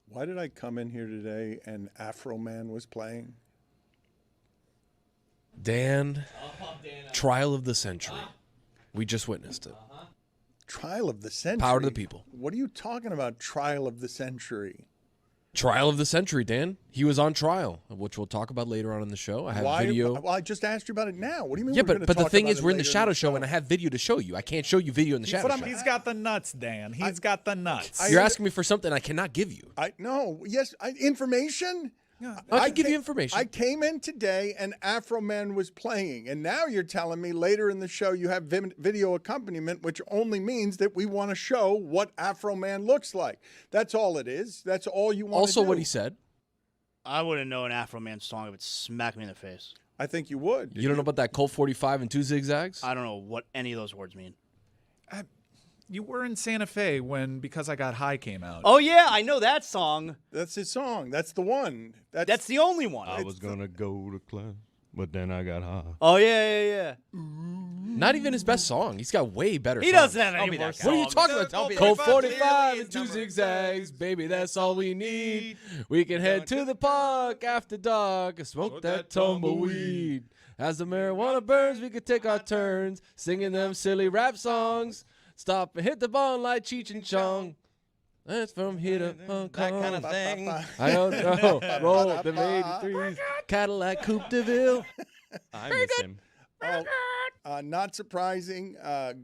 Why did I come in here today and Afroman was playing? Dan, trial of the century. We just witnessed it. Trial of the century? Power to the people. What are you talking about, trial of the century? Trial of the century, Dan. He was on trial, which we'll talk about later on in the show. I have video. Well, I just asked you about it now. What do you mean? Yeah, we're but the talk thing about is, it we're in the later shadow show, and I have video to show you. I can't show you video in the shadow show. He's got the nuts, Dan. He's got the nuts. You're asking me for something I cannot give you. Information? Yeah. I can give you information. I came in today and Afroman was playing, and now you're telling me later in the show you have video accompaniment, which only means that we want to show what Afroman looks like. That's all it is. That's all you want to do. Also what he said. I wouldn't know an Afroman song if it smacked me in the face. I think you would. You don't know about that Colt 45 and 2 zigzags? I don't know what any of those words mean. You were in Santa Fe when Because I Got High came out. Oh, yeah, I know that song. That's his song. That's the one. That's the only one. I was going to go to class, but then I got high. Oh, yeah. Not even his best song. He's got way better He songs. doesn't have any more songs. What are you talking about? Don't be Colt that 45 and 2 zigzags. Baby, that's all we need. We can head to the park after dark and smoke that tumbleweed. As the marijuana burns, we could take our turns singing them silly rap songs. Stop and hit the ball like Cheech and Chong. That's from here to Hong Kong. That kind of thing. I don't know. Roll them 83s. Cadillac Coupe de Ville. I miss him. Not surprising.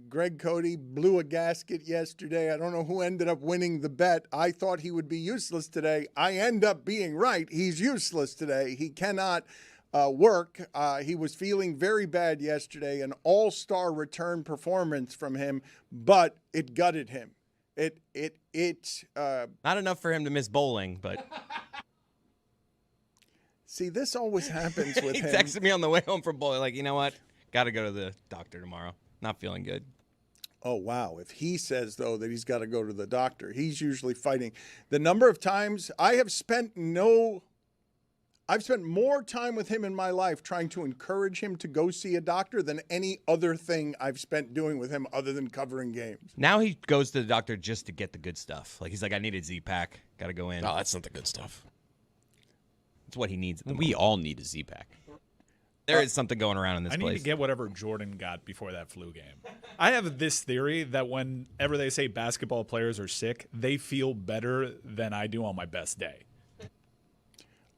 Greg Cote blew a gasket yesterday. I don't know who ended up winning the bet. I thought he would be useless today. I end up being right. He's useless today. He cannot work. He was feeling very bad yesterday. An all-star return performance from him, but it gutted him. Not enough for him to miss bowling, but See, this always happens with he him. texted me on the way home from bowling, like, you know what? Got to go to the doctor tomorrow. Not feeling good. Oh, wow. If he says, though, that he's got to go to the doctor, he's usually fighting. The number of times I've spent more time with him in my life trying to encourage him to go see a doctor than any other thing I've spent doing with him other than covering games. Now he goes to the doctor just to get the good stuff. Like, he's like, I need a Z-Pack. Got to go in. No, that's not the good stuff. It's what he needs. We all need a Z-Pack. There is something going around in this I need place. to get whatever Jordan got before that flu game. I have this theory that whenever they say basketball players are sick, they feel better than I do on my best day.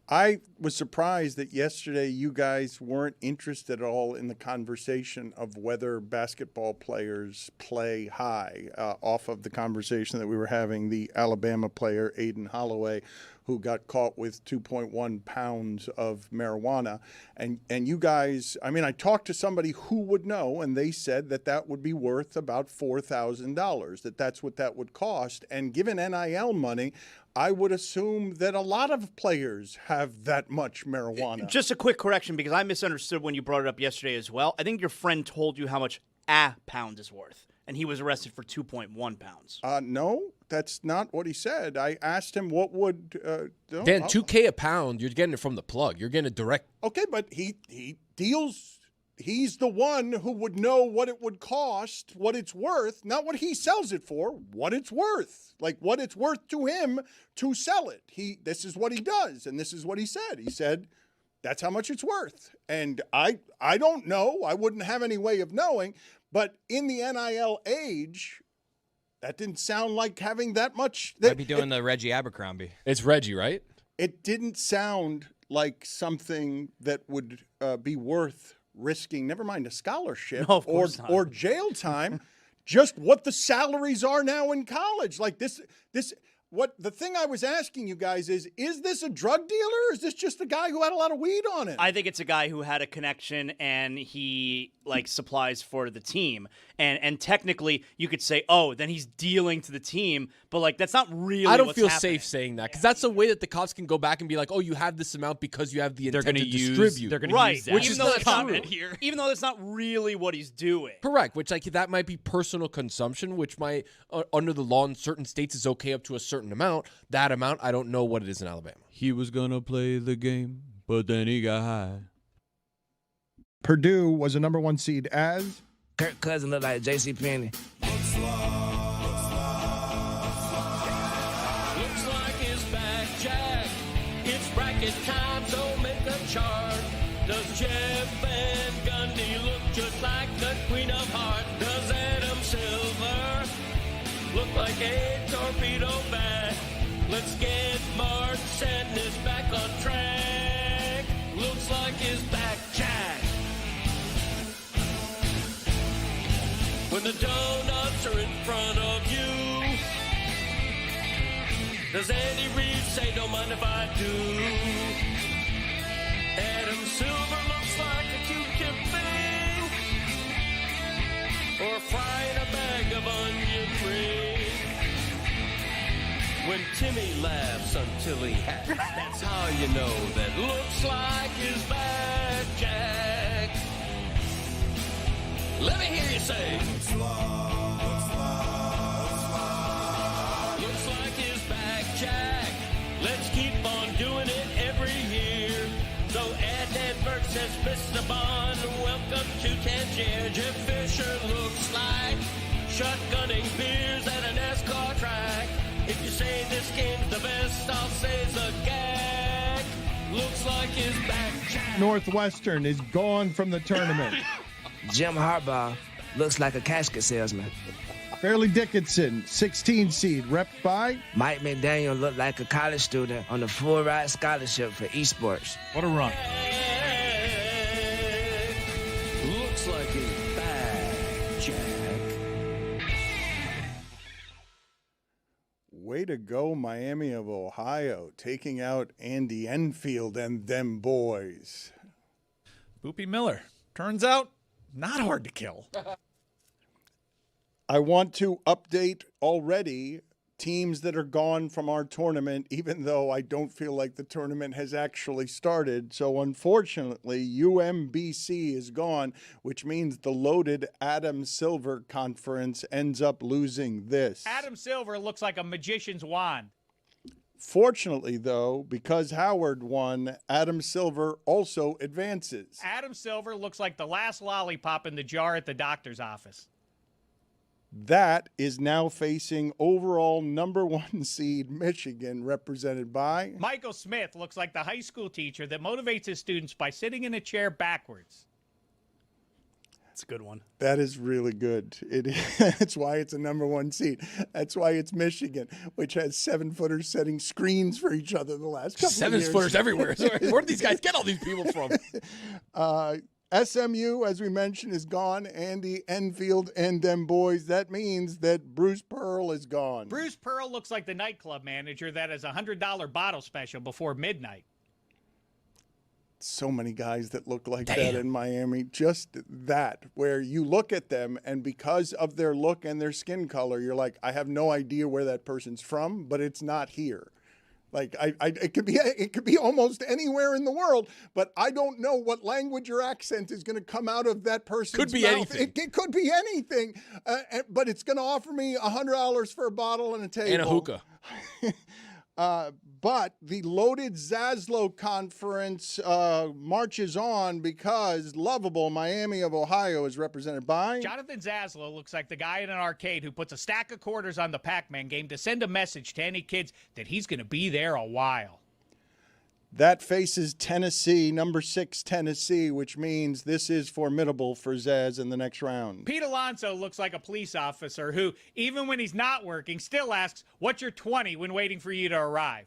I was surprised that yesterday you guys weren't interested at all in the conversation of whether basketball players play high, off of the conversation that we were having, the Alabama player, Aiden Holloway, who got caught with 2.1 pounds of marijuana. And you guys, I mean, I talked to somebody who would know, and they said that that would be worth about $4,000, that's what that would cost. And given NIL money, I would assume that a lot of players have that much marijuana. Just a quick correction, because I misunderstood when you brought it up yesterday as well. I think your friend told you how much a pound is worth, and he was arrested for 2.1 pounds. No, that's not what he said. I asked him what would... Dan, $2K a pound, you're getting it from the plug. You're getting it direct. Okay, but he deals... He's the one who would know what it would cost, what it's worth, not what he sells it for, what it's worth. Like what it's worth to him to sell it. This is what he does, and this is what he said. He said, that's how much it's worth. And I don't know. I wouldn't have any way of knowing. But in the NIL age, that didn't sound like having that much. Might be doing the Reggie Abercrombie. It's Reggie, right? It didn't sound like something that would be worth risking, never mind a scholarship or jail time, just what the salaries are now in college. Like this, what the thing I was asking you guys is this a drug dealer or is this just a guy who had a lot of weed on him? I think it's a guy who had a connection and he supplies for the team. And technically you could say, oh, then he's dealing to the team, but that's not really I don't what's feel happening. safe saying that because that's a way that the cops can go back and be like, oh, you have this amount because you have the intent to distribute. They're going to use that. Which is not true. Even though that's not really what he's doing. Correct, which that might be personal consumption, which might, under the law in certain states is okay up to a certain amount. That amount, I don't know what it is in Alabama. He was going to play the game, but then he got high. Purdue was a number 1 seed as... Kirk Cousins look like J.C. Penney. Looks like his back Jack. It's bracket time, so make a chart. Does Jeff Van Gundy look just like the Queen of Hearts? Does Adam Silver look like a torpedo bat? Let's get Mark Sadness back on track. Looks like his back, Jack. When the donuts are in front of you, does Andy Reid say, don't mind if I do? Adam Silver looks like a Q-tip thing, or frying a bag of onion rings. When Timmy laughs until he hacks, that's how you know that looks like his back, Jack. Let me hear you say, looks like his back, Jack. Let's keep on doing it every year. So Ed Burke says, Mr. Bond, welcome to Tangier. Jeff Fisher looks like shotgunning beers at a NASCAR track. If you say this game's the best, I'll say it's a gag. Looks like his back, Jack. Northwestern is gone from the tournament. Jim Harbaugh looks like a casket salesman. Fairleigh Dickinson, 16 seed, rep by Mike McDaniel looked like a college student on a full-ride scholarship for esports. What a run. Looks like his back, Jack. Way to go, Miami of Ohio, taking out Andy Enfield and them boys. Boopy Miller. Turns out, not hard to kill. I want to update already teams that are gone from our tournament, even though I don't feel like the tournament has actually started. So unfortunately, UMBC is gone, which means the loaded Adam Silver Conference ends up losing this. Adam Silver looks like a magician's wand. Fortunately, though, because Howard won, Adam Silver also advances. Adam Silver looks like the last lollipop in the jar at the doctor's office. That is now facing overall number 1 seed Michigan, represented by Michael Smith looks like the high school teacher that motivates his students by sitting in a chair backwards. That's a good one. That is really good. That's why it's a number 1 seed. That's why it's Michigan, which has 7-footers setting screens for each other the last couple of years. 7-footers everywhere. Where do these guys get all these people from? SMU, as we mentioned, is gone. Andy Enfield and them boys. That means that Bruce Pearl is gone. Bruce Pearl looks like the nightclub manager that has a $100 bottle special before midnight. So many guys that look like that in Miami. Just that, where you look at them, and because of their look and their skin color, you're like, I have no idea where that person's from, but it's not here. Like it could be almost anywhere in the world, but I don't know what language or accent is going to come out of that person's Could be mouth. anything. It could be anything, but it's going to offer me $100 for a bottle and a table And a hookah. But the loaded Zaslow Conference marches on because lovable Miami of Ohio is represented by Jonathan Zaslow looks like the guy in an arcade who puts a stack of quarters on the Pac-Man game to send a message to any kids that he's going to be there a while. That faces Tennessee, number 6 Tennessee, which means this is formidable for Zaz in the next round. Pete Alonso looks like a police officer who, even when he's not working, still asks, what's your 20 when waiting for you to arrive?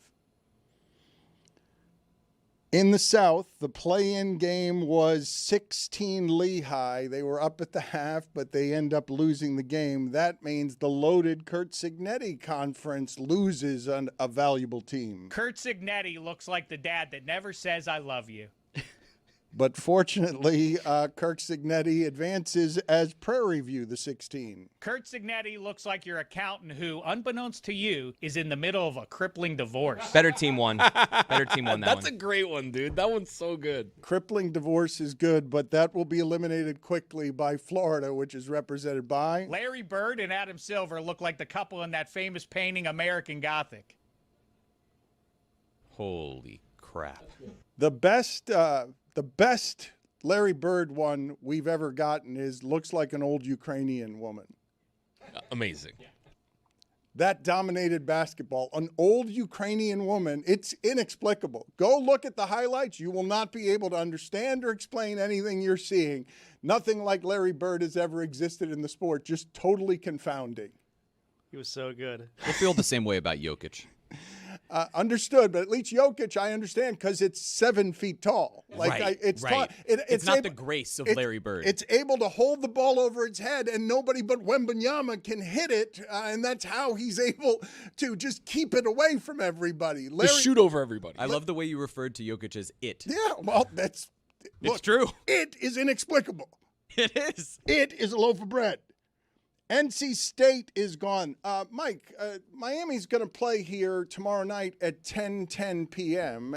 In the South, the play-in game was 16 Lehigh. They were up at the half, but they end up losing the game. That means the loaded Kurt Signetti Conference loses a valuable team. Kurt Signetti looks like the dad that never says, I love you. But fortunately, Kirk Signetti advances as Prairie View, the 16. Kurt Signetti looks like your accountant who, unbeknownst to you, is in the middle of a crippling divorce. Better team won. Better team won that That's one. a great one, dude. That one's so good. Crippling divorce is good, but that will be eliminated quickly by Florida, which is represented by Larry Bird and Adam Silver look like the couple in that famous painting American Gothic. Holy crap. The best Larry Bird one we've ever gotten looks like an old Ukrainian woman. Amazing. that dominated basketball. An old Ukrainian woman, it's inexplicable. Go look at the highlights. You will not be able to understand or explain anything you're seeing. Nothing like Larry Bird has ever existed in the sport. Just totally confounding. He was so good. We'll feel the same way about Jokic. Understood, but at least Jokic, I understand, because it's 7 feet tall. It's tall. It's not the grace of Larry Bird. It's able to hold the ball over its head, and nobody but Wembanyama can hit it, and that's how he's able to just keep it away from everybody. Just shoot over everybody. I love the way you referred to Jokic as it. Yeah, well, it's true. It is inexplicable. It is. It is a loaf of bread. NC State is gone. Mike, Miami's going to play here tomorrow night at 10:10 p.m.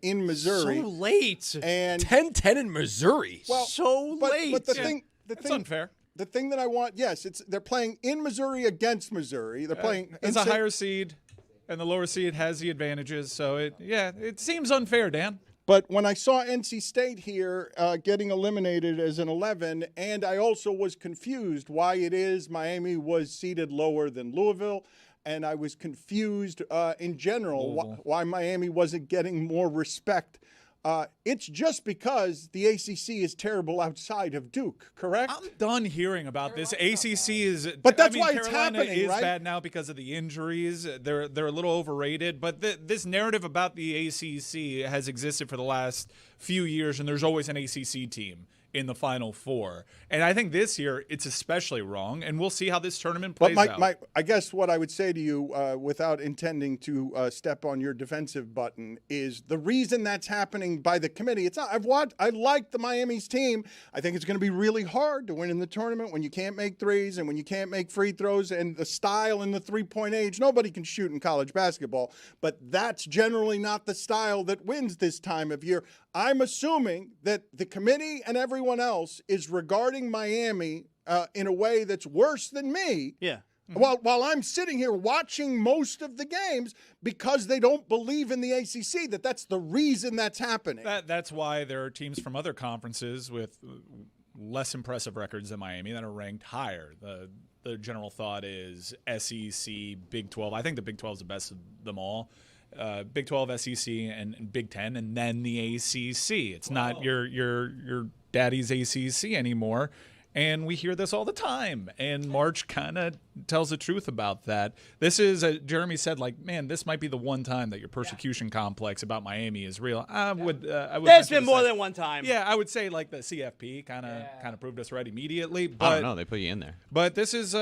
In Missouri. So late. And 10:10 in Missouri. Well, so late. But the thing, It's unfair. The thing that I want, yes, they're playing in Missouri against Missouri. They're playing. It's a higher seed, and the lower seed has the advantages. So it seems unfair, Dan. But when I saw NC State here getting eliminated as an 11, and I also was confused why it is Miami was seated lower than Louisville, and I was confused in general why Miami wasn't getting more respect. It's just because the ACC is terrible outside of Duke, correct? I'm done hearing about this. ACC is, but that's why Carolina it's happening, is right? bad now because of the injuries. They're a little overrated. But this narrative about the ACC has existed for the last few years, and there's always an ACC team in the Final Four. And I think this year it's especially wrong, and we'll see how this tournament plays out. I guess what I would say to you, without intending to step on your defensive button, is the reason that's happening by the committee. It's not. I like the Miami's team. I think it's going to be really hard to win in the tournament when you can't make threes and when you can't make free throws, and the style in the three-point age. Nobody can shoot in college basketball, but that's generally not the style that wins this time of year. I'm assuming that the committee and everyone else is regarding Miami in a way that's worse than me. Yeah. While I'm sitting here watching most of the games because they don't believe in the ACC, that's the reason that's happening. That's why there are teams from other conferences with less impressive records than Miami that are ranked higher. The general thought is SEC, Big 12. I think the Big 12 is the best of them all. Big 12, SEC, and Big 10, and then the ACC. It's not your daddy's ACC anymore, and we hear this all the time. And March kind of tells the truth about that. This is, Jeremy said, man, this might be the one time that your persecution complex about Miami is real. I would. There's been more than one time. Yeah, I would say the CFP kind of proved us right immediately. But I don't know. They put you in there. But this is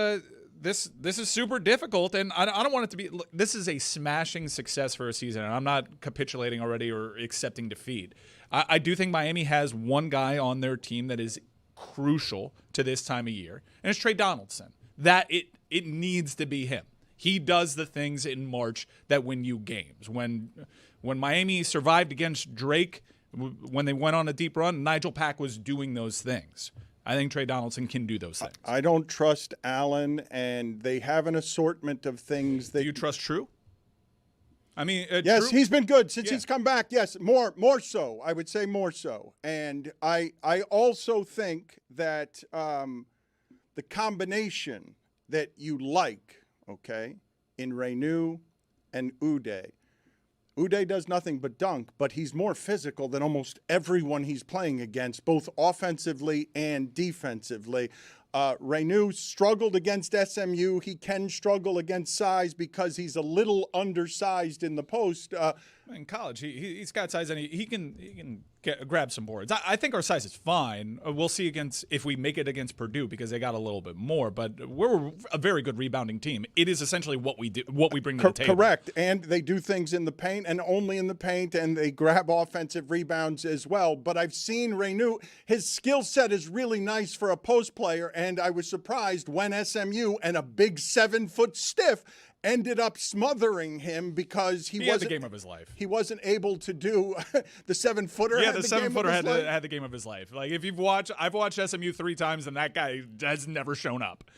This is super difficult, and I don't want it to be. Look, this is a smashing success for a season, and I'm not capitulating already or accepting defeat. I do think Miami has one guy on their team that is crucial to this time of year, and it's Trey Donaldson. That it needs to be him. He does the things in March that win you games. When Miami survived against Drake, when they went on a deep run, Nigel Pack was doing those things. I think Trey Donaldson can do those things. I don't trust Allen, and they have an assortment of things that. Do you trust True? I mean, yes, True? He's been good since he's come back. Yes, more so. I would say more so. And I also think that the combination that you like, okay, in Renew and Uday. Uday does nothing but dunk, but he's more physical than almost everyone he's playing against, both offensively and defensively. Renew struggled against SMU. He can struggle against size because he's a little undersized in the post. In college, he's got size, and he can grab some boards. I think our size is fine. We'll see if we make it against Purdue because they got a little bit more. But we're a very good rebounding team. It is essentially what we do, what we bring to the table. Correct, and they do things in the paint and only in the paint, and they grab offensive rebounds as well. But I've seen Renew; his skill set is really nice for a post player, and I was surprised when SMU and a big 7-foot stiff ended up smothering him because he wasn't had the game of his life. He wasn't able to do the 7-footer. Yeah, the 7-footer had the game of his life. Like if I've watched SMU 3 times, and that guy has never shown up.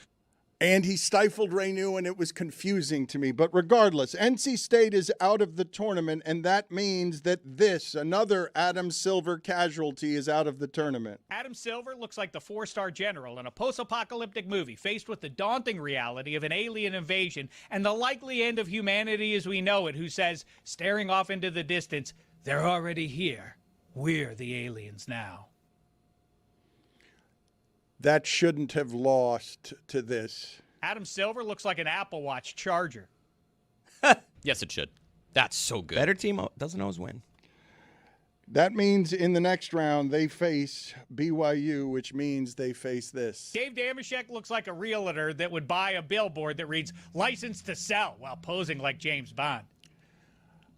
And he stifled Renew, and it was confusing to me. But regardless, NC State is out of the tournament, and that means that another Adam Silver casualty, is out of the tournament. Adam Silver looks like the 4-star general in a post-apocalyptic movie faced with the daunting reality of an alien invasion and the likely end of humanity as we know it, who says, staring off into the distance, "They're already here. We're the aliens now." That shouldn't have lost to this. Adam Silver looks like an Apple Watch charger. Yes, it should. That's so good. Better team doesn't always win. That means in the next round they face BYU, which means they face this. Dave Damashek looks like a realtor that would buy a billboard that reads "License to Sell" while posing like James Bond.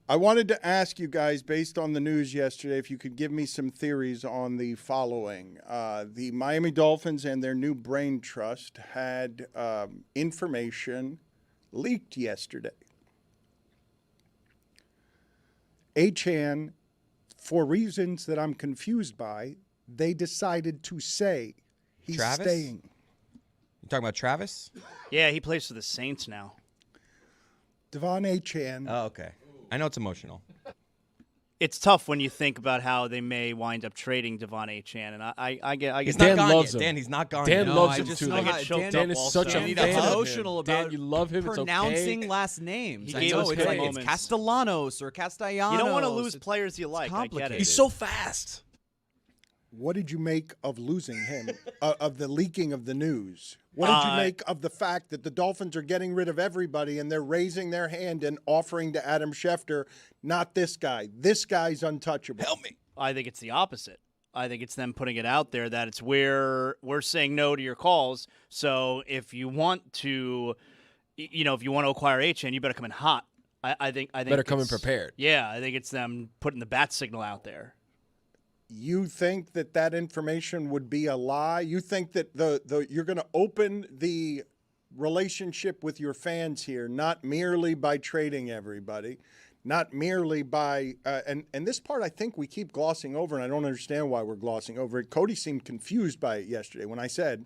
I wanted to ask you guys, based on the news yesterday, if you could give me some theories on the following. The Miami Dolphins and their new brain trust had information leaked yesterday. Achane, for reasons that I'm confused by, they decided to say he's Travis? staying. You talking about Travis? Yeah, he plays for the Saints now. Devon Achane. Oh, okay. I know it's emotional. It's tough when you think about how they may wind up trading Devon Achane, and I get. He's Dan not gone loves yet. him. Dan, he's not gone Dan yet. loves I him just too. know I how get choked Dan up is such also. a He's fan of him. emotional Dan, about you love him. pronouncing It's okay. last names. He I gave know us it's good like moments. it's Castellanos or Castellanos. You don't want to lose It's players you like. I get complicated. it. He's so fast. What did you make of losing him, of the leaking of the news? What did you make of the fact that the Dolphins are getting rid of everybody and they're raising their hand and offering to Adam Schefter, not this guy. This guy's untouchable. Help me. I think it's the opposite. I think it's them putting it out there that it's we're saying no to your calls. So if you want to, if you want to acquire Achane, you better come in hot. I think Better come in it's- prepared. Yeah, I think it's them putting the bat signal out there. You think that information would be a lie? You think that you're going to open the relationship with your fans here, not merely by trading everybody, not merely by and this part I think we keep glossing over, and I don't understand why we're glossing over it. Cody seemed confused by it yesterday when I said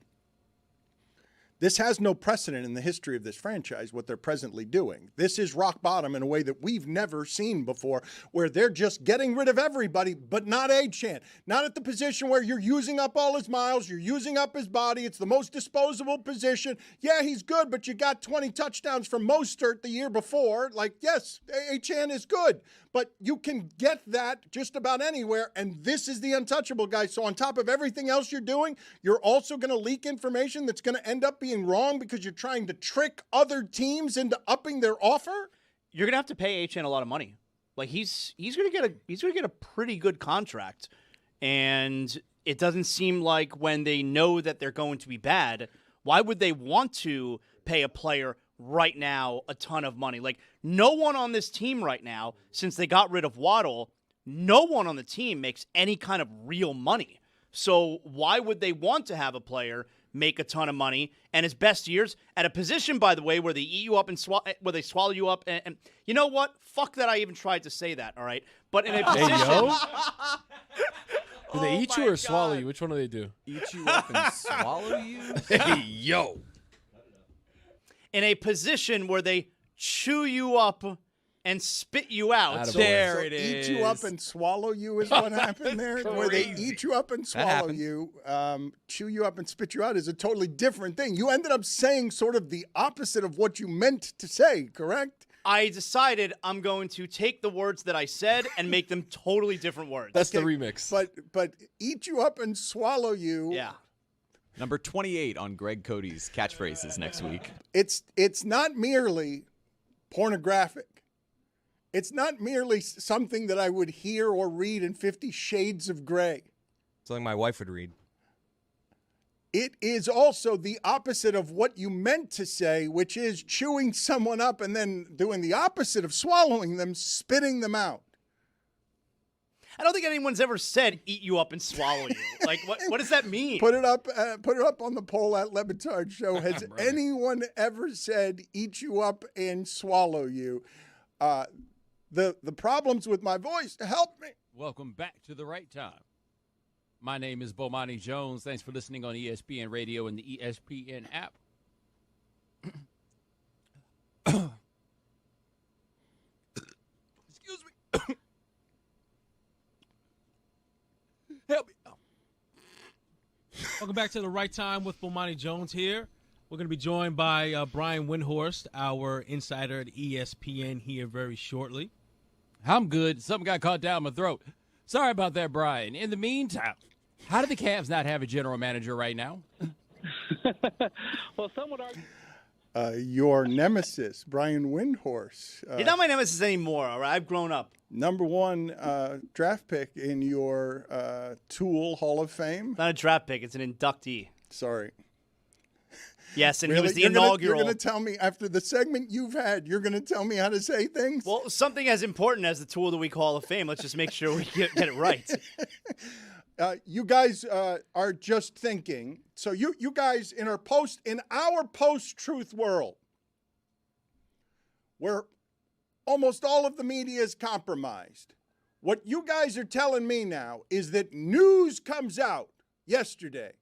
this has no precedent in the history of this franchise, what they're presently doing. This is rock bottom in a way that we've never seen before, where they're just getting rid of everybody, but not Achane. Not at the position where you're using up all his miles, you're using up his body. It's the most disposable position. Yeah, he's good, but you got 20 touchdowns from Mostert the year before. Like, yes, Achane is good, but you can get that just about anywhere, and this is the untouchable guy. So on top of everything else you're doing, you're also going to leak information that's going to end up being wrong because you're trying to trick other teams into upping their offer? You're gonna have to pay Achane a lot of money. Like he's gonna get a pretty good contract, and it doesn't seem like when they know that they're going to be bad, why would they want to pay a player right now a ton of money? Like no one on this team right now, since they got rid of Waddle, no one on the team makes any kind of real money. So why would they want to have a player make a ton of money, and his best years at a position, by the way, where they eat you up and where they swallow you up, and you know what? Fuck that I even tried to say that. All right, but in a position, Do they eat you or swallow you? Which one do they do? Eat you up and swallow you? Hey, yo. in a position where they chew you up and spit you out. Attaboy. There So it is. eat you up and swallow you is what happened there? Where they eat you up and swallow happened. you, chew you up and spit you out is a totally different thing. You ended up saying sort of the opposite of what you meant to say, correct? I decided I'm going to take the words that I said and make them totally different words. That's the remix. But eat you up and swallow you. yeah. Number 28 on Greg Cody's catchphrases next week. It's not merely pornographic. It's not merely something that I would hear or read in 50 Shades of Grey. Something my wife would read. It is also the opposite of what you meant to say, which is chewing someone up and then doing the opposite of swallowing them, spitting them out. I don't think anyone's ever said eat you up and swallow you. Like, what does that mean? Put it up on the poll at Le Batard Show. Has anyone ever said eat you up and swallow you? The problems with my voice, help me. Welcome back to the right time. My name is Bomani Jones. Thanks for listening on ESPN Radio and the ESPN app. Welcome back to The Right Time with Bomani Jones here. We're going to be joined by Brian Windhorst, our insider at ESPN, here very shortly. I'm good. Something got caught down my throat. Sorry about that, Brian. In the meantime, how do the Cavs not have a general manager right now? Well, some would argue. Your nemesis, Brian Windhorst. You're not my nemesis anymore, all right? I've grown up. Number one draft pick in your Tool Hall of Fame. Not a draft pick. It's an inductee. Sorry. Yes, and really? he was the You're inaugural. You're going to tell me, after the segment you've had, you're going to tell me how to say things? Well, something as important as the Tool of the Week Hall of Fame. Let's just make sure we get it right. You guys are just thinking. So you guys in our post-truth world, where almost all of the media is compromised, what you guys are telling me now is that news comes out yesterday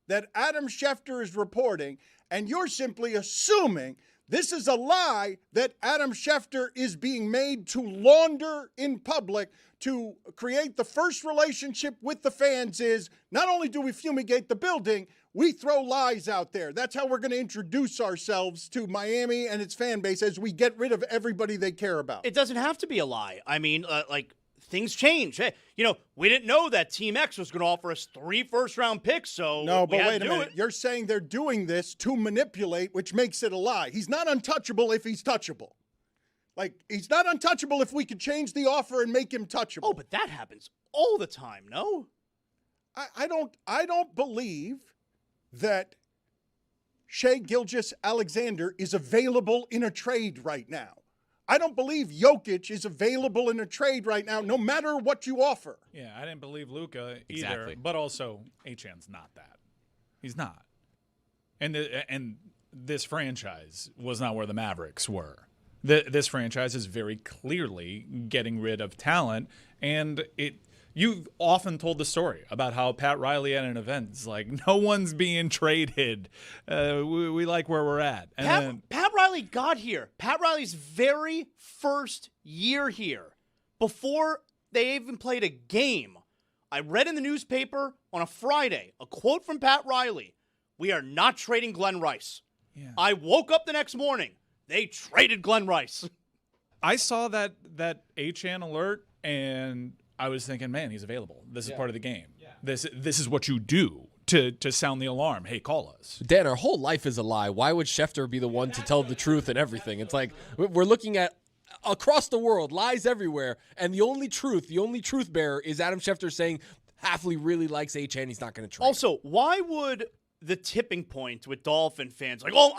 that Adam Schefter is reporting, and you're simply assuming this is a lie that Adam Schefter is being made to launder in public to create the first relationship with the fans is not only do we fumigate the building, we throw lies out there. That's how we're going to introduce ourselves to Miami and its fan base as we get rid of everybody they care about. It doesn't have to be a lie. I mean, things change. Hey, we didn't know that Team X was going to offer us 3 first-round picks, so no, we but had wait to a do minute. it. You're saying they're doing this to manipulate, which makes it a lie. He's not untouchable if he's touchable. Like, he's not untouchable if we could change the offer and make him touchable. Oh, but that happens all the time, no? I don't believe that Shai Gilgeous-Alexander is available in a trade right now. I don't believe Jokic is available in a trade right now, no matter what you offer. Yeah, I didn't believe Luka either, Exactly. but also Achan's not that. He's not. And this franchise was not where the Mavericks were. This franchise is very clearly getting rid of talent, and you've often told the story about how Pat Riley at an event is like, no one's being traded. We like where we're at. And Pat Riley got here. Pat Riley's very first year here, before they even played a game. I read in the newspaper on a Friday a quote from Pat Riley. We are not trading Glenn Rice. Yeah. I woke up the next morning. They traded Glenn Rice. I saw that Achan alert, and I was thinking, man, he's available. This is part of the game. Yeah. This is what you do to sound the alarm. Hey, call us. Dan, our whole life is a lie. Why would Schefter be the one to tell the truth and everything? It's like we're looking at across the world, lies everywhere, and the only truth bearer is Adam Schefter saying Hafley really likes Achan. He's not going to trade. Also, why would the tipping point with Dolphin fans like, oh,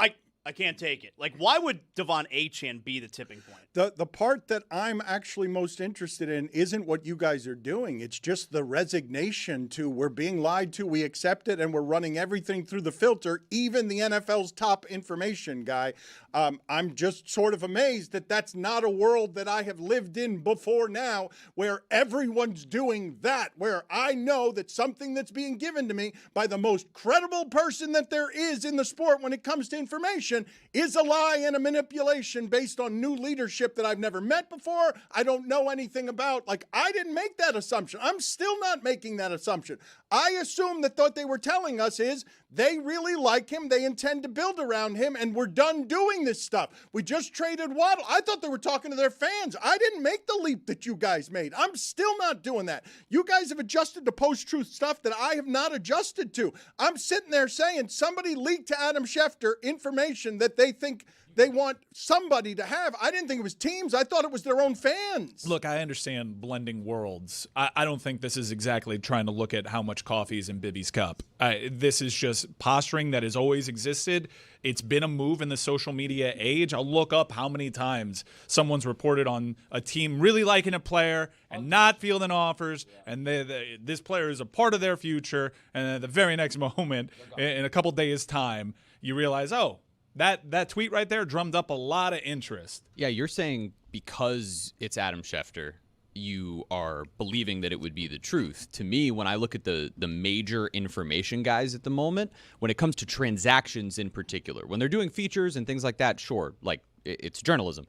I can't take it. Like, why would Devon Achan be the tipping point? The part that I'm actually most interested in isn't what you guys are doing. It's just the resignation to we're being lied to, we accept it, and we're running everything through the filter, even the NFL's top information guy. I'm just sort of amazed that that's not a world that I have lived in before now, where everyone's doing that, where I know that something that's being given to me by the most credible person that there is in the sport when it comes to information is a lie and a manipulation based on new leadership that I've never met before, I don't know anything about. Like, I didn't make that assumption. I'm still not making that assumption. I assume that what they were telling us is they really like him, they intend to build around him, and we're done doing this stuff. We just traded Waddle. I thought they were talking to their fans. I didn't make the leap that you guys made. I'm still not doing that. You guys have adjusted to post-truth stuff that I have not adjusted to. I'm sitting there saying somebody leaked to Adam Schefter information that they think they want somebody to have. I didn't think it was teams. I thought it was their own fans. Look, I understand blending worlds. I don't think this is exactly trying to look at how much coffee is in Bibby's cup. This is just posturing that has always existed. It's been a move in the social media age. I'll look up how many times someone's reported on a team really liking a player and not fielding offers, and this player is a part of their future, and then the very next moment, in a couple days' time, you realize, oh, that tweet right there drummed up a lot of interest. Yeah, you're saying because it's Adam Schefter, you are believing that it would be the truth. To me, when I look at the major information guys at the moment, when it comes to transactions in particular, when they're doing features and things like that, sure, like it's journalism.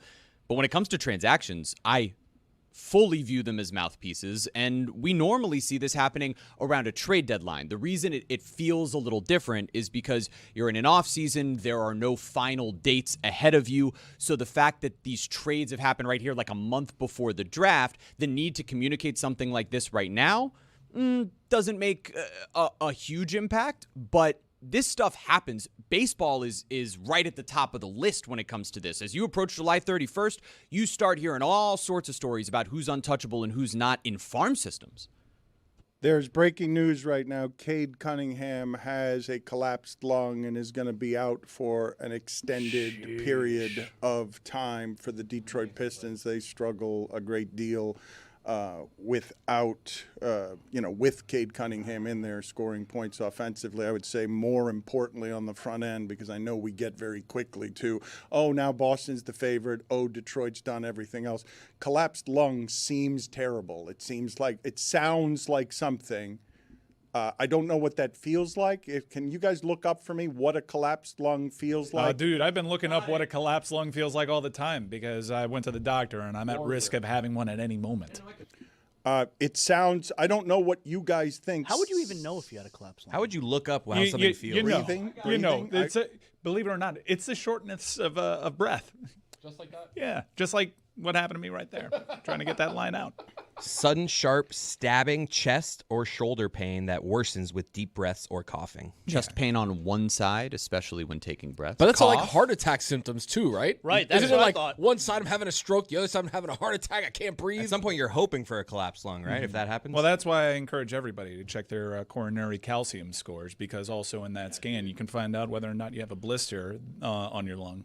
But when it comes to transactions, I fully view them as mouthpieces, and we normally see this happening around a trade deadline. The reason it feels a little different is because you're in an off season, there are no final dates ahead of you, so the fact that these trades have happened right here like a month before the draft, the need to communicate something like this right now doesn't make a huge impact, but this stuff happens. Baseball is right at the top of the list when it comes to this. As you approach July 31st, you start hearing all sorts of stories about who's untouchable and who's not in farm systems. There's breaking news right now. Cade Cunningham has a collapsed lung and is going to be out for an extended period of time for the Detroit Pistons. They struggle a great deal without, with Cade Cunningham in there scoring points offensively. I would say more importantly on the front end, because I know we get very quickly to, now Boston's the favorite. Detroit's done everything else. Collapsed lung seems terrible. It sounds like something. I don't know what that feels like. Can you guys look up for me what a collapsed lung feels like? Dude, I've been looking up what a collapsed lung feels like all the time because I went to the doctor and I'm at risk of having one at any moment. It sounds, I don't know what you guys think. How would you even know if you had a collapsed lung? How would you look up how something feels? Breathing. Believe it or not, it's the shortness of breath. Just like that? Yeah, just like what happened to me right there, trying to get that line out. Sudden, sharp, stabbing chest or shoulder pain that worsens with deep breaths or coughing. Chest pain on one side, especially when taking breaths. But that's all like heart attack symptoms too, right? Right. That's Isn't what it I like thought. one side I'm having a stroke, the other side I'm having a heart attack, I can't breathe? At some point, you're hoping for a collapsed lung, right? If that happens. Well, that's why I encourage everybody to check their coronary calcium scores, because also in that scan, you can find out whether or not you have a blister on your lung,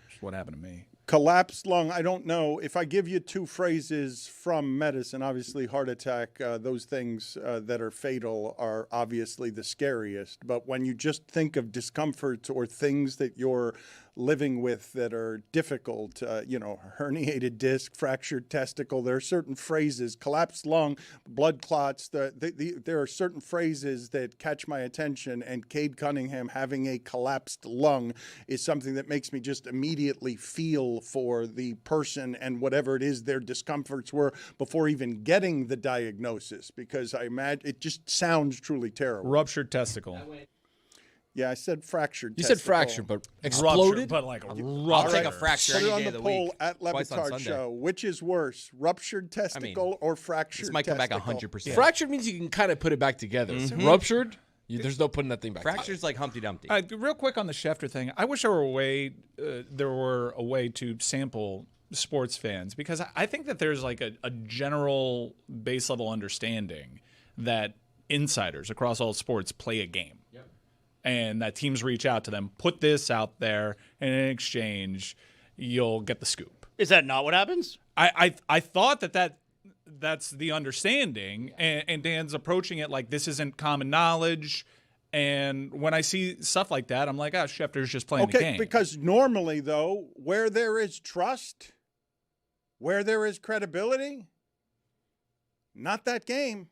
which is what happened to me. Collapsed lung, I don't know. If I give you two phrases from medicine, obviously heart attack, those things that are fatal are obviously the scariest. But when you just think of discomforts or things that you're living with that are difficult, herniated disc, fractured testicle, there are certain phrases, collapsed lung, blood clots, there are certain phrases that catch my attention, and Cade Cunningham having a collapsed lung is something that makes me just immediately feel for the person and whatever it is their discomforts were before even getting the diagnosis, because I imagine it just sounds truly terrible. Ruptured testicle. Yeah, I said fractured. You testicle. said fractured, but exploded? Ruptured, but like a I'll take a fracture Put any it on day the of the poll week. at Le Twice on Batard Sunday. Show. Which is worse, ruptured testicle or fractured This might come back testicle? 100%. Fractured means you can kind of put it back together. Ruptured, there's no putting that thing back Fracture's like Humpty Dumpty. Real quick on the Schefter thing, I wish there were a way to sample sports fans, because I think that there's like a general base level understanding that insiders across all sports play a game. And that teams reach out to them, put this out there, and in exchange, you'll get the scoop. Is that not what happens? I thought that's the understanding, and Dan's approaching it like this isn't common knowledge. And when I see stuff like that, I'm like, Schefter's just playing the game. Because normally, though, where there is trust, where there is credibility, not that game.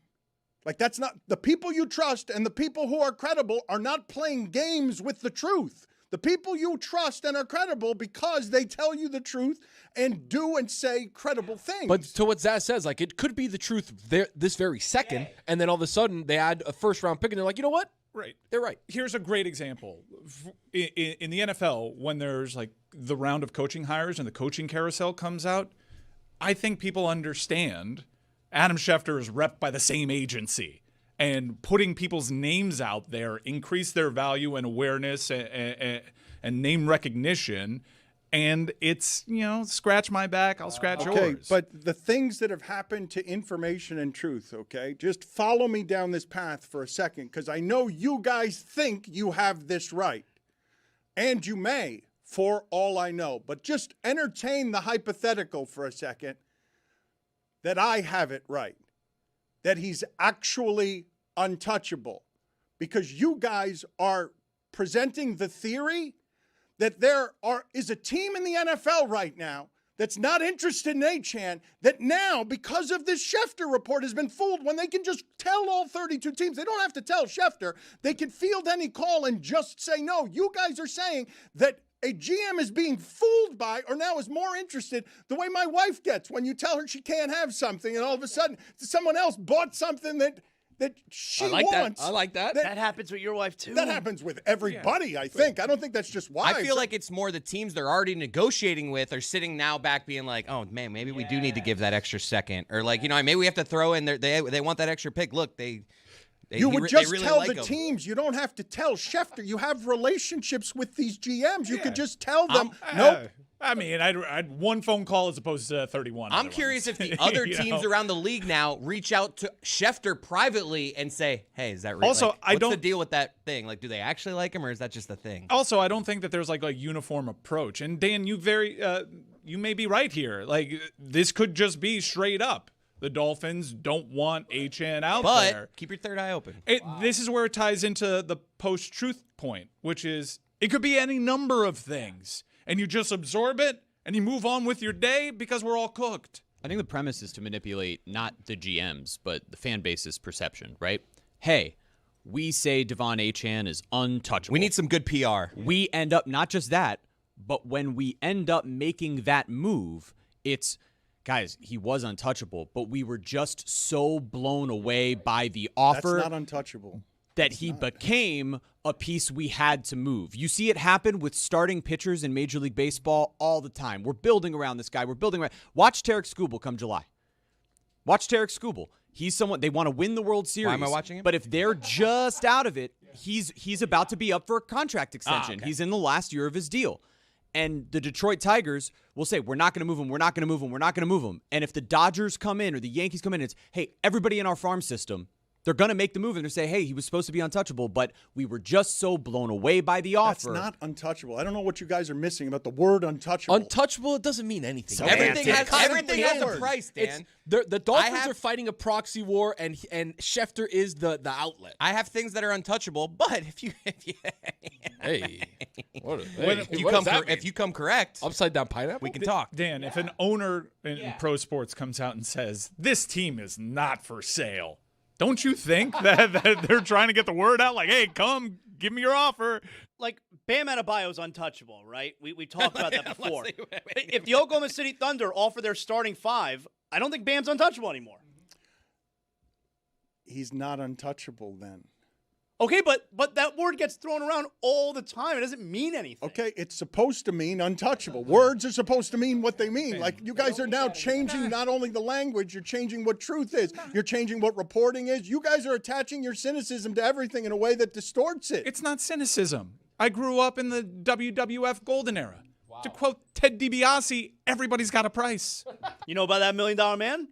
Like, that's not the people you trust, and the people who are credible are not playing games with the truth. The people you trust and are credible because they tell you the truth and do and say credible things. But to what Zaz says, like, it could be the truth there this very second, and then all of a sudden they add a first-round pick, and they're like, you know what? Right. They're right. Here's a great example. In the NFL, when there's like the round of coaching hires and the coaching carousel comes out, I think people understand Adam Schefter is repped by the same agency, and putting people's names out there increase their value and awareness and name recognition. And it's, scratch my back, I'll scratch yours. Okay, but the things that have happened to information and truth, okay, just follow me down this path for a second, because I know you guys think you have this right. And you may, for all I know. But just entertain the hypothetical for a second that I have it right, that he's actually untouchable, because you guys are presenting the theory that there is a team in the NFL right now that's not interested in A-Chan, that now, because of this Schefter report, has been fooled when they can just tell all 32 teams. They don't have to tell Schefter. They can field any call and just say, no, you guys are saying that a GM is being fooled by, or now is more interested, the way my wife gets when you tell her she can't have something, and all of a sudden someone else bought something that she wants. I like that. That happens with your wife, too. That happens with everybody, I think. I don't think that's just wives. I feel like it's more the teams they're already negotiating with are sitting now back being like, oh, man, maybe we do need to give that extra second. Or like, maybe we have to throw in, they want that extra pick. Look, you would just tell the teams. You don't have to tell Schefter. You have relationships with these GMs. You could just tell them, nope. I mean, I'd one phone call as opposed to 31. I'm curious if the other teams around the league now reach out to Schefter privately and say, hey, is that real? Also, what's the deal with that thing? Like, do they actually like him, or is that just a thing? Also, I don't think that there's like a uniform approach. And Dan, you may be right here. Like, this could just be straight up. The Dolphins don't want HN out there. But keep your third eye open. This is where it ties into the post-truth point, which is it could be any number of things. And you just absorb it, and you move on with your day because we're all cooked. I think the premise is to manipulate not the GMs, but the fan base's perception, right? Hey, we say Devon Achane is untouchable. We need some good PR. We end up, not just that, but when we end up making that move, it's, guys, he was untouchable, but we were just so blown away by the offer. That's not untouchable. That he became a piece we had to move. You see it happen with starting pitchers in Major League Baseball all the time. We're building around this guy. We're building around. Watch Tarek Skubal come July. Watch Tarek Skubal. He's someone, they want to win the World Series. Why am I watching him? But if they're just out of it, he's about to be up for a contract extension. He's in the last year of his deal. And the Detroit Tigers will say, we're not going to move him, we're not going to move him, we're not going to move him. And if the Dodgers come in or the Yankees come in, it's, hey, everybody in our farm system, they're going to make the move and they say, hey, he was supposed to be untouchable, but we were just so blown away by the offer. That's not untouchable. I don't know what you guys are missing about the word untouchable. Untouchable, it doesn't mean anything. Everything has a price, Dan. The Dolphins are fighting a proxy war, and Schefter is the outlet. I have things that are untouchable, but if you if you come correct, upside down pineapple, we can talk. Dan, if an owner in pro sports comes out and says this team is not for sale, don't you think that they're trying to get the word out? Like, hey, come, give me your offer. Like, Bam Adebayo's untouchable, right? We talked about that before. If the Oklahoma City Thunder offer their starting five, I don't think Bam's untouchable anymore. He's not untouchable then. Okay, but that word gets thrown around all the time. It doesn't mean anything. Okay, it's supposed to mean untouchable. Words are supposed to mean what they mean. Like, you guys are now changing not only the language, you're changing what truth is. You're changing what reporting is. You guys are attaching your cynicism to everything in a way that distorts it. It's not cynicism. I grew up in the WWF golden era. Wow. To quote Ted DiBiase, everybody's got a price. You know about that $1 Million Man?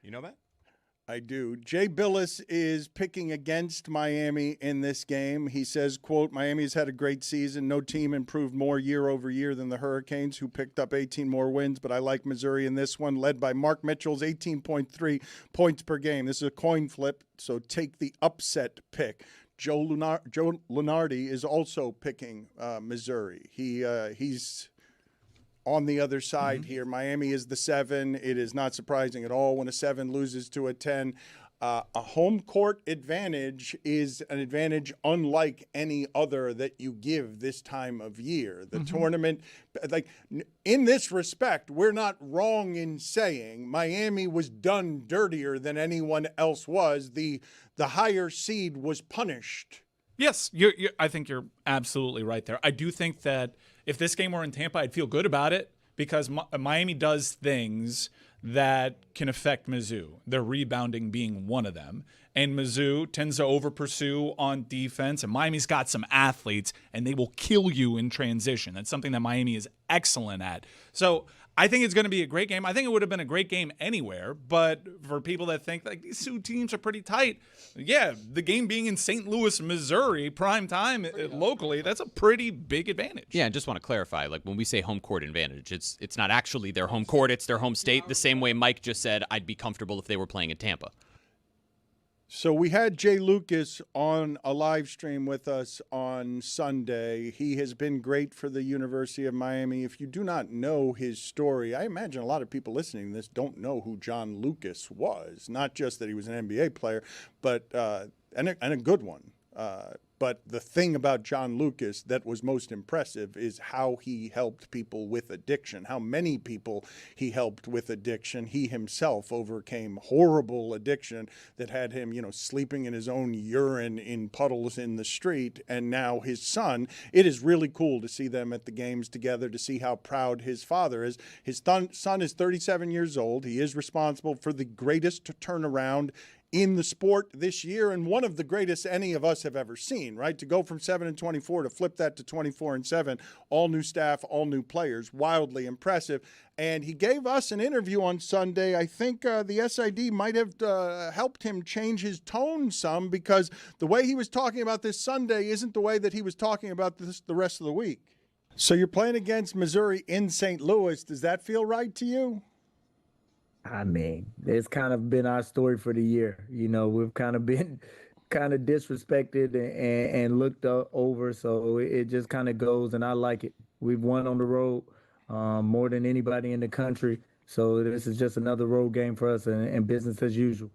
You know about? I do. Jay Billis is picking against Miami in this game. He says, quote, Miami's had a great season. No team improved more year over year than the Hurricanes, who picked up 18 more wins, but I like Missouri in this one, led by Mark Mitchell's 18.3 points per game. This is a coin flip, so take the upset pick. Joe Lunardi is also picking Missouri. He's on the other side here. Miami is the 7. It is not surprising at all when a 7 loses to a 10. A home court advantage is an advantage unlike any other that you give this time of year. The tournament, like, in this respect, we're not wrong in saying Miami was done dirtier than anyone else was. The higher seed was punished. Yes, I think you're absolutely right there. I do think that if this game were in Tampa, I'd feel good about it because Miami does things that can affect Mizzou, their rebounding being one of them. And Mizzou tends to over-pursue on defense, and Miami's got some athletes, and they will kill you in transition. That's something that Miami is excellent at. So I think it's going to be a great game. I think it would have been a great game anywhere, but for people that think like these two teams are pretty tight, yeah, the game being in St. Louis, Missouri, prime time locally, that's a pretty big advantage. Yeah, and just want to clarify, like when we say home court advantage, it's not actually their home court, it's their home state. The same way Mike just said, I'd be comfortable if they were playing in Tampa. So we had Jay Lucas on a live stream with us on Sunday. He has been great for the University of Miami. If you do not know his story, I imagine a lot of people listening to this don't know who John Lucas was. Not just that he was an NBA player, but and a good one. But the thing about John Lucas that was most impressive is how he helped people with addiction, how many people he helped with addiction. He himself overcame horrible addiction that had him, sleeping in his own urine in puddles in the street. And now his son, it is really cool to see them at the games together, to see how proud his father is. His son is 37 years old. He is responsible for the greatest turnaround in the sport this year, and one of the greatest any of us have ever seen, right? To go from 7-24 to flip that to 24-7, all new staff, all new players, wildly impressive. And he gave us an interview on Sunday. I think the SID might have helped him change his tone some, because the way he was talking about this Sunday isn't the way that he was talking about this the rest of the week. So you're playing against Missouri in St. Louis. Does that feel right to you? I mean, it's kind of been our story for the year. We've kind of been disrespected and looked over. So it just kind of goes, and I like it. We've won on the road more than anybody in the country. So this is just another road game for us and business as usual.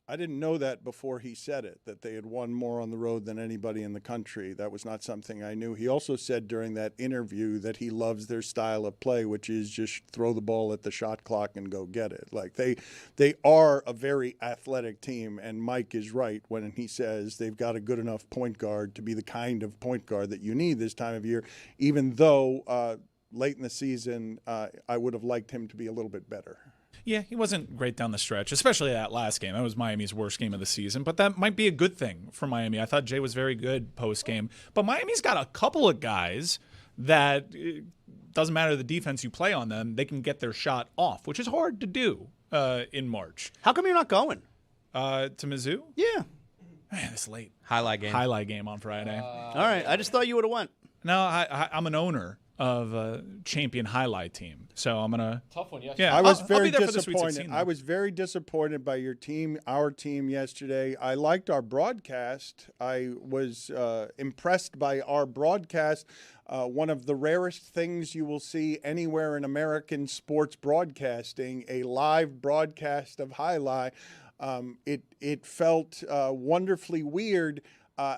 I didn't know that before he said it, that they had won more on the road than anybody in the country. That was not something I knew. He also said during that interview that he loves their style of play, which is just throw the ball at the shot clock and go get it. Like they are a very athletic team, and Mike is right when he says they've got a good enough point guard to be the kind of point guard that you need this time of year, even though late in the season I would have liked him to be a little bit better. Yeah, he wasn't great down the stretch, especially that last game. That was Miami's worst game of the season, but that might be a good thing for Miami. I thought Jay was very good post-game, but Miami's got a couple of guys that doesn't matter the defense you play on them, they can get their shot off, which is hard to do in March. How come you're not going? To Mizzou? Yeah. Man, it's late. Highlight game on Friday. All right, I just thought you would have went. No, I'm an owner of a champion highlight team, so I'm gonna tough one yesterday. Yeah, I was I'll very be there for the Sweet disappointed. 16, I was very disappointed by your team, our team yesterday. I liked our broadcast. I was impressed by our broadcast. One of the rarest things you will see anywhere in American sports broadcasting, a live broadcast of highlight. It felt wonderfully weird.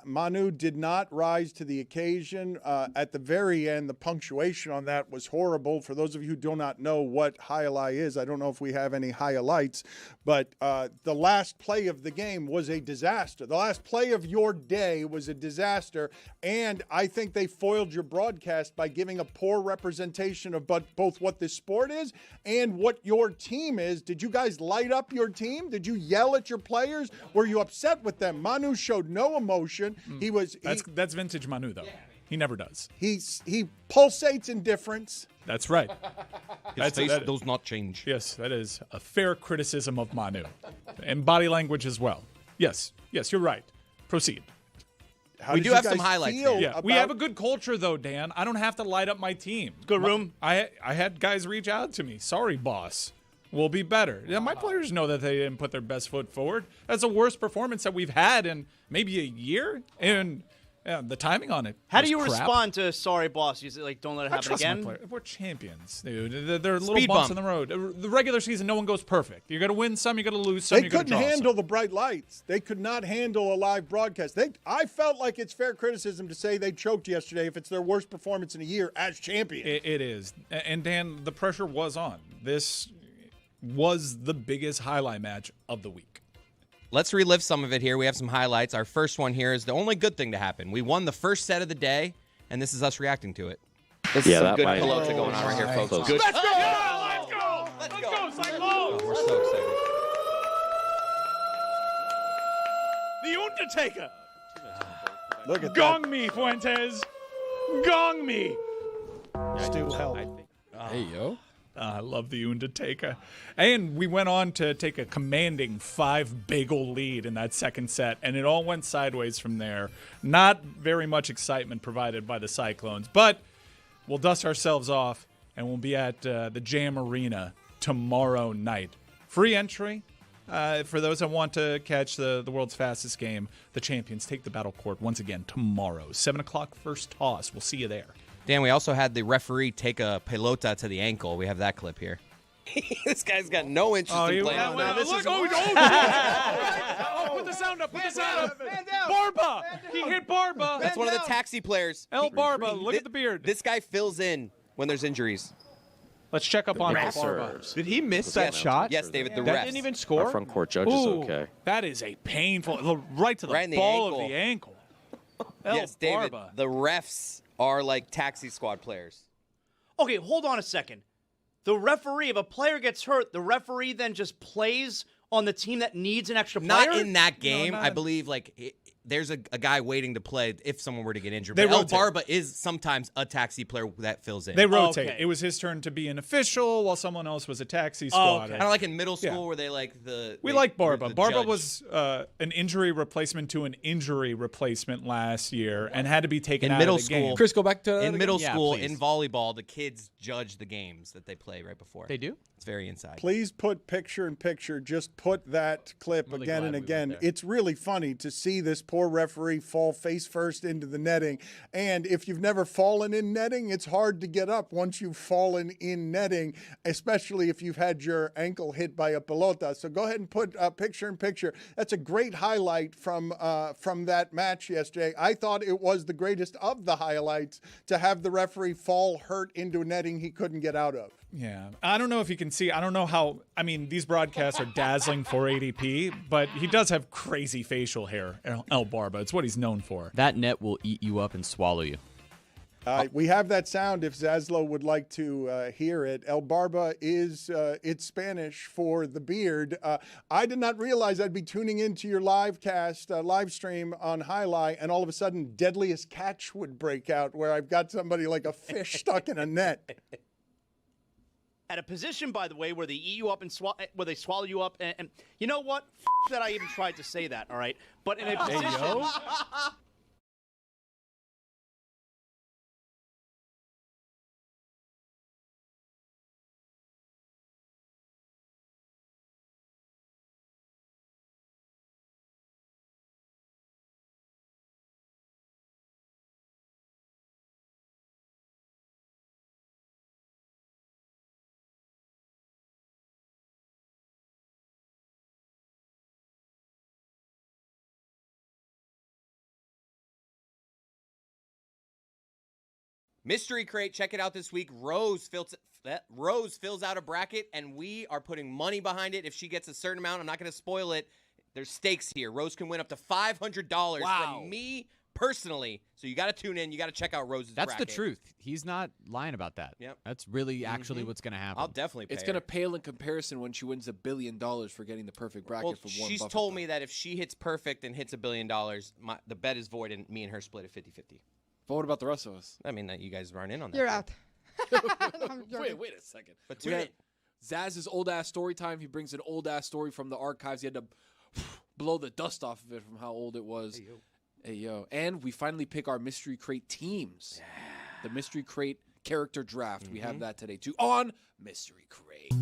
Manu did not rise to the occasion. At the very end, the punctuation on that was horrible. For those of you who do not know what Jai-Alai is, I don't know if we have any highlights, but the last play of the game was a disaster. The last play of your day was a disaster, and I think they foiled your broadcast by giving a poor representation of both what this sport is and what your team is. Did you guys light up your team? Did you yell at your players? Were you upset with them? Manu showed no emotion. That's vintage Manu, though. He never does. He pulsates indifference. That's right. His face does not change. Yes, that is a fair criticism of Manu. And body language as well. Yes, you're right. Proceed. We do have some highlights. Yeah, we have a good culture, though, Dan. I don't have to light up my team. Good room. I had guys reach out to me. Sorry, boss. We'll be better. Yeah, my players know that they didn't put their best foot forward. That's the worst performance that we've had in maybe a year, and the timing on it. How do you respond to "sorry, boss"? You say like, "Don't let it happen again." We're champions, dude. They're little bumps in the road. The regular season, no one goes perfect. You're gonna win some, you're gonna lose some. They couldn't handle the bright lights. They could not handle a live broadcast. I felt like it's fair criticism to say they choked yesterday if it's their worst performance in a year as champions. It is, and Dan, the pressure was on. This was the biggest highlight match of the week. Let's relive some of it here. We have some highlights. Our first one here is the only good thing to happen. We won the first set of the day, and this is us reacting to it. This is some good pelota going on right here, folks. Good. Let's go! Yeah, let's go, Cyclones! We're so excited. The Undertaker! Look at Gong me, Fuentes! Gong me! Stu, help. Hey, yo. I love the Undertaker. And we went on to take a commanding 5-bagel lead in that second set, and it all went sideways from there. Not very much excitement provided by the Cyclones, but we'll dust ourselves off, and we'll be at the Jam Arena tomorrow night. Free entry for those that want to catch the world's fastest game. The champions take the battle court once again tomorrow. 7 o'clock first toss. We'll see you there. Dan, we also had the referee take a pelota to the ankle. We have that clip here. This guy's got no interest in playing. Put the sound up. Put the sound up. Barba. He hit Barba. That's one of the taxi players. El Barba. Look at the beard. This guy fills in when there's injuries. Let's check up on Barba. Did he miss that shot? Yes, David. The That refs. didn't even score. Our front court judge is Ooh, okay. that is a painful, right to the Right in the ball ankle. of the ankle. El Yes, David. Barba. The refs are like taxi squad players. Okay, hold on a second. The referee, if a player gets hurt, the referee then just plays on the team that needs an extra player? Not in that game. not I in- believe there's a guy waiting to play if someone were to get injured. They But El rotate. Barba is sometimes a taxi player that fills in. They rotate. Okay. It was his turn to be an official while someone else was a taxi squad. okay. Kind of like in middle school Yeah. where they like the. We they like were Barba. the Barba judge. was an injury replacement to an injury replacement last year and had to be taken In out middle of the school. game. Chris, go back to that in again? middle Yeah, school please. in volleyball. The kids judge the games that they play right before. They do? It's very inside. Please put picture-in-picture. Just put that clip really again glad and we went again. there. It's really funny to see this poor referee fall face first into the netting. And if you've never fallen in netting, it's hard to get up once you've fallen in netting, especially if you've had your ankle hit by a pelota. So go ahead and put picture-in-picture. That's a great highlight from that match yesterday. I thought it was the greatest of the highlights to have the referee fall hurt into a netting he couldn't get out of. Yeah. I don't know if you can see. I don't know how. I mean, these broadcasts are dazzling 480p, but he does have crazy facial hair, El Barba. It's what he's known for. That net will eat you up and swallow you. We have that sound if Zaslow would like to hear it. El Barba is it's Spanish for the beard. I did not realize I'd be tuning into your live stream on Jai-Alai, and all of a sudden Deadliest Catch would break out where I've got somebody like a fish stuck in a net. At a position, by the way, where they eat you up and where they swallow you up, and you know what? That I even tried to say that. All right, but in a position. Mystery Crate, check it out this week. Rose fills out a bracket, and we are putting money behind it. If she gets a certain amount, I'm not going to spoil it. There's stakes here. Rose can win up to $500 from me personally. So you got to tune in. You got to check out Rose's That's bracket. the truth. He's not lying about that. Yep. That's really actually what's going to happen. I'll definitely pay It's her. going to pale in comparison when she wins $1 billion for getting the perfect bracket Well, for Warren she's Buffett. told me that if she hits perfect and hits $1 billion, the bet is void, and me and her split at 50-50. But what about the rest of us? I mean, you guys aren't in on that. You're out. Wait a second. But We tune got in. Zaz's old ass story time. He brings an old ass story from the archives. He had to blow the dust off of it from how old it was. Hey yo. And we finally pick our Mystery Crate teams. The Mystery Crate character draft. We have that today too on Mystery Crate.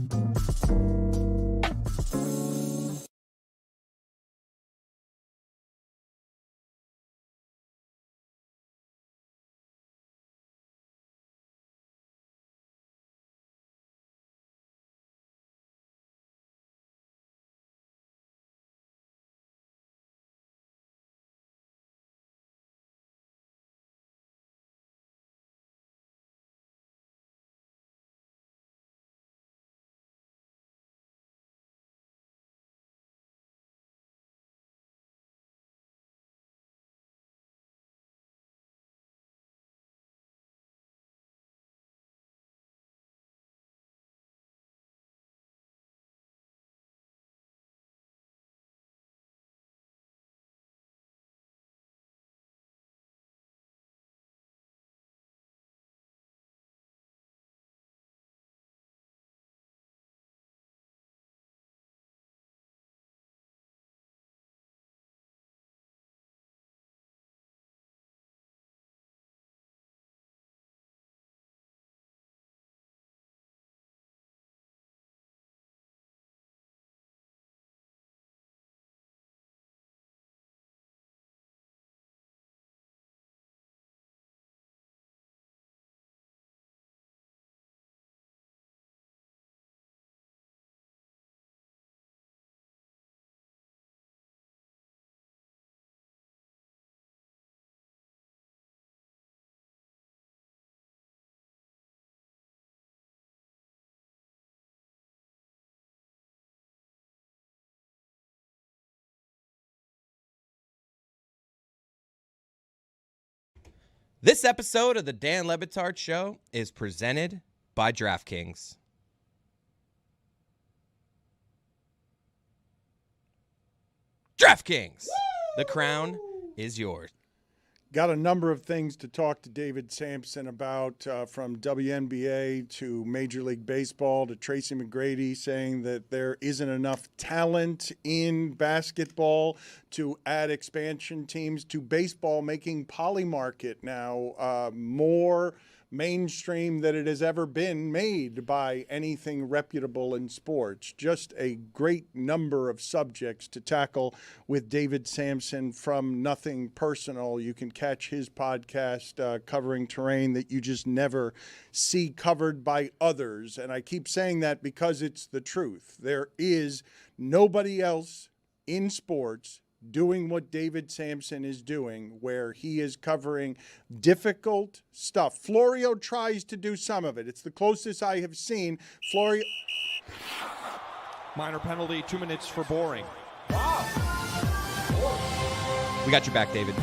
This episode of the Dan Le Batard Show is presented by Draftkings. Draftkings! The crown is yours. Got a number of things to talk to David Samson about, from WNBA to Major League Baseball to Tracy McGrady saying that there isn't enough talent in basketball to add expansion teams, to baseball making Polymarket now more mainstream than it has ever been made by anything reputable in sports. Just a great number of subjects to tackle with David Samson from Nothing Personal. You can catch his podcast covering terrain that you just never see covered by others. And I keep saying that because it's the truth. There is nobody else in sports doing what David Samson is doing, where he is covering difficult stuff. Florio tries to do some of it. It's the closest I have seen. Florio. Minor penalty, 2 minutes for boring. We got your back, David.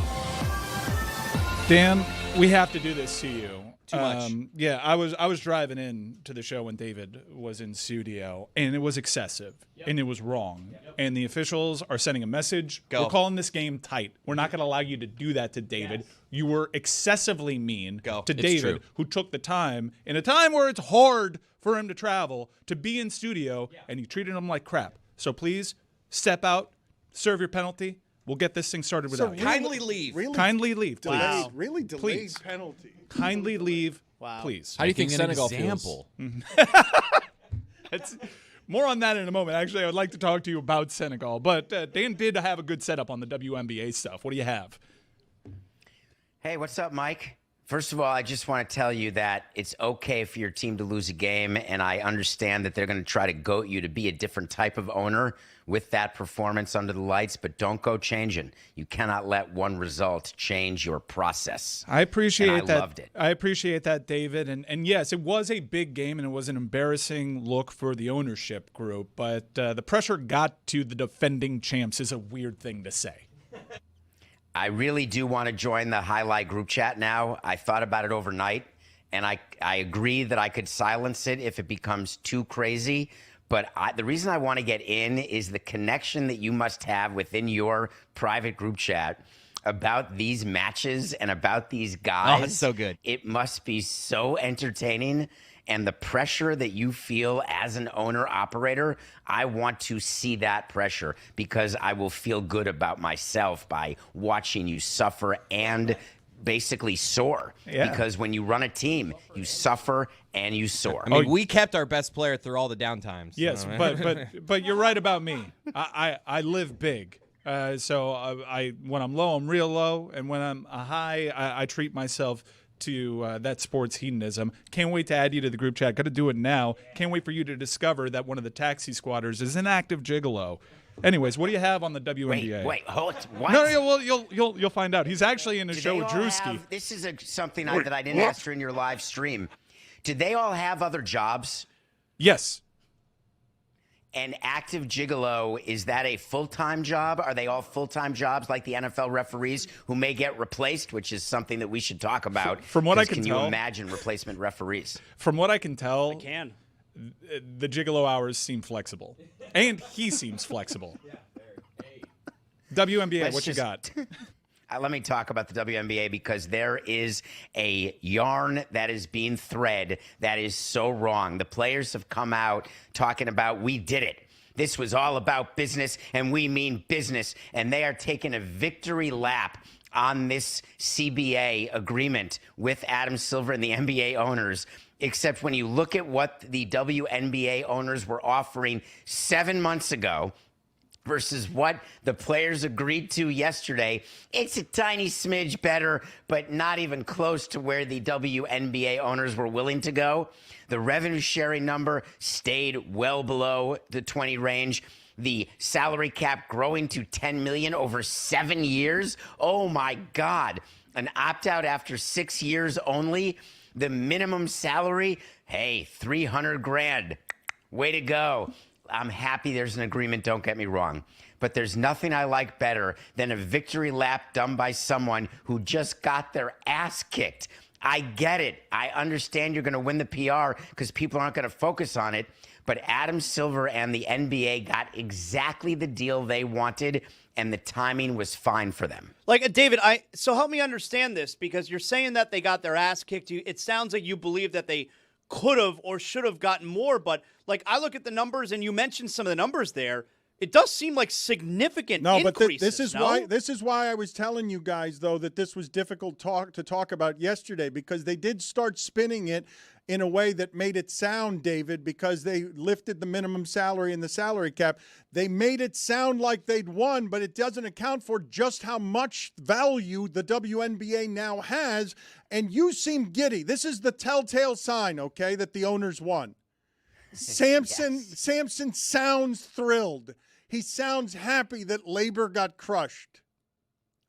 Dan, we have to do this to you. Too much. Yeah, I was driving in to the show when David was in studio, and it was excessive, and it was wrong. And the officials are sending a message. Go. We're calling this game tight. We're not going to allow you to do that to David. Yes. You were excessively mean to David, who took the time, in a time where it's hard for him to travel, to be in studio, and you treated him like crap. So please, step out, serve your penalty. We'll get this thing started without you. Kindly leave. Really? Kindly leave, please. Wow. Really delayed Please. penalty. Kindly leave, Wow. please. How do you think Making an Senegal example. It's, more on that in a moment. Actually, I would like to talk to you about Senegal. But Dan did have a good setup on the WNBA stuff. What do you have? Hey, what's up, Mike? First of all, I just want to tell you that it's okay for your team to lose a game, and I understand that they're going to try to goat you to be a different type of owner with that performance under the lights, but don't go changing. You cannot let one result change your process. I appreciate and that. I loved it. I appreciate that, David. And yes, it was a big game, and it was an embarrassing look for the ownership group, but the pressure got to the defending champs is a weird thing to say. I really do want to join the highlight group chat now. I thought about it overnight, and I agree that I could silence it if it becomes too crazy. But the reason I want to get in is the connection that you must have within your private group chat about these matches and about these guys. Oh, it's so good. It must be so entertaining. And the pressure that you feel as an owner-operator, I want to see that pressure because I will feel good about myself by watching you suffer and basically soar. Yeah. Because when you run a team, you suffer and you soar. I mean, we kept our best player through all the downtimes. Yes, but you're right about me. I live big. So I when I'm low, I'm real low. And when I'm high, I treat myself to that sports hedonism. Can't wait to add you to the group chat. Got to do it now. Can't wait for you to discover that one of the taxi squatters is an active gigolo. Anyways, what do you have on the WNBA? Wait, hold. What? No, well, you'll find out. He's actually in a show with Drewski. This is something that I didn't ask during your live stream. Did they all have other jobs? Yes. An active gigolo, is that a full-time job? Are they all full-time jobs like the NFL referees who may get replaced, which is something that we should talk about? From what I can tell. tell. Can you imagine replacement referees? From what I can tell. I can. The gigolo hours seem flexible. And he seems flexible. WNBA, what you got? Let me talk about the WNBA because there is a yarn that is being thread that is so wrong. The players have come out talking about, we did it. This was all about business, and we mean business. And they are taking a victory lap on this CBA agreement with Adam Silver and the NBA owners. Except when you look at what the WNBA owners were offering 7 months ago versus what the players agreed to yesterday, it's a tiny smidge better, but not even close to where the WNBA owners were willing to go. The revenue sharing number stayed well below the 20 range. The salary cap growing to $10 million over 7 years. Oh my God. An opt-out after 6 years only. The minimum salary, hey, $300,000. Way to go. I'm happy there's an agreement, don't get me wrong. But there's nothing I like better than a victory lap done by someone who just got their ass kicked. I get it. I understand you're going to win the PR because people aren't going to focus on it. But Adam Silver and the NBA got exactly the deal they wanted, and the timing was fine for them. Like, David, so help me understand this, because you're saying that they got their ass kicked. It sounds like you believe that they could have or should have gotten more. But, like, I look at the numbers, and you mentioned some of the numbers there. It does seem like significant increases. But this is why I was telling you guys, though, that this was difficult to talk about yesterday, because they did start spinning it in a way that made it sound, David, because they lifted the minimum salary and the salary cap. They made it sound like they'd won, but it doesn't account for just how much value the WNBA now has. And you seem giddy. This is the telltale sign, okay, that the owners won. Samson sounds thrilled. He sounds happy that labor got crushed.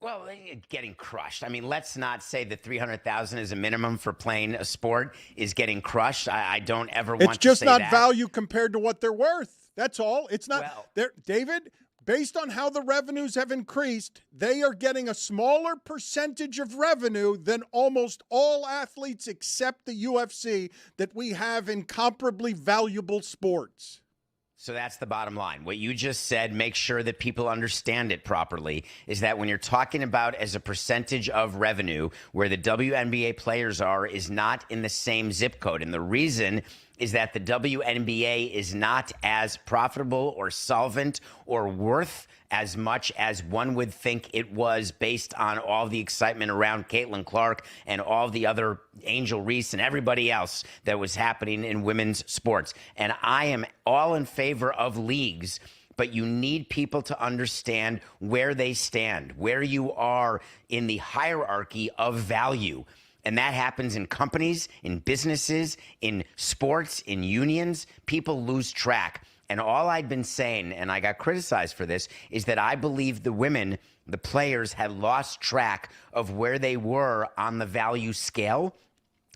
Well, getting crushed. I mean, let's not say that $300,000 is a minimum for playing a sport is getting crushed. I don't ever want to say that. It's just not value compared to what they're worth. That's all. It's not. David, based on how the revenues have increased, they are getting a smaller percentage of revenue than almost all athletes except the UFC that we have in comparably valuable sports. So that's the bottom line. What you just said, make sure that people understand it properly, is that when you're talking about as a percentage of revenue, where the WNBA players are is not in the same zip code. And the reason is that the WNBA is not as profitable or solvent or worth as much as one would think it was based on all the excitement around Caitlin Clark and all the other Angel Reese and everybody else that was happening in women's sports. And I am all in favor of leagues, but you need people to understand where they stand, where you are in the hierarchy of value. And that happens in companies, in businesses, in sports, in unions. People lose track. And all I'd been saying, and I got criticized for this, is that I believe the women, the players, had lost track of where they were on the value scale.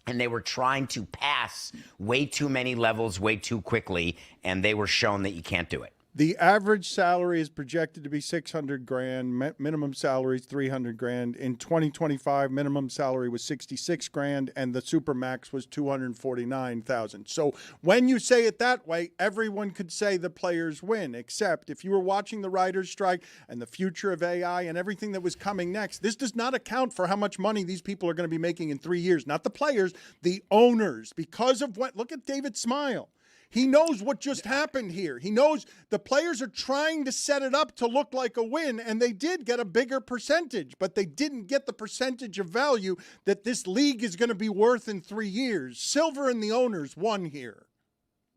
And they were trying to pass way too many levels way too quickly. And they were shown that you can't do it. The average salary is projected to be $600,000. Minimum salary is $300,000. In 2025, minimum salary was $66,000, and the supermax was $249,000. So when you say it that way, everyone could say the players win. Except if you were watching the writers' strike and the future of AI and everything that was coming next, this does not account for how much money these people are going to be making in 3 years. Not the players, the owners. Because of what? Look at David's smile. He knows what just happened here. He knows the players are trying to set it up to look like a win, and they did get a bigger percentage, but they didn't get the percentage of value that this league is going to be worth in 3 years. Silver and the owners won here.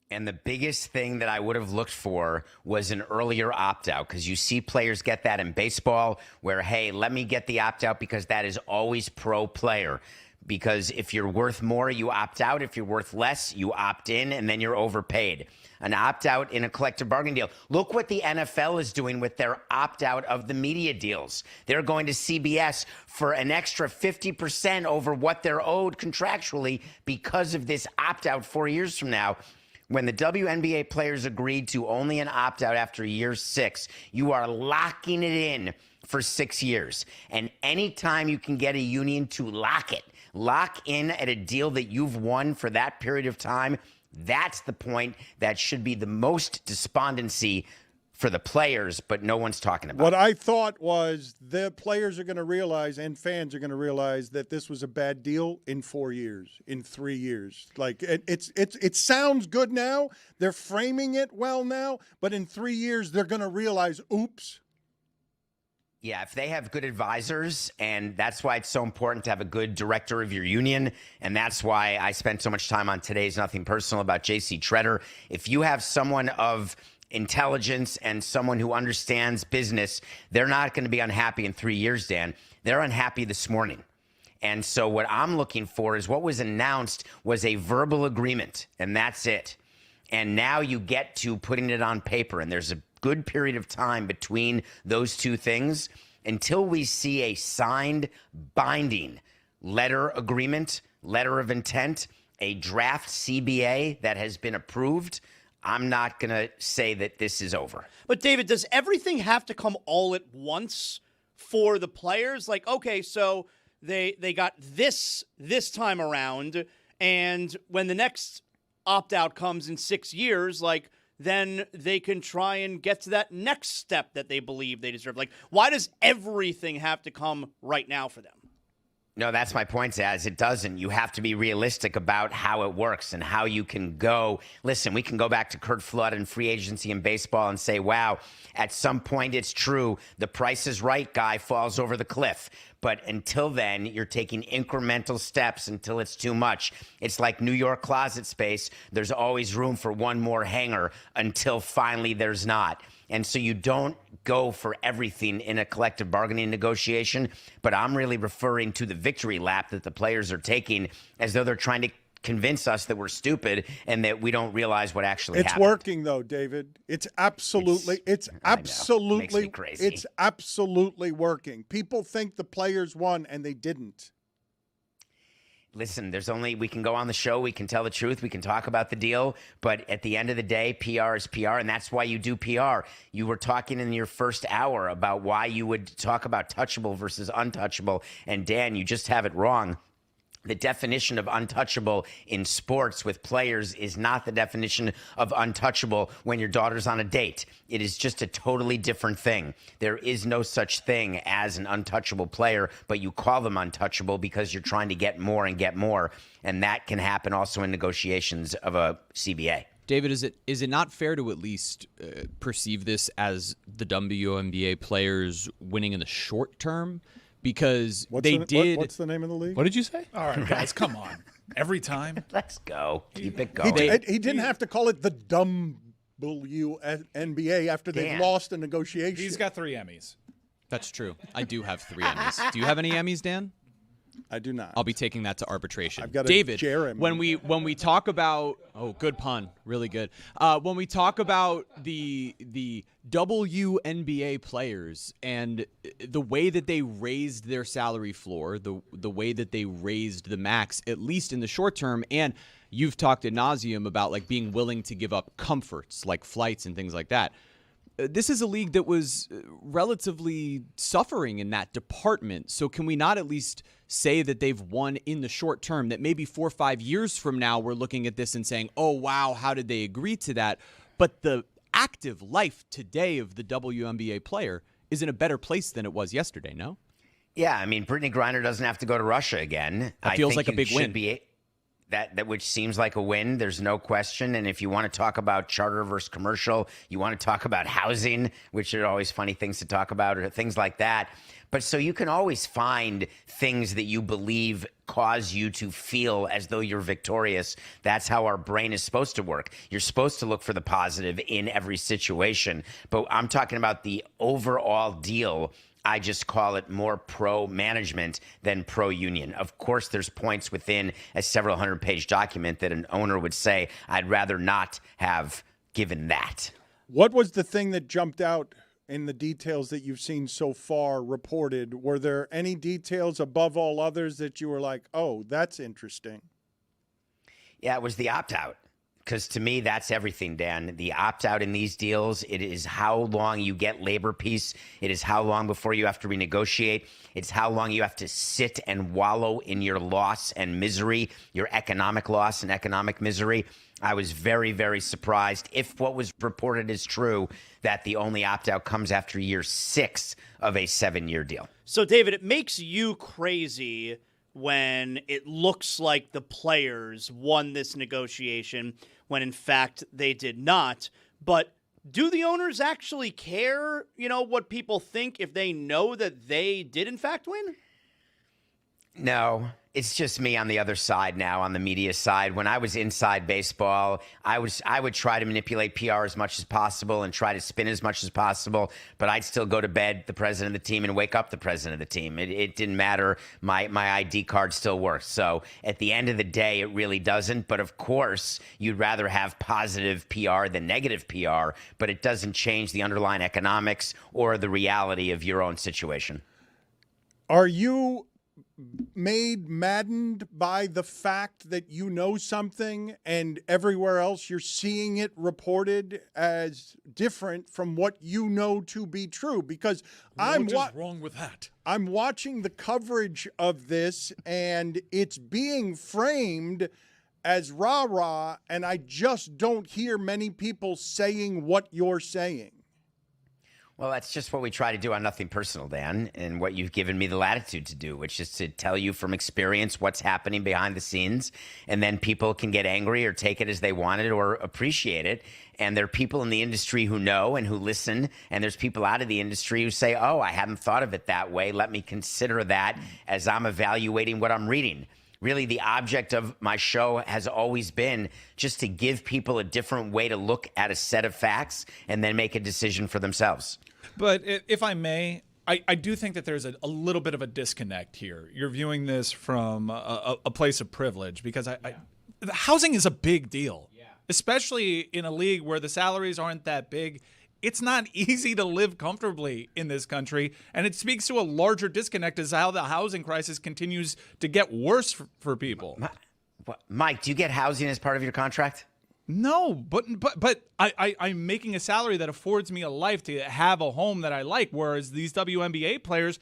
And the biggest thing that I would have looked for was an earlier opt-out, because you see players get that in baseball where, hey, let me get the opt-out because that is always pro-player. Because if you're worth more, you opt out. If you're worth less, you opt in, and then you're overpaid. An opt-out in a collective bargaining deal. Look what the NFL is doing with their opt-out of the media deals. They're going to CBS for an extra 50% over what they're owed contractually because of this opt-out 4 years from now. When the WNBA players agreed to only an opt-out after year 6, you are locking it in for 6 years. And anytime you can get a union to lock in at a deal that you've won for that period of time, that's the point that should be the most despondency for the players, but no one's talking about What it. I thought was the players are going to realize and fans are going to realize that this was a bad deal in 4 years, in 3 years. Like it sounds good now. They're framing it well now, but in 3 years they're going to realize, oops. Yeah, if they have good advisors, and that's why it's so important to have a good director of your union, and that's why I spent so much time on Today's Nothing Personal about J.C. Treader. If you have someone of intelligence and someone who understands business, they're not going to be unhappy in 3 years, Dan. They're unhappy this morning. And so what I'm looking for is what was announced was a verbal agreement, and that's it. And now you get to putting it on paper, and there's a good period of time between those two things until we see a signed, binding letter agreement, letter of intent, a draft CBA that has been approved. I'm not going to say that this is over. But David, does everything have to come all at once for the players? Like, okay, so they got this time around, and when the next opt-out comes in 6 years, like, then they can try and get to that next step that they believe they deserve. Like, why does everything have to come right now for them? No, that's my point, Zaz. It doesn't. You have to be realistic about how it works and how you can go. Listen, we can go back to Kurt Flood and free agency in baseball and say, wow, at some point it's true. The Price is Right guy falls over the cliff. But until then, you're taking incremental steps until it's too much. It's like New York closet space. There's always room for one more hanger until finally there's not. And so you don't go for everything in a collective bargaining negotiation. But I'm really referring to the victory lap that the players are taking as though they're trying to convince us that we're stupid and that we don't realize what actually happened. It's working, though, David. It's absolutely Makes me crazy. It's absolutely working. People think the players won, and they didn't. Listen, we can go on the show, we can tell the truth, we can talk about the deal, but at the end of the day, PR is PR, and that's why you do PR. You were talking in your first hour about why you would talk about touchable versus untouchable, and Dan, you just have it wrong. The definition of untouchable in sports with players is not the definition of untouchable when your daughter's on a date. It is just a totally different thing. There is no such thing as an untouchable player, but you call them untouchable because you're trying to get more and get more. And that can happen also in negotiations of a CBA. David, is it not fair to at least perceive this as the WNBA players winning in the short term? Because What's they the, did. What's the name of the league? What did you say? All right, guys, come on. Every time. Let's go. Keep it going. He didn't have to call it the WNBA after they lost a negotiation. He's got 3 Emmys. That's true. I do have 3 Emmys. Do you have any Emmys, Dan? I do not. I'll be taking that to arbitration. I've got David, Jeremy. when we talk about good pun, really good. When we talk about the WNBA players and the way that they raised their salary floor, the way that they raised the max, at least in the short term, and you've talked ad nauseum about like being willing to give up comforts like flights and things like that. This is a league that was relatively suffering in that department. So can we not at least say that they've won in the short term, that maybe 4 or 5 years from now we're looking at this and saying, oh, wow, how did they agree to that? But the active life today of the WNBA player is in a better place than it was yesterday, no? Yeah, I mean, Brittany Griner doesn't have to go to Russia again. That feels like a big win. That which seems like a win. There's no question. And if you want to talk about charter versus commercial, you want to talk about housing, which are always funny things to talk about, or things like that. But so you can always find things that you believe cause you to feel as though you're victorious. That's how our brain is supposed to work. You're supposed to look for the positive in every situation. But I'm talking about the overall deal. I just call it more pro-management than pro-union. Of course, there's points within a several hundred-page document that an owner would say, I'd rather not have given that. What was the thing that jumped out in the details that you've seen so far reported? Were there any details above all others that you were like, oh, that's interesting? Yeah, it was the opt-out. Because to me, that's everything, Dan. The opt-out in these deals, it is how long you get labor peace. It is how long before you have to renegotiate. It's how long you have to sit and wallow in your loss and misery, your economic loss and economic misery. I was very, very surprised, if what was reported is true, that the only opt-out comes after year 6 of a 7-year deal. So, David, it makes you crazy when it looks like the players won this negotiation when in fact they did not. But do the owners actually care, what people think if they know that they did in fact win? No, it's just me on the other side now, on the media side. When I was inside baseball, I would try to manipulate PR as much as possible and try to spin as much as possible, but I'd still go to bed the president of the team and wake up the president of the team. It didn't matter. My ID card still works. So at the end of the day, it really doesn't. But of course, you'd rather have positive PR than negative PR, but it doesn't change the underlying economics or the reality of your own situation. Are you made maddened by the fact that you know something and everywhere else you're seeing it reported as different from what you know to be true? Because What is wrong with that? I'm watching the coverage of this and it's being framed as rah-rah, and I just don't hear many people saying what you're saying. Well, that's just what we try to do on Nothing Personal, Dan, and what you've given me the latitude to do, which is to tell you from experience what's happening behind the scenes, and then people can get angry or take it as they want it or appreciate it. And there are people in the industry who know and who listen, and there's people out of the industry who say, oh, I hadn't thought of it that way. Let me consider that as I'm evaluating what I'm reading. Really, the object of my show has always been just to give people a different way to look at a set of facts and then make a decision for themselves. But if I may, I do think that there's a little bit of a disconnect here. You're viewing this from a place of privilege because the housing is a big deal, especially in a league where the salaries aren't that big. It's not easy to live comfortably in this country, and it speaks to a larger disconnect as how the housing crisis continues to get worse for people. Mike, do you get housing as part of your contract? No, but I'm making a salary that affords me a life to have a home that I like, whereas these WNBA players,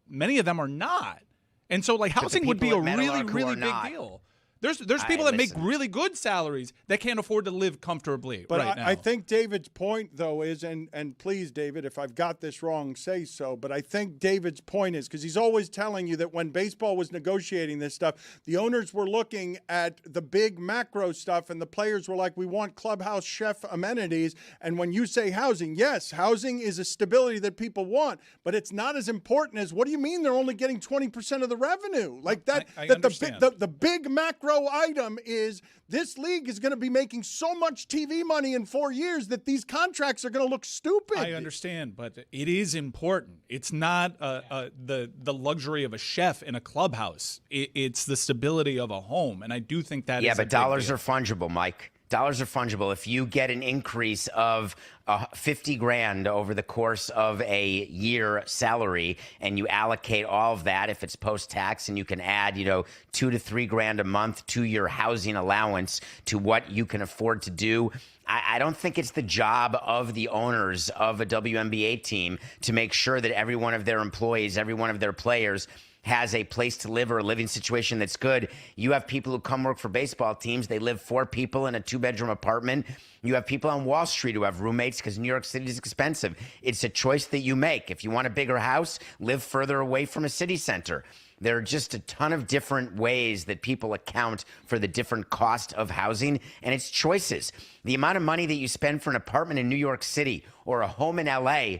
many of them are not. And so, like, housing would be a really big deal. There's people that make really good salaries that can't afford to live comfortably right now. I think David's point, though, is, and please, David, if I've got this wrong, say so, but I think David's point is, because he's always telling you that when baseball was negotiating this stuff, the owners were looking at the big macro stuff, and the players were like, we want clubhouse chef amenities. And when you say housing, yes, housing is a stability that people want, but it's not as important as, what do you mean they're only getting 20% of the revenue? Like that, the big macro item is this league is going to be making so much TV money in 4 years that these contracts are going to look stupid. I understand, but it is important. It's not the luxury of a chef in a clubhouse. It's the stability of a home, and I do think that. Yeah, but dollars are fungible, Mike. Dollars are fungible. If you get an increase of $50,000 over the course of a year salary, and you allocate all of that, if it's post-tax, and you can add, $2,000 to $3,000 a month to your housing allowance to what you can afford to do, I don't think it's the job of the owners of a WNBA team to make sure that every one of their employees, every one of their players has a place to live or a living situation that's good. You have people who come work for baseball teams. They live 4 people in a 2-bedroom apartment. You have people on Wall Street who have roommates because New York City is expensive. It's a choice that you make. If you want a bigger house, live further away from a city center. There are just a ton of different ways that people account for the different cost of housing, and it's choices. The amount of money that you spend for an apartment in New York City or a home in LA,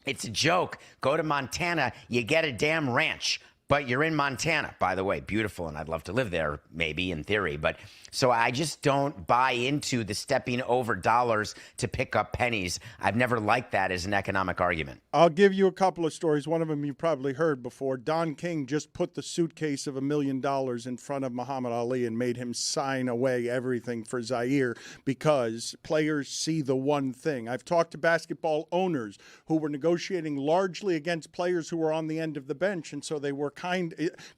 it's a joke. Go to Montana, you get a damn ranch. But you're in Montana, by the way, beautiful, and I'd love to live there, maybe, in theory. But so I just don't buy into the stepping over dollars to pick up pennies. I've never liked that as an economic argument. I'll give you a couple of stories. One of them you've probably heard before. Don King just put the suitcase of $1 million in front of Muhammad Ali and made him sign away everything for Zaire because players see the one thing. I've talked to basketball owners who were negotiating largely against players who were on the end of the bench, and so they were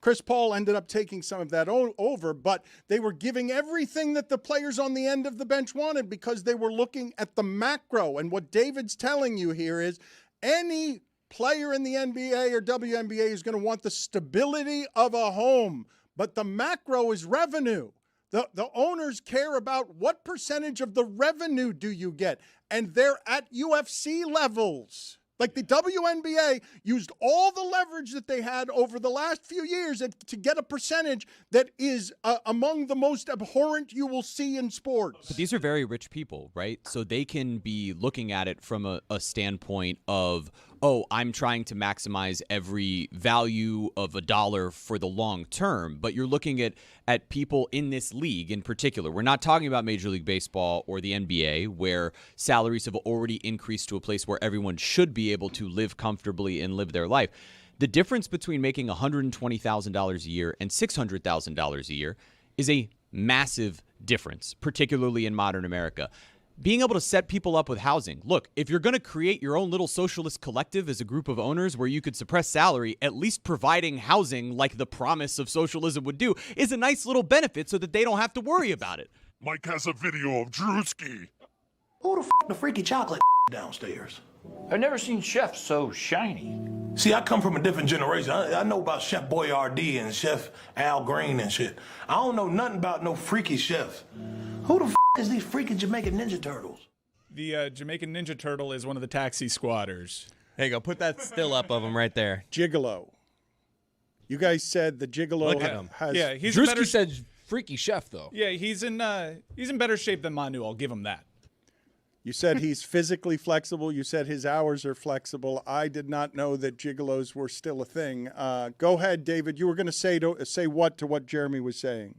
Chris Paul ended up taking some of that over, but they were giving everything that the players on the end of the bench wanted because they were looking at the macro. And what David's telling you here is any player in the NBA or WNBA is going to want the stability of a home, but the macro is revenue. The owners care about what percentage of the revenue do you get, and they're at UFC levels. Like the WNBA used all the leverage that they had over the last few years to get a percentage that is among the most abhorrent you will see in sports. But these are very rich people, right? So they can be looking at it from a standpoint of, oh, I'm trying to maximize every value of a dollar for the long term. But you're looking at people in this league in particular. We're not talking about Major League Baseball or the NBA, where salaries have already increased to a place where everyone should be able to live comfortably and live their life. The difference between making $120,000 a year and $600,000 a year is a massive difference, particularly in modern America. being able to set people up with housing. Look, if you're going to create your own little socialist collective as a group of owners where you could suppress salary, at least providing housing like the promise of socialism would do is a nice little benefit so that they don't have to worry about it. Mike has a video of Drewski. Who the the freaky chocolate downstairs? I've never seen Chef so shiny. See, I come from a different generation. I know about Chef Boyardee and Chef Al Green and shit. I don't know nothing about no freaky chefs. Who the is these freaky Jamaican Ninja Turtles? The Jamaican Ninja Turtle is one of the taxi squatters. There you go. Put that still up of him right there. Gigolo. You guys said the Gigolo Look at him. has... Yeah, he's Drewski said freaky chef, though. Yeah, he's in better shape than Manu. I'll give him that. You said he's physically flexible. You said his hours are flexible. I did not know that gigolos were still a thing. Go ahead, David. You were going to say what to what Jeremy was saying?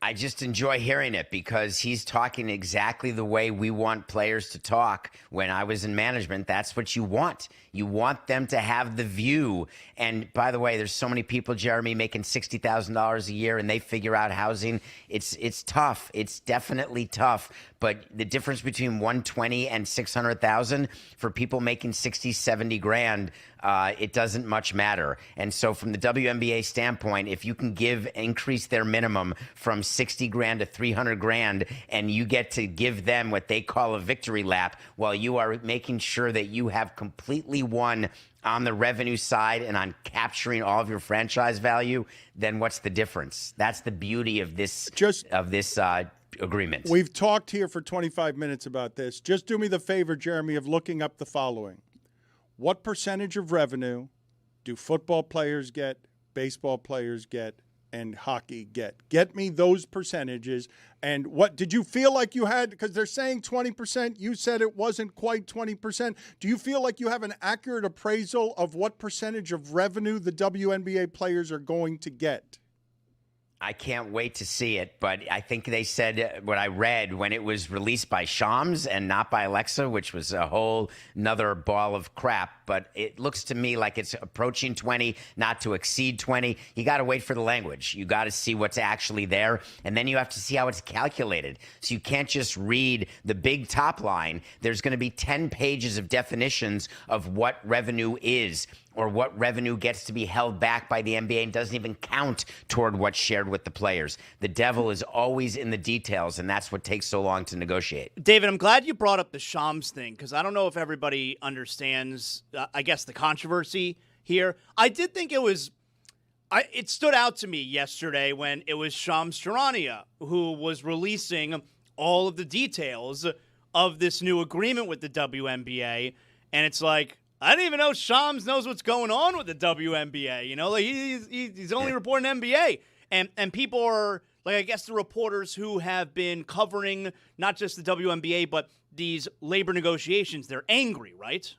I just enjoy hearing it because he's talking exactly the way we want players to talk. When I was in management, that's what you want. You want them to have the view. And by the way, there's so many people, Jeremy, making $60,000 a year and they figure out housing. It's tough. It's definitely tough. But the difference between 120 and 600,000 for people making 60, 70 grand, it doesn't much matter. And so from the WNBA standpoint, if you can increase their minimum from 60 grand to 300 grand, and you get to give them what they call a victory lap while you are making sure that you have completely won on the revenue side and on capturing all of your franchise value, then what's the difference? That's the beauty of this agreement. We've talked here for 25 minutes about this. Just do me the favor, Jeremy, of looking up the following. What percentage of revenue do football players get, baseball players get, and hockey get? Get me those percentages. And what did you feel like you had? Because they're saying 20%. You said it wasn't quite 20%. Do you feel like you have an accurate appraisal of what percentage of revenue the WNBA players are going to get? I can't wait to see it, but I think they said what I read when it was released by Shams and not by Alexa, which was a whole nother ball of crap. But it looks to me like it's approaching 20, not to exceed 20. You got to wait for the language. You got to see what's actually there, and then you have to see how it's calculated. So you can't just read the big top line. There's going to be 10 pages of definitions of what revenue is, or what revenue gets to be held back by the NBA and doesn't even count toward what's shared with the players. The devil is always in the details, and that's what takes so long to negotiate. David, I'm glad you brought up the Shams thing, because I don't know if everybody understands, I guess, the controversy here. I did think it stood out to me yesterday when it was Shams Charania who was releasing all of the details of this new agreement with the WNBA, and it's like, I didn't even know Shams knows what's going on with the WNBA. You know, like he's only reporting NBA, and people are like, I guess the reporters who have been covering not just the WNBA but these labor negotiations, they're angry, right?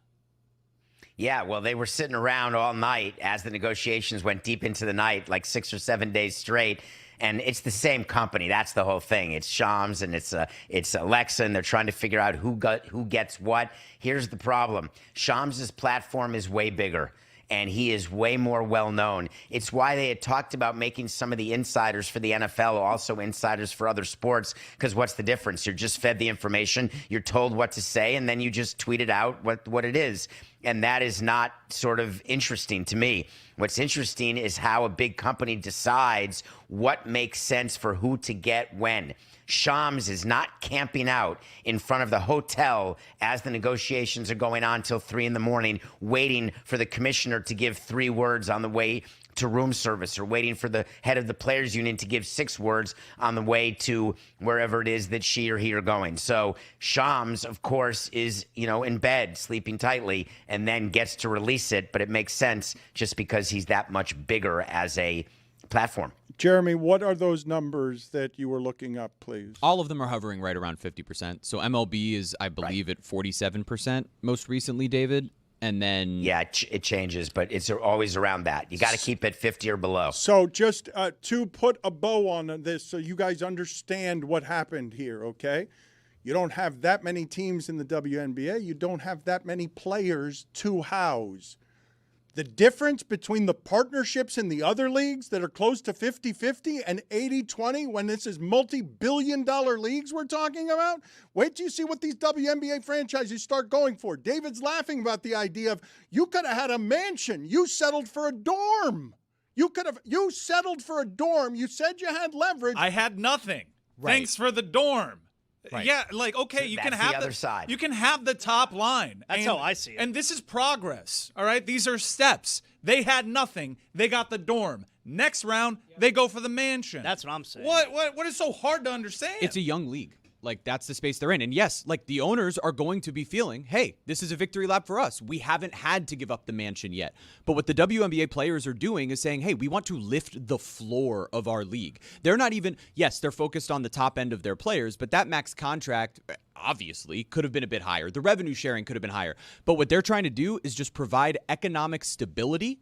Yeah, well, they were sitting around all night as the negotiations went deep into the night, like 6 or 7 days straight. And it's the same company. That's the whole thing. It's Shams and it's Alexa, and they're trying to figure out who gets what. Here's the problem. Shams' platform is way bigger, and he is way more well-known. It's why they had talked about making some of the insiders for the NFL also insiders for other sports, because what's the difference? You're just fed the information, you're told what to say, and then you just tweet it out what it is. And that is not sort of interesting to me. What's interesting is how a big company decides what makes sense for who to get when. Shams is not camping out in front of the hotel as the negotiations are going on till 3 a.m, waiting for the commissioner to give 3 words on the way to room service, or waiting for the head of the players union to give 6 words on the way to wherever it is that she or he are going. So Shams, of course, is, in bed, sleeping tightly, and then gets to release it. But it makes sense just because he's that much bigger as a platform. Jeremy, what are those numbers that you were looking up, please? All of them are hovering right around 50%. So MLB is, I believe, at 47% most recently, David. And then it changes, but it's always around that. You got to keep it 50 or below. So just to put a bow on this so you guys understand what happened here, okay? You don't have that many teams in the WNBA. You don't have that many players to house. The difference between the partnerships in the other leagues that are close to 50-50 and 80-20 when this is multi-billion-dollar leagues we're talking about? Wait till you see what these WNBA franchises start going for. David's laughing about the idea of you could have had a mansion. You settled for a dorm. You settled for a dorm. You said you had leverage. I had nothing. Right. Thanks for the dorm. Right. Yeah, like, okay, you can have the other side. You can have the top line. That's how I see it. And this is progress, all right? These are steps. They had nothing. They got the dorm. Next round, they go for the mansion. That's what I'm saying. What is so hard to understand? It's a young league. Like, that's the space they're in. And yes, like, the owners are going to be feeling, hey, this is a victory lap for us. We haven't had to give up the mansion yet. But what the WNBA players are doing is saying, hey, we want to lift the floor of our league. They're not even, yes, they're focused on the top end of their players, but that max contract obviously could have been a bit higher. The revenue sharing could have been higher. But what they're trying to do is just provide economic stability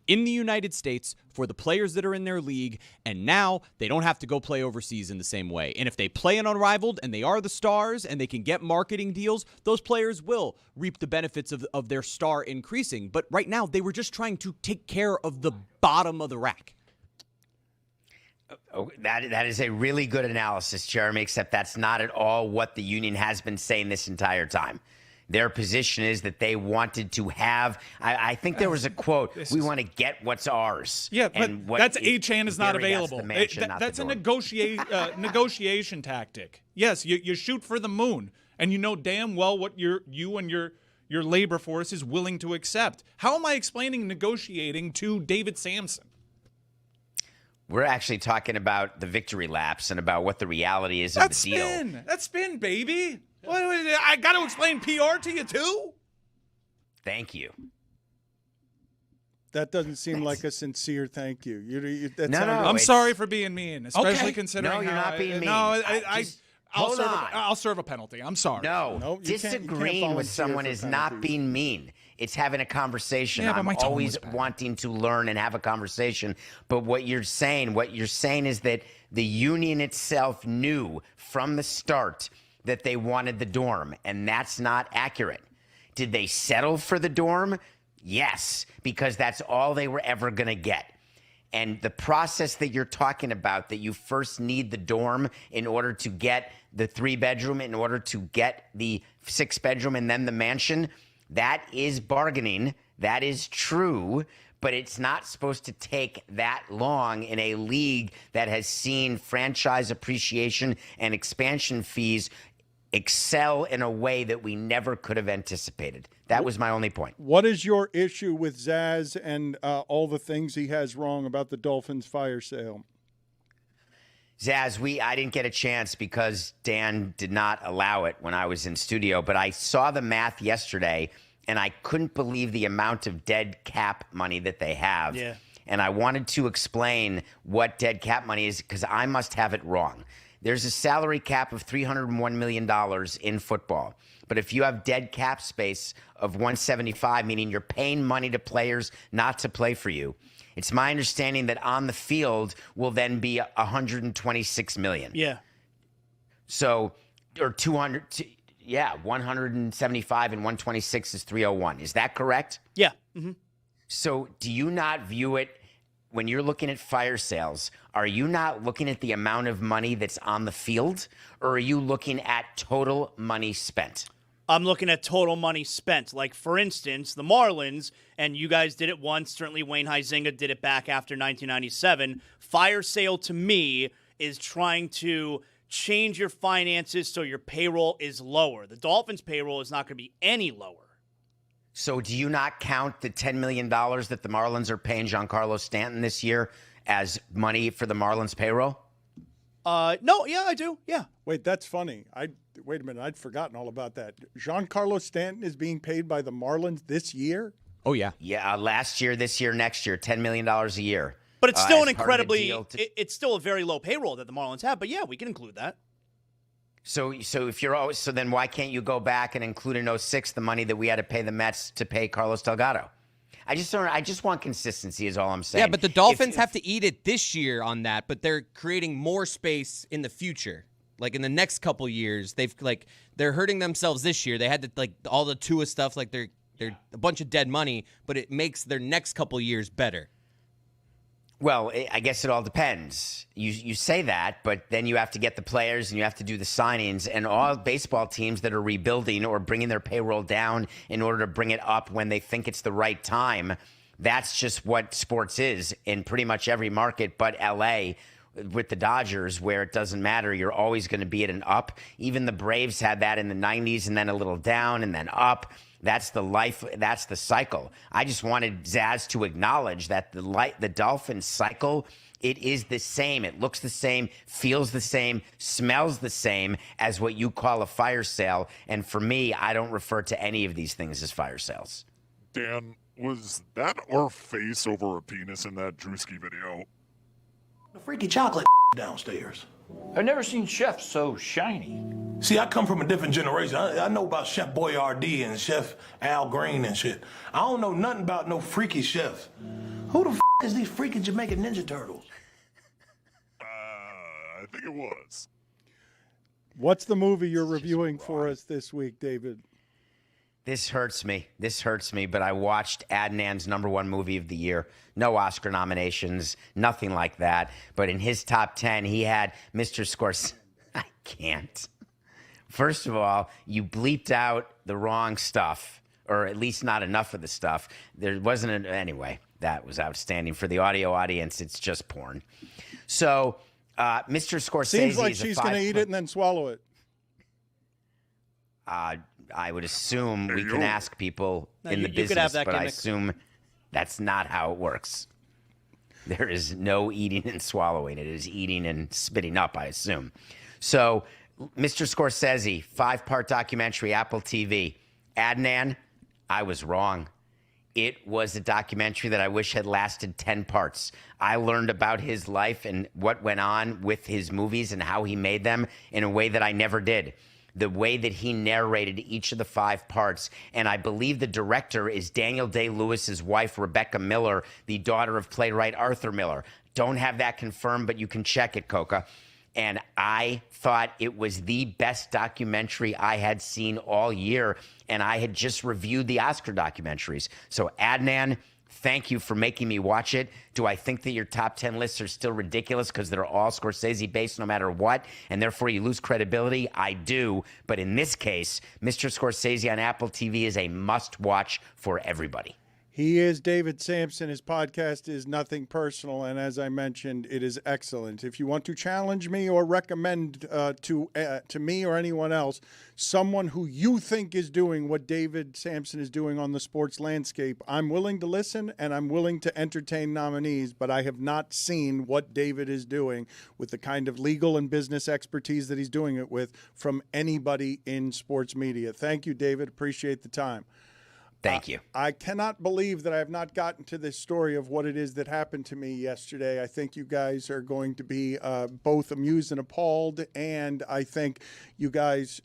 in the United States for the players that are in their league, and now they don't have to go play overseas in the same way. And if they play an Unrivaled and they are the stars and they can get marketing deals, those players will reap the benefits of their star increasing. But right now, they were just trying to take care of the bottom of the rack. Oh, that is a really good analysis, Jeremy, except that's not at all what the union has been saying this entire time. Their position is that they wanted to have, I think there was a quote, we want to get what's ours. Yeah, but that's HN is not available. That's the mansion, not that's the a dorm. negotiation tactic. Yes, you shoot for the moon, and you know damn well what you and your labor force is willing to accept. How am I explaining negotiating to David Samson? We're actually talking about the victory laps and about what the reality is of the deal. That's spin, baby. I got to explain PR to you, too? Thank you. That doesn't seem like a sincere thank you. No, I'm sorry for being mean, especially considering No, you're not being mean. No, I'll serve a penalty. I'm sorry. No, disagreeing with someone is not being mean. It's having a conversation. Yeah, but I'm my tone always was bad. wanting to learn and have a conversation. But what you're saying is that the union itself knew from the start that they wanted the dorm, and that's not accurate. Did they settle for the dorm? Yes, because that's all they were ever going to get. And the process that you're talking about, that you first need the dorm in order to get the 3-bedroom, in order to get the 6-bedroom, and then the mansion, that is bargaining. That is true. But it's not supposed to take that long in a league that has seen franchise appreciation and expansion fees excel in a way that we never could have anticipated. That was my only point. What is your issue with Zaz and all the things he has wrong about the Dolphins fire sale? Zaz, I didn't get a chance because Dan did not allow it when I was in studio, but I saw the math yesterday, and I couldn't believe the amount of dead cap money that they have. Yeah. And I wanted to explain what dead cap money is because I must have it wrong. There's a salary cap of $301 million in football. But if you have dead cap space of $175, meaning you're paying money to players not to play for you, it's my understanding that on the field will then be $126 million. Yeah. So, or 175 and 126 is 301. Is that correct? Yeah. Mm-hmm. So do you not view it, when you're looking at fire sales, are you not looking at the amount of money that's on the field, or are you looking at total money spent? I'm looking at total money spent. Like, for instance, the Marlins, and you guys did it once. Certainly Wayne Huizinga did it back after 1997. Fire sale, to me, is trying to change your finances so your payroll is lower. The Dolphins' payroll is not going to be any lower. So do you not count the $10 million that the Marlins are paying Giancarlo Stanton this year as money for the Marlins payroll? No, yeah, I do. Yeah. Wait, that's funny. Wait a minute. I'd forgotten all about that. Giancarlo Stanton is being paid by the Marlins this year? Oh, yeah. Yeah, last year, this year, next year, $10 million a year. But it's still it's still a very low payroll that the Marlins have. But yeah, we can include that. So then why can't you go back and include in 06 the money that we had to pay the Mets to pay Carlos Delgado? I just want consistency is all I'm saying. Yeah, but the Dolphins have to eat it this year on that, but they're creating more space in the future. Like in the next couple years, they're hurting themselves this year. They had to all the Tua stuff, they They're a bunch of dead money, but it makes their next couple years better. Well, I guess it all depends. You say that, but then you have to get the players and you have to do the signings. And all baseball teams that are rebuilding or bringing their payroll down in order to bring it up when they think it's the right time, that's just what sports is in pretty much every market but L.A., with the Dodgers, where it doesn't matter. You're always going to be at an up. Even the Braves had that in the 90s and then a little down and then up. That's the life. That's the cycle. I just wanted Zaz to acknowledge that the Dolphins cycle, it is the same. It looks the same, feels the same, smells the same as what you call a fire sale. And for me, I don't refer to any of these things as fire sales. Dan, was that our face over a penis in that Drewski video? The freaky chocolate downstairs. I've never seen Chef so shiny. See, I come from a different generation. I know about Chef Boyardee and Chef Al Green and shit. I don't know nothing about no freaky chefs. Who the is these freaky Jamaican Ninja Turtles? I think it was. What's the movie you're reviewing for us this week, David? This hurts me. But I watched Adnan's #1 movie of the year. No Oscar nominations, nothing like that. But in his top 10, he had Mr. Scorsese. I can't. First of all, you bleeped out the wrong stuff, or at least not enough of the stuff. There wasn't anyway, that was outstanding. For the audio audience, it's just porn. So, Mr. Scorsese seems like she's going to eat it and then swallow it. I would assume we can ask people in the business, but I assume that's not how it works. There is no eating and swallowing. It is eating and spitting up, I assume. So, Mr. Scorsese, 5-part documentary, Apple TV. Adnan, I was wrong. It was a documentary that I wish had lasted 10 parts. I learned about his life and what went on with his movies and how he made them in a way that I never did. The way that he narrated each of the 5 parts. And I believe the director is Daniel Day-Lewis's wife, Rebecca Miller, the daughter of playwright Arthur Miller. Don't have that confirmed, but you can check it, Coca. And I thought it was the best documentary I had seen all year. And I had just reviewed the Oscar documentaries. So Adnan, thank you for making me watch it. Do I think that your top 10 lists are still ridiculous because they're all Scorsese-based no matter what, and therefore you lose credibility? I do. But in this case, Mr. Scorsese on Apple TV is a must-watch for everybody. He is David Samson. His podcast is Nothing Personal, and as I mentioned, it is excellent. If you want to challenge me or recommend to me or anyone else someone who you think is doing what David Samson is doing on the sports landscape, I'm willing to listen and I'm willing to entertain nominees, but I have not seen what David is doing with the kind of legal and business expertise that he's doing it with from anybody in sports media. Thank you, David. Appreciate the time. Thank you. I cannot believe that I have not gotten to this story of what it is that happened to me yesterday. I think you guys are going to be both amused and appalled, and I think you guys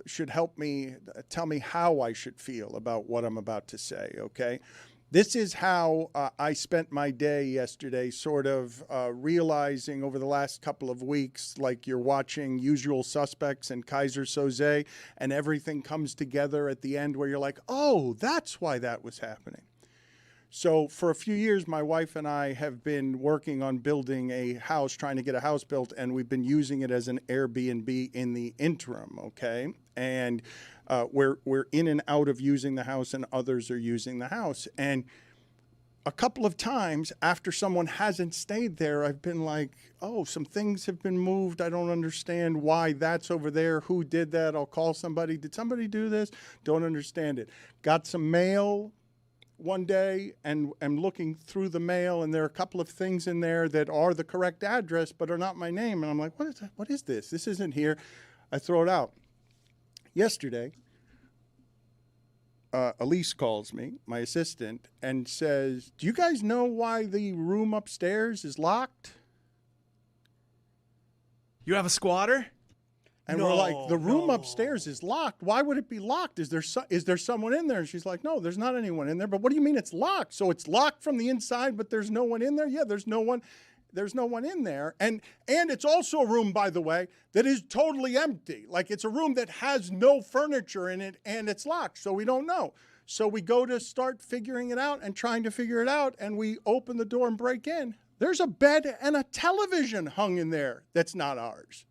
should help me, tell me how I should feel about what I'm about to say, okay? This is how I spent my day yesterday, sort of realizing over the last couple of weeks, like you're watching Usual Suspects and Kaiser Soze, and everything comes together at the end where you're like, oh, that's why that was happening. So for a few years, my wife and I have been working on building a house, trying to get a house built, and we've been using it as an Airbnb in the interim, okay? And we're in and out of using the house, and others are using the house. And a couple of times after someone hasn't stayed there, I've been like, oh, some things have been moved. I don't understand why that's over there. Who did that? I'll call somebody. Did somebody do this? Don't understand it. Got some mail one day and am looking through the mail, and there are a couple of things in there that are the correct address but are not my name. And I'm like, what is that? What is this? This isn't here. I throw it out. Yesterday, Elise calls me, my assistant, and says, do you guys know why the room upstairs is locked? You have a squatter? And we're like, the room upstairs is locked. Why would it be locked? Is there someone in there? And she's like, no, there's not anyone in there. But what do you mean it's locked? So it's locked from the inside, but there's no one in there? Yeah, there's no one in there. And it's also a room, by the way, that is totally empty. Like, it's a room that has no furniture in it, and it's locked, so we don't know. So we go to start figuring it out and trying to figure it out, and we open the door and break in. There's a bed and a television hung in there that's not ours.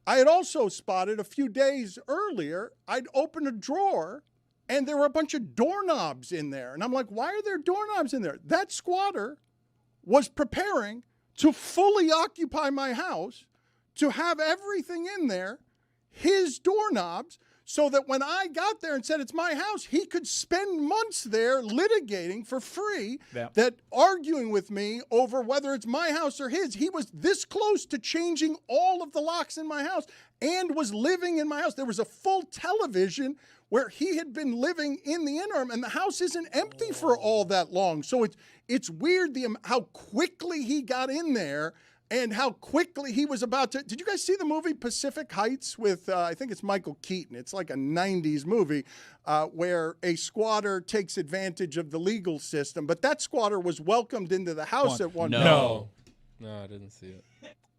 I had also spotted a few days earlier, I'd opened a drawer, and there were a bunch of doorknobs in there. And I'm like, why are there doorknobs in there? That squatter was preparing to fully occupy my house, to have everything in there, his doorknobs, so that when I got there and said it's my house, he could spend months there litigating for free, that arguing with me over whether it's my house or his. He was this close to changing all of the locks in my house and was living in my house. There was a full television where he had been living in the interim, and the house isn't empty for all that long. So it's weird how quickly he got in there and how quickly he was about to. Did you guys see the movie Pacific Heights with, I think it's Michael Keaton? It's like a 90s movie where a squatter takes advantage of the legal system. But that squatter was welcomed into the house at one point. No, I didn't see it.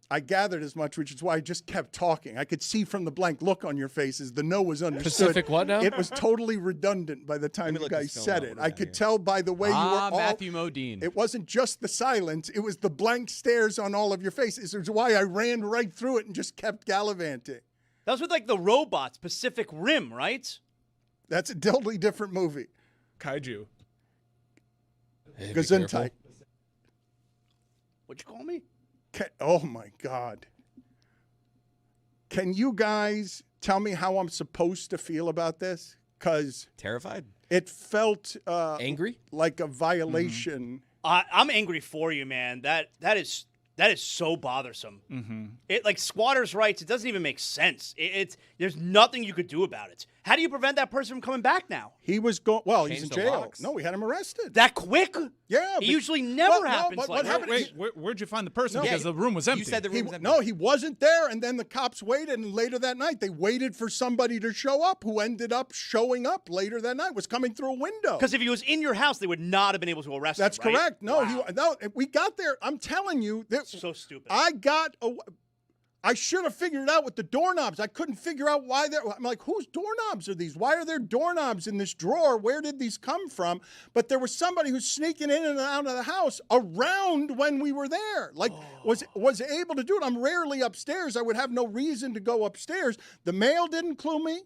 I gathered as much, which is why I just kept talking. I could see from the blank look on your faces, the no was understood. Pacific what now? It was totally redundant by the time you guys said it. I could tell by the way you were all... Matthew Modine. It wasn't just the silence. It was the blank stares on all of your faces. It was why I ran right through it and just kept gallivanting. That was with, like, the robots, Pacific Rim, right? That's a totally different movie. Kaiju. Hey, Gesundheit. What'd you call me? Oh, my God. Can you guys tell me how I'm supposed to feel about this? Because terrified. It felt angry, like a violation. I'm angry for you, man. That is so bothersome. Mm-hmm. It like squatters' rights. It doesn't even make sense. There's nothing you could do about it. How do you prevent that person from coming back now? He was going. Well, he's Change in the jail. locks. No, we had him arrested. That quick? Yeah. It usually never happens like what that. happened? Wait, where'd you find the person? Because the room was empty. You said the room was empty. No, he wasn't there. And then the cops waited. And later that night, they waited for somebody to show up who ended up showing up later that night, was coming through a window. Because if he was in your house, they would not have been able to arrest That's him, right? correct. No, Wow. we got there. I'm telling you. So stupid. I should have figured it out with the doorknobs. I couldn't figure out why they're. I'm like, whose doorknobs are these? Why are there doorknobs in this drawer? Where did these come from? But there was somebody who's sneaking in and out of the house around when we were there. Like, was able to do it. I'm rarely upstairs. I would have no reason to go upstairs. The mail didn't clue me.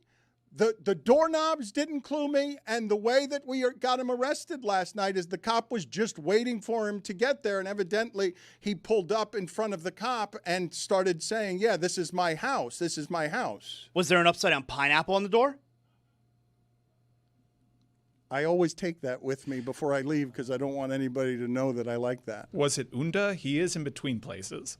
The doorknobs didn't clue me, and the way that we got him arrested last night is the cop was just waiting for him to get there, and evidently he pulled up in front of the cop and started saying, yeah, this is my house. This is my house. Was there an upside-down pineapple on the door? I always take that with me before I leave because I don't want anybody to know that I like that. Was it Unda? He is in between places.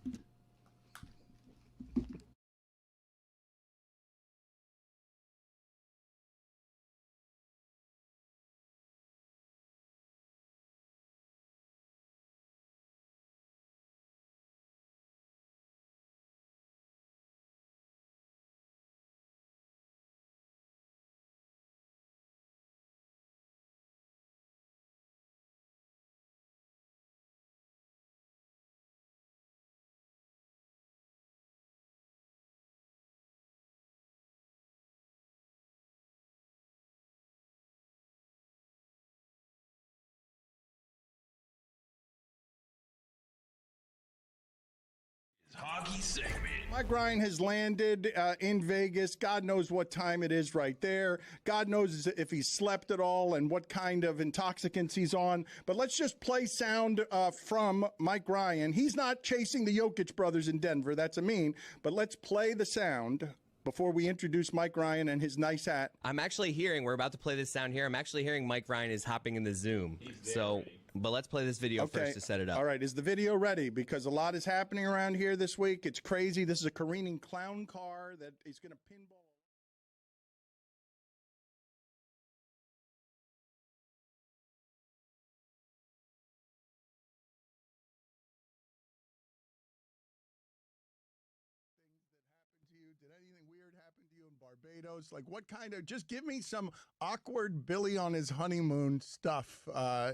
Hockey segment. Mike Ryan has landed in Vegas. God knows what time it is right there. God knows if he slept at all and what kind of intoxicants he's on. But let's just play sound from Mike Ryan. He's not chasing the Jokic brothers in Denver. That's a mean. But let's play the sound before we introduce Mike Ryan and his nice hat. I'm actually hearing, we're about to play this sound here. I'm actually hearing Mike Ryan is hopping in the Zoom. But let's play this video first to set it up. All right, is the video ready? Because a lot is happening around here this week. It's crazy. This is a careening clown car that is going to pinball. Did anything weird happen to you in Barbados? Like, what kind of, just give me some awkward Billy on his honeymoon stuff.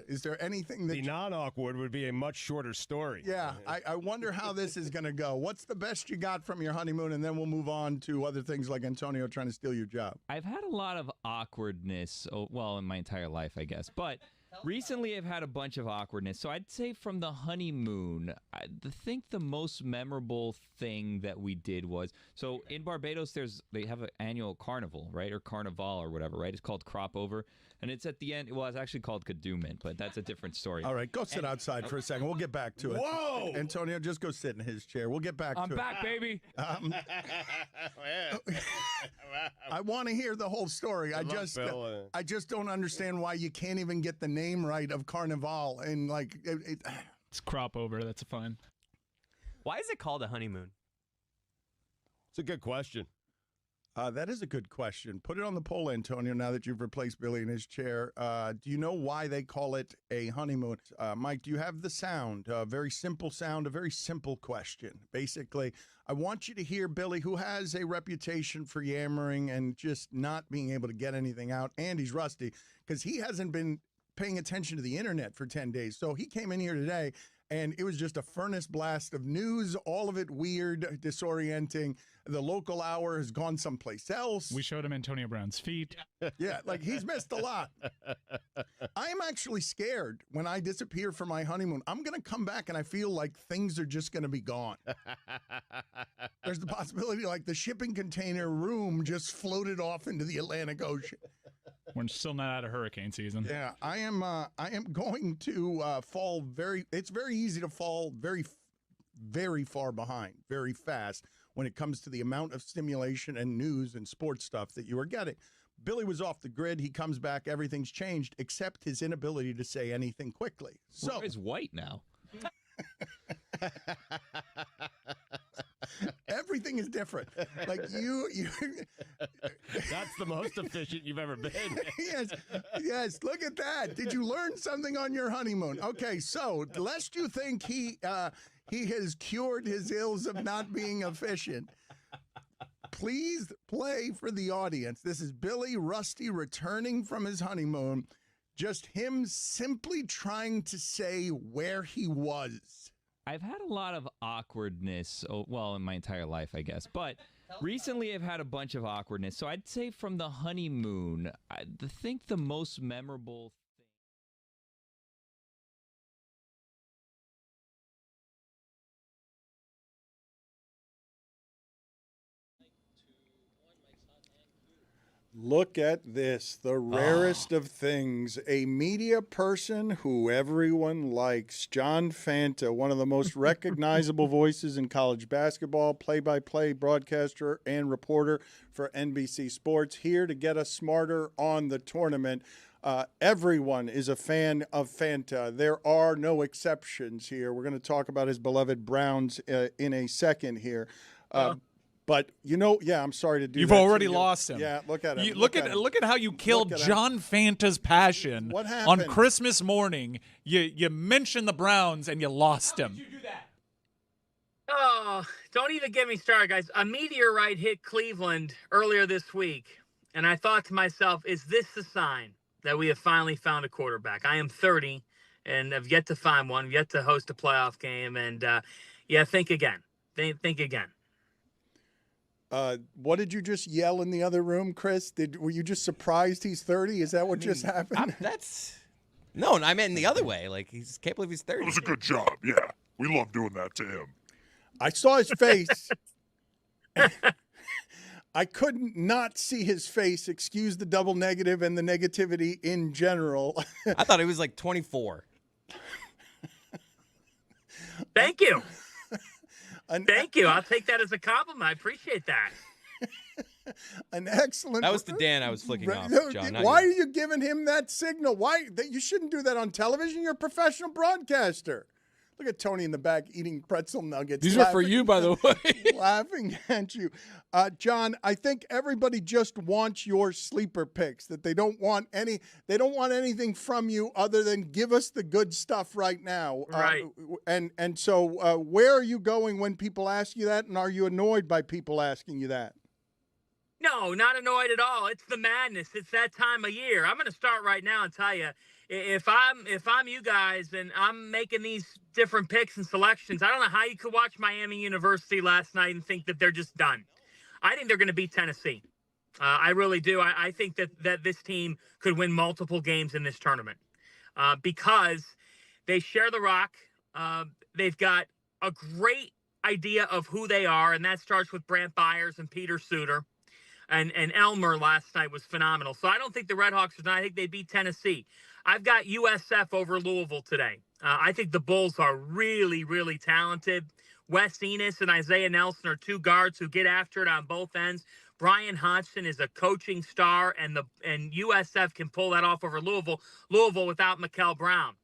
Is there anything that... The non-awkward would be a much shorter story. Yeah, I wonder how this is going to go. What's the best you got from your honeymoon? And then we'll move on to other things like Antonio trying to steal your job. I've had a lot of awkwardness, in my entire life, I guess. But recently I've had a bunch of awkwardness. So I'd say from the honeymoon, I think the most memorable thing that we did was, so in Barbados, they have an annual carnival, right? Or carnival or whatever, right? It's called Crop Over. And it's at the end. Well, it's actually called Kadooment, but that's a different story. All right, go sit outside for a second. We'll get back to it. Whoa! Antonio, just go sit in his chair. We'll get back to it. I'm back, baby. I want to hear the whole story. I just don't understand why you can't even get the name right of Carnival. And it's Crop Over. That's fine. Why is it called a honeymoon? It's a good question. That is a good question. Put it on the poll, Antonio, now that you've replaced Billy in his chair. Do you know why they call it a honeymoon? Mike, do you have the sound? A very simple sound, a very simple question. Basically, I want you to hear Billy, who has a reputation for yammering and just not being able to get anything out, and he's rusty because he hasn't been paying attention to the internet for 10 days. So he came in here today, and it was just a furnace blast of news, all of it weird, disorienting. The local hour has gone someplace else. We showed him Antonio Brown's feet. Yeah, he's missed a lot. I am actually scared when I disappear for my honeymoon. I'm going to come back and I feel like things are just going to be gone. There's the possibility the shipping container room just floated off into the Atlantic Ocean. We're still not out of hurricane season. Yeah, I am going to fall it's very easy to fall very, very far behind, very fast when it comes to the amount of stimulation and news and sports stuff that you are getting. Billy was off the grid. He comes back. Everything's changed except his inability to say anything quickly. So he's white now. Everything is different. You That's the most efficient you've ever been. Yes. Look at that. Did you learn something on your honeymoon? Okay, so lest you think he has cured his ills of not being efficient, please play for the audience. This is Billy Rusty returning from his honeymoon. Just him simply trying to say where he was. I've had a lot of awkwardness, in my entire life, I guess. But recently I've had a bunch of awkwardness. So I'd say from the honeymoon, I think the most memorable Look at this, the rarest of things. A media person who everyone likes. John Fanta, one of the most recognizable voices in college basketball, play-by-play broadcaster and reporter for NBC Sports, here to get us smarter on the tournament. Everyone is a fan of Fanta. There are no exceptions here. We're going to talk about his beloved Browns in a second here. But I'm sorry to do You've that. already lost him. Yeah, look at him. Look at how you killed John Fanta's passion. What happened? On Christmas morning? You mentioned the Browns and you lost him. How did you do that? Oh, don't even get me started, guys. A meteorite hit Cleveland earlier this week, and I thought to myself, is this the sign that we have finally found a quarterback? I am 30 and have yet to find one, yet to host a playoff game, and think again. Think again. What did you just yell in the other room, Chris? Were you just surprised he's 30? Is that what just happened? No, I meant in the other way. Can't believe he's 30. It was a good job. Yeah, we love doing that to him. I saw his face. I couldn't not see his face. Excuse the double negative and the negativity in general. I thought he was 24. Thank you. Thank you. I'll take that as a compliment. I appreciate that. An excellent. That was to Dan I was flicking off, John. Why are you giving him that signal? You shouldn't do that on television. You're a professional broadcaster. Look at Tony in the back eating pretzel nuggets. These are for you, by the way. Laughing at you. John, I think everybody just wants your sleeper picks, that they don't want anything from you other than give us the good stuff right now. Right. So where are you going when people ask you that, and are you annoyed by people asking you that? No, not annoyed at all. It's the madness. It's that time of year. I'm going to start right now and tell you, if I'm you guys and I'm making these different picks and selections, I don't know how you could watch Miami University last night and think that they're just done. I think they're going to beat Tennessee. I really do. I think that this team could win multiple games in this tournament because they share the rock. They've got a great idea of who they are, and that starts with Brant Byers and Peter Suter. And Elmer last night was phenomenal. So I don't think the Redhawks are done. I think they beat Tennessee. I've got USF over Louisville today. I think the Bulls are really, really talented. Wes Enos and Isaiah Nelson are two guards who get after it on both ends. Brian Hodgson is a coaching star, and USF can pull that off over Louisville without Mikal Brown.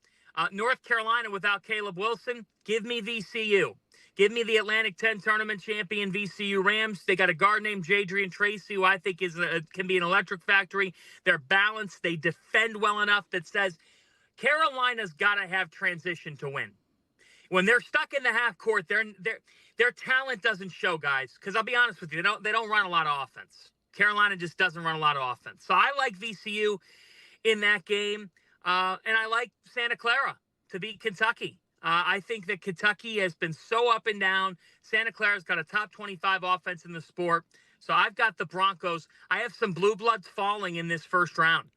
North Carolina without Caleb Wilson, give me VCU. Give me the Atlantic 10 tournament champion VCU Rams. They got a guard named Jadrian Tracy, who I think can be an electric factory. They're balanced. They defend well enough that says Carolina's got to have transition to win. When they're stuck in the half court, their talent doesn't show, guys. Because I'll be honest with you, they don't run a lot of offense. Carolina just doesn't run a lot of offense. So I like VCU in that game, and I like Santa Clara to beat Kentucky. I think that Kentucky has been so up and down. Santa Clara's got a top 25 offense in the sport. So I've got the Broncos. I have some blue bloods falling in this first round.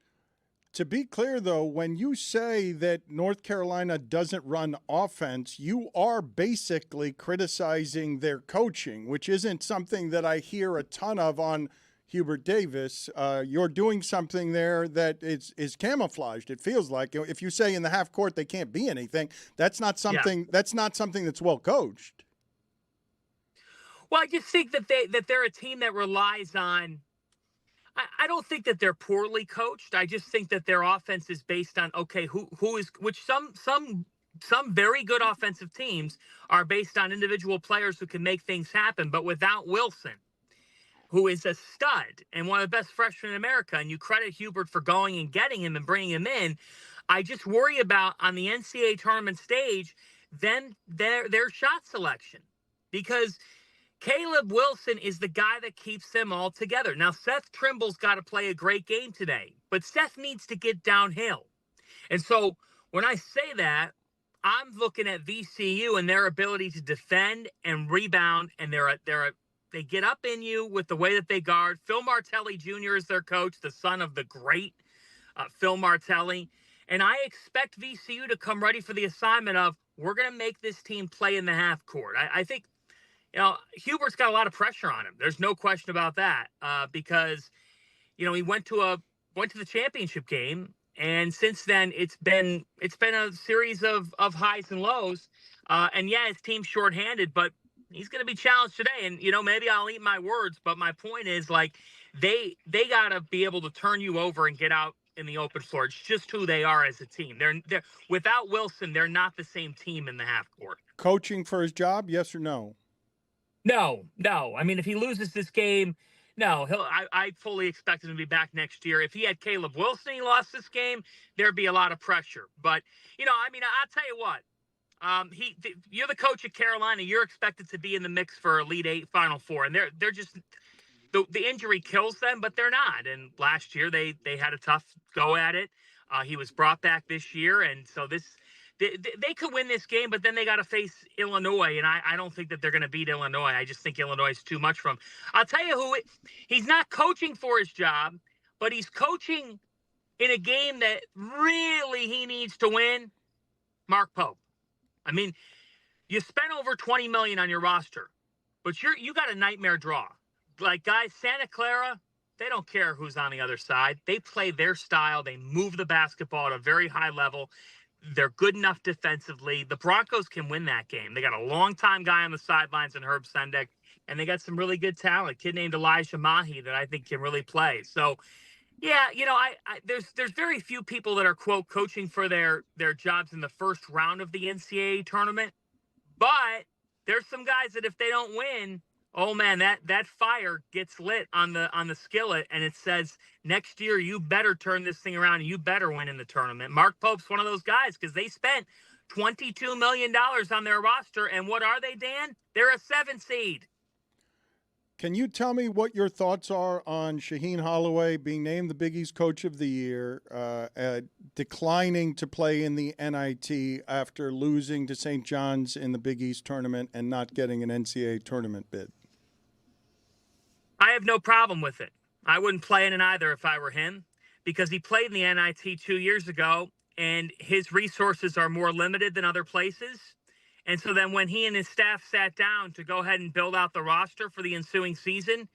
To be clear, though, when you say that North Carolina doesn't run offense, you are basically criticizing their coaching, which isn't something that I hear a ton of on Hubert Davis. You're doing something there that is camouflaged. It feels like if you say in the half court they can't be anything, that's not something. Yeah. That's not something that's well coached. Well, I just think that they're a team that relies on. I don't think that they're poorly coached. I just think that their offense is based on who is which some very good offensive teams are based on individual players who can make things happen, but without Wilson, who is a stud and one of the best freshmen in America, and you credit Hubert for going and getting him and bringing him in. I just worry about on the NCAA tournament stage, then their shot selection, because Caleb Wilson is the guy that keeps them all together. Now, Seth Trimble's got to play a great game today, but Seth needs to get downhill. And so when I say that, I'm looking at VCU and their ability to defend and rebound, and they get up in you with the way that they guard. Phil Martelli Jr. is their coach, the son of the great Phil Martelli. And I expect VCU to come ready for the assignment of, we're going to make this team play in the half court. I think, Hubert's got a lot of pressure on him. There's no question about that because, he went to the championship game. And since then, it's been a series of highs and lows. And yeah, his team's shorthanded, but he's going to be challenged today. And, maybe I'll eat my words, but my point is, they got to be able to turn you over and get out in the open floor. It's just who they are as a team. They're without Wilson, they're not the same team in the half court. Coaching for his job, yes or no? No. I mean, if he loses this game, no, I fully expect him to be back next year. If he had Caleb Wilson, he lost this game, there'd be a lot of pressure. But, I'll tell you what. You're the coach at Carolina. You're expected to be in the mix for Elite Eight, Final Four, and they're just the injury kills them, but they're not. And last year they had a tough go at it. He was brought back this year, and so they could win this game, but then they got to face Illinois, and I don't think that they're going to beat Illinois. I just think Illinois is too much for him. I'll tell you he's not coaching for his job, but he's coaching in a game that really he needs to win. Mark Pope. I mean, you spent over $20 million on your roster, but you got a nightmare draw. Guys, Santa Clara, they don't care who's on the other side. They play their style. They move the basketball at a very high level. They're good enough defensively. The Broncos can win that game. They got a long-time guy on the sidelines in Herb Sendek, and they got some really good talent. A kid named Elijah Mahi that I think can really play. So, yeah, there's very few people that are, quote, coaching for their jobs in the first round of the NCAA tournament. But there's some guys that if they don't win, oh man, that fire gets lit on the skillet, and it says next year you better turn this thing around and you better win in the tournament. Mark Pope's one of those guys because they spent $22 million on their roster, and what are they, Dan? They're a 7 seed. Can you tell me what your thoughts are on Shaheen Holloway being named the Big East Coach of the Year, declining to play in the NIT after losing to St. John's in the Big East tournament and not getting an NCAA tournament bid? I have no problem with it. I wouldn't play in it either if I were him, because he played in the NIT 2 years ago, and his resources are more limited than other places. And so then when he and his staff sat down to go ahead and build out the roster for the ensuing season,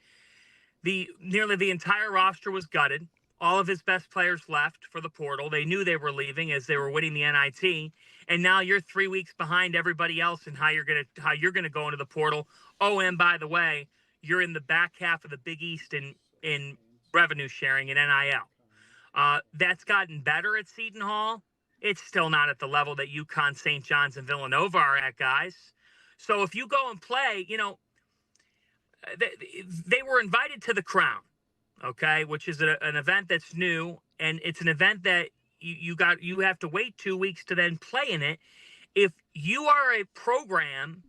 nearly the entire roster was gutted. All of his best players left for the portal. They knew they were leaving as they were winning the NIT. And now you're 3 weeks behind everybody else in how you're gonna go into the portal. Oh, and by the way, you're in the back half of the Big East in revenue sharing and NIL. That's gotten better at Seton Hall. It's still not at the level that UConn, St. John's, and Villanova are at, guys. So if you go and play, they were invited to the Crown, okay, which is an event that's new, and it's an event that you have to wait 2 weeks to then play in it. If you are a program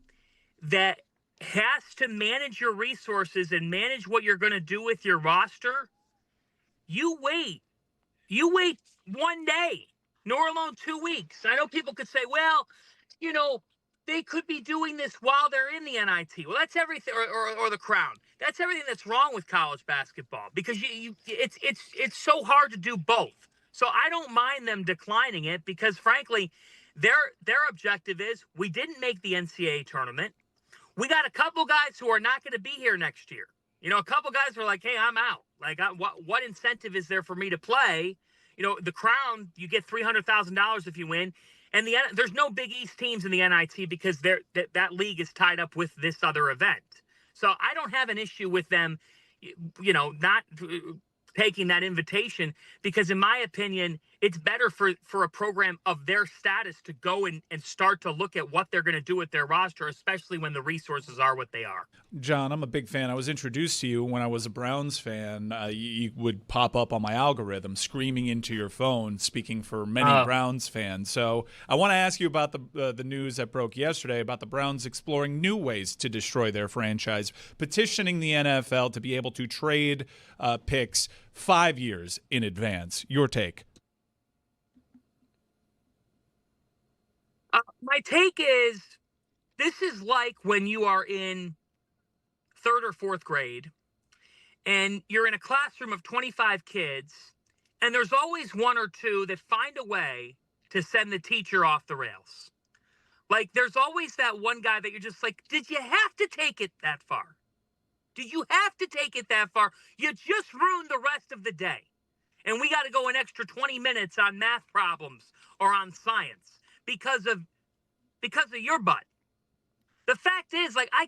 that has to manage your resources and manage what you're going to do with your roster, you wait 1 day, nor alone 2 weeks. I know people could say, well, they could be doing this while they're in the NIT. Well, that's everything, or the Crown. That's everything that's wrong with college basketball, because it's so hard to do both. So I don't mind them declining it, because frankly, their objective is, we didn't make the NCAA tournament. We got a couple guys who are not going to be here next year. A couple guys were like, hey, I'm out. Like, what incentive is there for me to play? The Crown, you get $300,000 if you win. And there's no Big East teams in the NIT, because that league is tied up with this other event. So I don't have an issue with them, not taking that invitation, because in my opinion, it's better for a program of their status to go and start to look at what they're going to do with their roster, especially when the resources are what they are. John, I'm a big fan. I was introduced to you when I was a Browns fan. You would pop up on my algorithm screaming into your phone, speaking for many Browns fans. So I want to ask you about the news that broke yesterday about the Browns exploring new ways to destroy their franchise, petitioning the NFL to be able to trade picks 5 years in advance. Your take? My take is, this is like when you are in 3rd or 4th grade and you're in a classroom of 25 kids, and there's always 1 or 2 that find a way to send the teacher off the rails. Like, there's always that one guy that you're just like, did you have to take it that far? Did you have to take it that far? You just ruined the rest of the day. And we got to go an extra 20 minutes on math problems or on science because of your butt. The fact is, like, I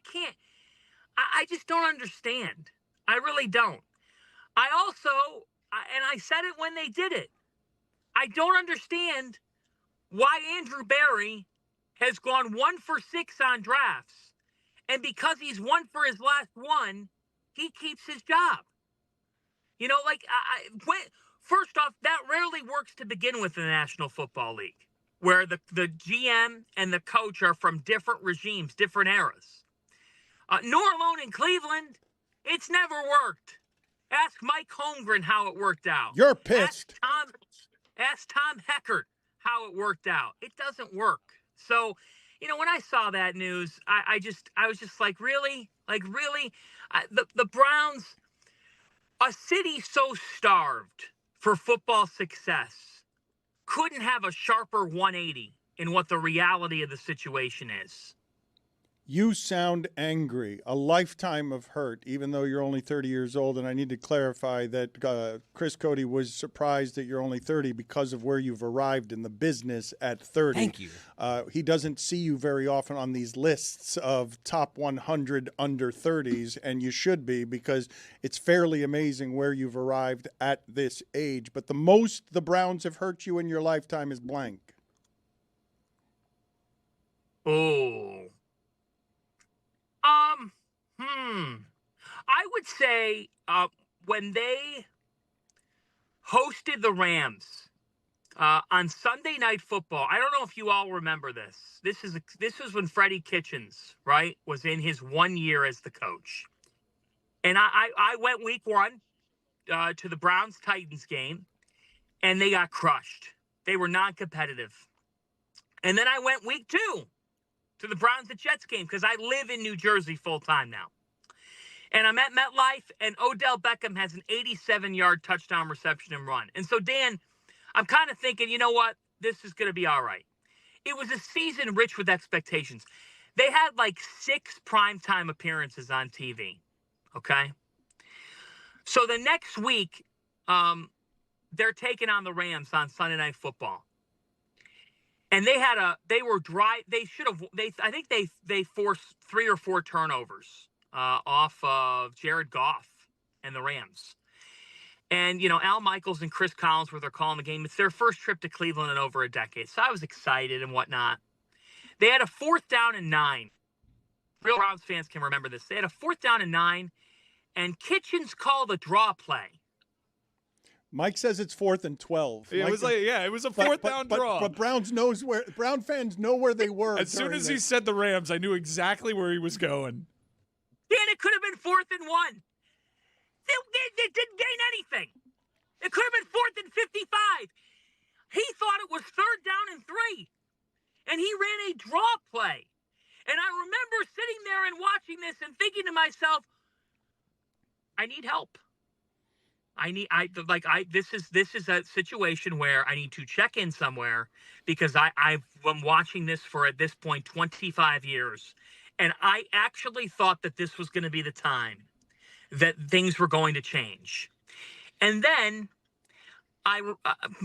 just don't understand. I really don't. I said it when they did it, I don't understand why Andrew Barry has gone 1 for 6 on drafts, and because he's 1 for his last 1, he keeps his job. First off, that rarely works to begin with in the National Football League, where the GM and the coach are from different regimes, different eras. Nor alone in Cleveland, it's never worked. Ask Mike Holmgren how it worked out. You're pissed. Ask Tom Heckert how it worked out. It doesn't work. So, when I saw that news, I was just like, really? Like, really? The Browns, a city so starved for football success, couldn't have a sharper 180 in what the reality of the situation is. You sound angry, a lifetime of hurt, even though you're only 30 years old. And I need to clarify that Chris Cote was surprised that you're only 30 because of where you've arrived in the business at 30. Thank you. He doesn't see you very often on these lists of top 100 under 30s, and you should be, because it's fairly amazing where you've arrived at this age. But the most the Browns have hurt you in your lifetime is blank. Oh. I would say when they hosted the Rams on Sunday Night Football. I don't know if you all remember this. This was when Freddie Kitchens, right, was in his 1 year as the coach. And I went week 1 to the Browns-Titans game, and they got crushed. They were non-competitive. And then I went week 2 to the Browns-Jets game, because I live in New Jersey full-time now. And I'm at MetLife, and Odell Beckham has an 87-yard touchdown reception and run. And so, Dan, I'm kind of thinking, you know what? This is going to be all right. It was a season rich with expectations. They had like 6 primetime appearances on TV, okay? So the next week, they're taking on the Rams on Sunday Night Football. And I think they forced 3 or 4 turnovers off of Jared Goff and the Rams. And, Al Michaels and Chris Collinsworth are calling the game. It's their first trip to Cleveland in over a decade. So I was excited and whatnot. They had a 4th down and 9. Real Browns fans can remember this. They had a 4th down and 9, and Kitchens called a draw play. Mike says it's 4th and 12. It was a 4th down draw. But Brown fans know where they were. As soon as he said the Rams, I knew exactly where he was going. Dan, it could have been 4th and 1. They didn't gain anything. It could have been 4th and 55. He thought it was 3rd down and 3. And he ran a draw play. And I remember sitting there and watching this and thinking to myself, I need help. This is a situation where I need to check in somewhere, because I've been watching this for, at this point, 25 years. And I actually thought that this was going to be the time that things were going to change. And then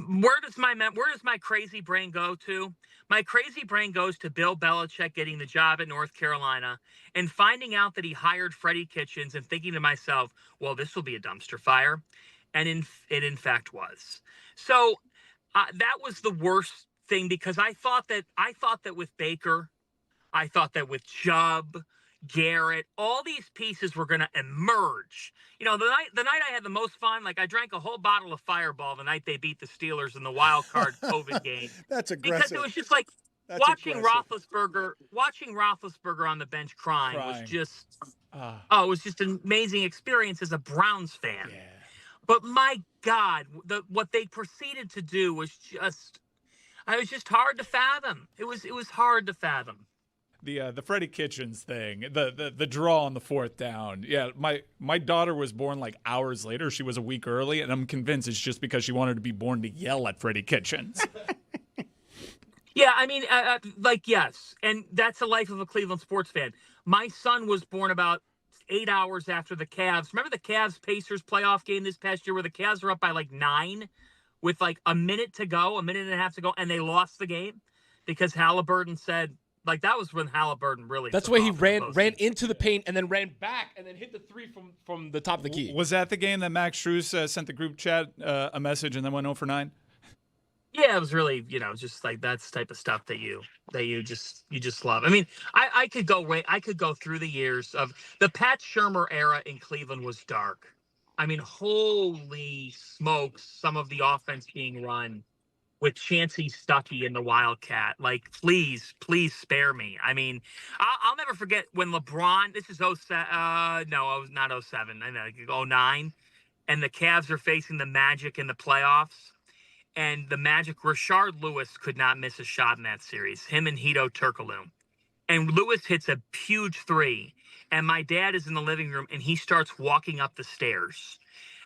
where does my crazy brain go to? My crazy brain goes to Bill Belichick getting the job at North Carolina and finding out that he hired Freddie Kitchens, and thinking to myself, well, this will be a dumpster fire. And it in fact was. So that was the worst thing, because I thought that with Baker, I thought that with Chubb, Garrett, all these pieces were going to emerge. The night I had the most fun, like I drank a whole bottle of Fireball the night they beat the Steelers in the wild card COVID game. That's aggressive. Because it was just like watching Roethlisberger on the bench crying. Was just, it was just an amazing experience as a Browns fan. Yeah. But my God, what they proceeded to do was just hard to fathom. It was hard to fathom. The Freddie Kitchens thing, the draw on the 4th down. Yeah, my daughter was born like hours later. She was a week early, and I'm convinced it's just because she wanted to be born to yell at Freddie Kitchens. Yeah, I mean, yes, and that's the life of a Cleveland sports fan. My son was born about 8 hours after the Cavs. Remember the Cavs-Pacers playoff game this past year where the Cavs were up by like 9 with like a minute and a half to go, and they lost the game because Halliburton said, like, that was when Halliburton really. That's why he ran into the paint and then ran back and then hit the 3 from the top of the key. Was that the game that Max Strus sent the group chat a message and then went 0 for 9? Yeah, it was really, just like that's the type of stuff that you just love. I mean, I could go through the years of the Pat Shurmur era in Cleveland was dark. I mean, holy smokes, some of the offense being run with Chancey Stuckey and the Wildcat. Like, please spare me. I mean, I'll never forget when LeBron, this is 07, no, not 07, I know, 09, and the Cavs are facing the Magic in the playoffs. And the Magic, Rashard Lewis could not miss a shot in that series. Him and Hito Turkoglu. And Lewis hits a huge 3. And my dad is in the living room, and he starts walking up the stairs.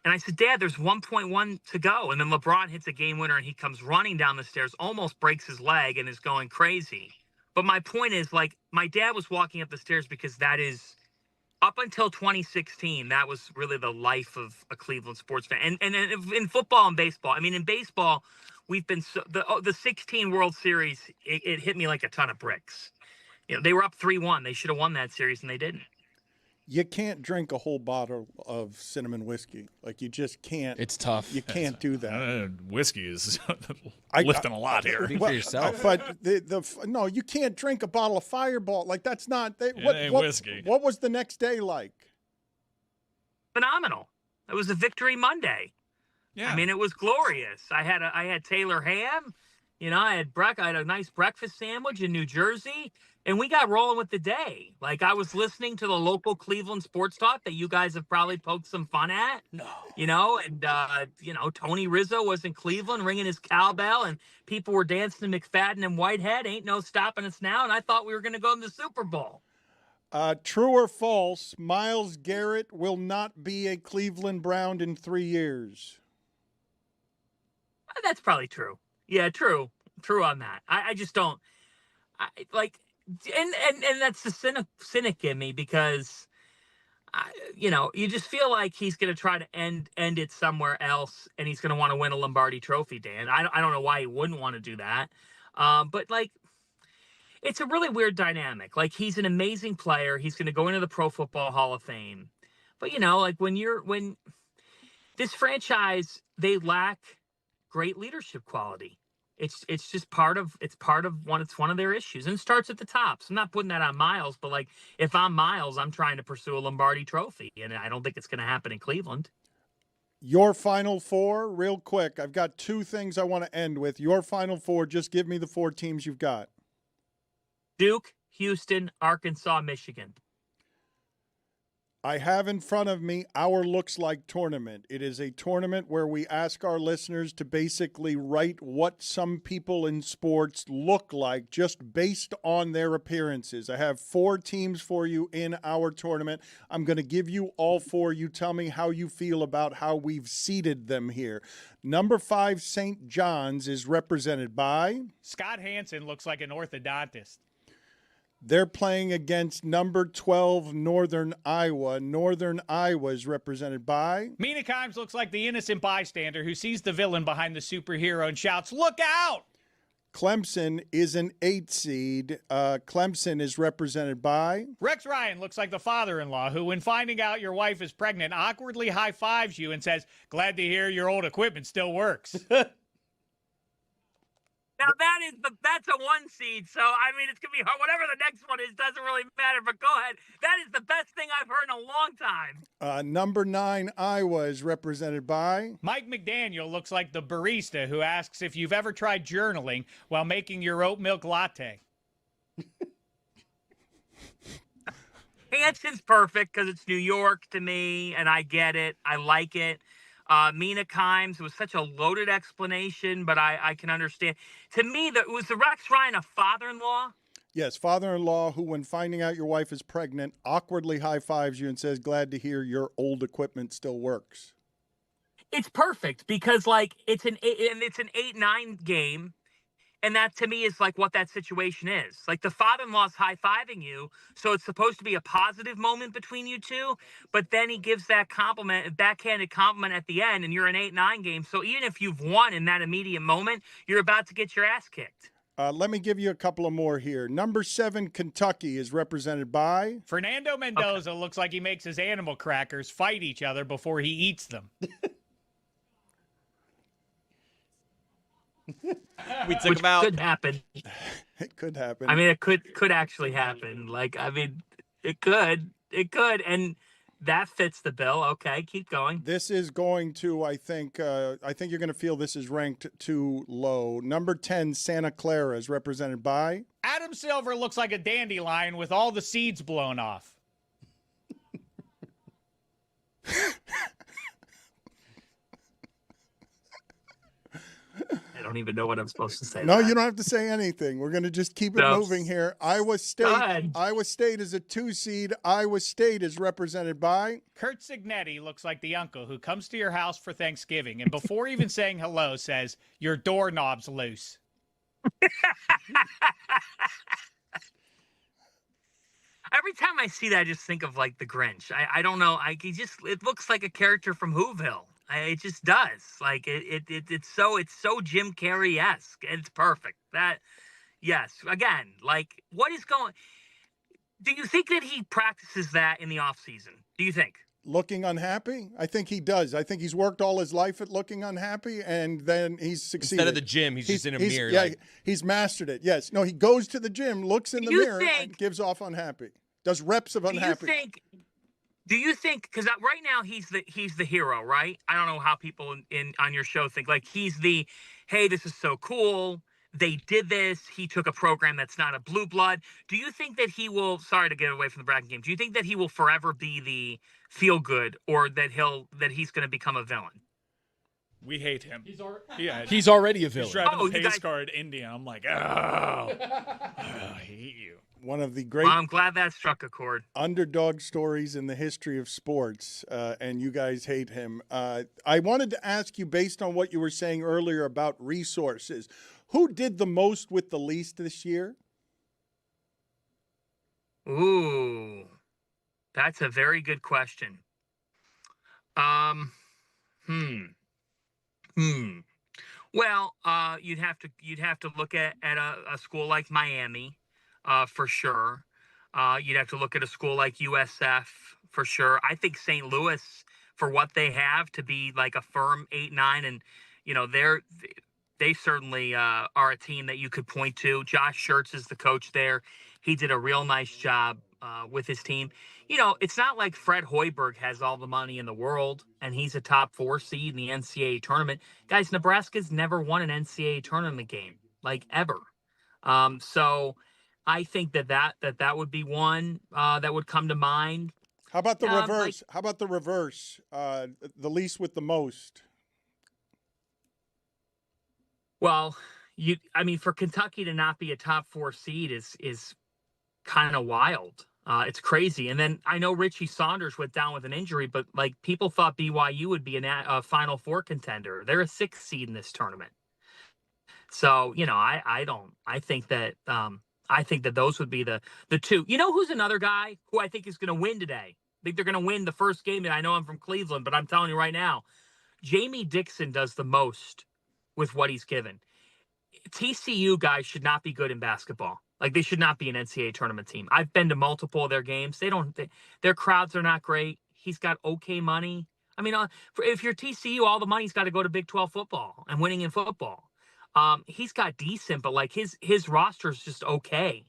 And I said, Dad, there's 1.1 to go. And then LeBron hits a game winner, and he comes running down the stairs, almost breaks his leg, and is going crazy. But my point is, like, my dad was walking up the stairs because that is, up until 2016, that was really the life of a Cleveland sports fan. And in football and baseball, I mean, in baseball, we've been the 16 World Series, it hit me like a ton of bricks. They were up 3-1. They should have won that series, and they didn't. You can't drink a whole bottle of cinnamon whiskey. Like, you just can't. It's tough. You can't do that. Whiskey is lifting a lot here. Speak for yourself. But no, you can't drink a bottle of Fireball. Like, that's not. Ain't whiskey. What was the next day like? Phenomenal. It was a victory Monday. Yeah. I mean, it was glorious. I had Taylor ham. I had a nice breakfast sandwich in New Jersey. And we got rolling with the day. Like, I was listening to the local Cleveland sports talk that you guys have probably poked some fun at. No. And Tony Rizzo was in Cleveland ringing his cowbell, and people were dancing to McFadden and Whitehead. Ain't no stopping us now. And I thought we were going to go in the Super Bowl. True or false, Myles Garrett will not be a Cleveland Brown in 3 years. That's probably true. Yeah, true on that. I just don't and that's the cynic in me because you just feel like he's going to try to end it somewhere else, and he's going to want to win a Lombardi Trophy, Dan. I don't know why he wouldn't want to do that, but it's a really weird dynamic. Like, he's an amazing player. He's going to go into the Pro Football Hall of Fame, but when this franchise, they lack great leadership quality. It's just part of one of their issues, and it starts at the top. So I'm not putting that on Myles, but if I'm Myles, I'm trying to pursue a Lombardi Trophy, and I don't think it's going to happen in Cleveland. Your Final Four, real quick. I've got 2 things I want to end with. Your Final Four, just give me the 4 teams you've got. Duke, Houston, Arkansas, Michigan. I have in front of me our Looks Like tournament. It is a tournament where we ask our listeners to basically write what some people in sports look like just based on their appearances. I have 4 teams for you in our tournament. I'm going to give you all 4. You tell me how you feel about how we've seeded them here. Number 5, St. John's, is represented by Scott Hansen. Looks like an orthodontist. They're playing against number 12, Northern Iowa. Northern Iowa is represented by Mina Kimes. Looks like the innocent bystander who sees the villain behind the superhero and shouts, "Look out!" Clemson is an 8 seed. Clemson is represented by Rex Ryan. Looks like the father-in-law who, when finding out your wife is pregnant, awkwardly high-fives you and says, "Glad to hear your old equipment still works." Now that's a 1 seed, so it's gonna be hard. Whatever the next one is doesn't really matter. But go ahead. That is the best thing I've heard in a long time. Number 9, Iowa is represented by Mike McDaniel. Looks like the barista who asks if you've ever tried journaling while making your oat milk latte. Hanson's perfect because it's New York to me, and I get it. I like it. Mina Kimes was such a loaded explanation, but I can understand. To me, was the Rex Ryan a father-in-law? Yes, father-in-law who, when finding out your wife is pregnant, awkwardly high-fives you and says, "Glad to hear your old equipment still works." It's perfect because it's an 8-9 game. And that, to me, is what that situation is. The father-in-law's high-fiving you, so it's supposed to be a positive moment between you two, but then he gives that backhanded compliment at the end, and you're an 8-9 game. So even if you've won in that immediate moment, you're about to get your ass kicked. Let me give you a couple of more here. Number 7, Kentucky, is represented by Fernando Mendoza. Okay. Looks like he makes his animal crackers fight each other before he eats them. We took him out. Could happen. It could happen. It could actually happen. It could, and that fits the bill. Okay, keep going. This is going to, I think you're going to feel this is ranked too low. Number 10, Santa Clara, is represented by Adam Silver. Looks like a dandelion with all the seeds blown off. I don't even know what I'm supposed to say. No, you don't have to say anything. We're going to just keep it moving here. Iowa State is a 2 seed. Iowa State is represented by Kurt Signetti. Looks like the uncle who comes to your house for Thanksgiving and before even saying hello says, "Your doorknob's loose." Every time I see that, I just think of the Grinch. I don't know. It looks like a character from Whoville. It just does. It's so Jim Carrey-esque. It's perfect. Yes. Again, what is going? Do you think that he practices that in the off season? Do you think? Looking unhappy? I think he does. I think he's worked all his life at looking unhappy, and then he's succeeded. Instead of the gym, he's just in a mirror. Yeah, he's mastered it. Yes. No, he goes to the gym, looks in the mirror, and gives off unhappy. Does reps of unhappy. Do you think? Because right now he's the hero, right? I don't know how people on your show think. He's the, hey, this is so cool. They did this. He took a program that's not a blue blood. Do you think that he will? Sorry to get away from the bragging game. Do you think that he will forever be the feel good, or that he's going to become a villain? We hate him. He's already a villain. He's driving the pace car at Indy, and I'm like, I hate you. One of the great Well, I'm glad that struck a chord. underdog stories in the history of sports, and you guys hate him. I wanted to ask you, based on what you were saying earlier about resources, who did the most with the least this year? Ooh, that's a very good question. Well, you'd have to look at a school like Miami, for sure. You'd have to look at a school like USF for sure. I think St. Louis, for what they have to be like a firm 8-9, and they certainly are a team that you could point to. Josh Schertz is the coach there. He did a real nice job with his team. It's not like Fred Hoiberg has all the money in the world and he's a top 4 seed in the NCAA tournament. Guys, Nebraska's never won an NCAA tournament game, like ever. So I think that would be one that would come to mind. How about the reverse? How about the reverse? The least with the most. Well, for Kentucky to not be a top 4 seed is kind of wild. It's crazy. And then I know Richie Saunders went down with an injury, but people thought BYU would be a Final Four contender. They're a 6th seed in this tournament. So, I think that those would be the two. You know who's another guy who I think is going to win today? I think they're going to win the first game. And I know I'm from Cleveland, but I'm telling you right now, Jamie Dixon does the most with what he's given. TCU guys should not be good in basketball. They should not be an NCAA tournament team. I've been to multiple of their games. Their crowds are not great. He's got okay money. If you're TCU, all the money's got to go to Big 12 football and winning in football. He's got decent, but his roster is just okay.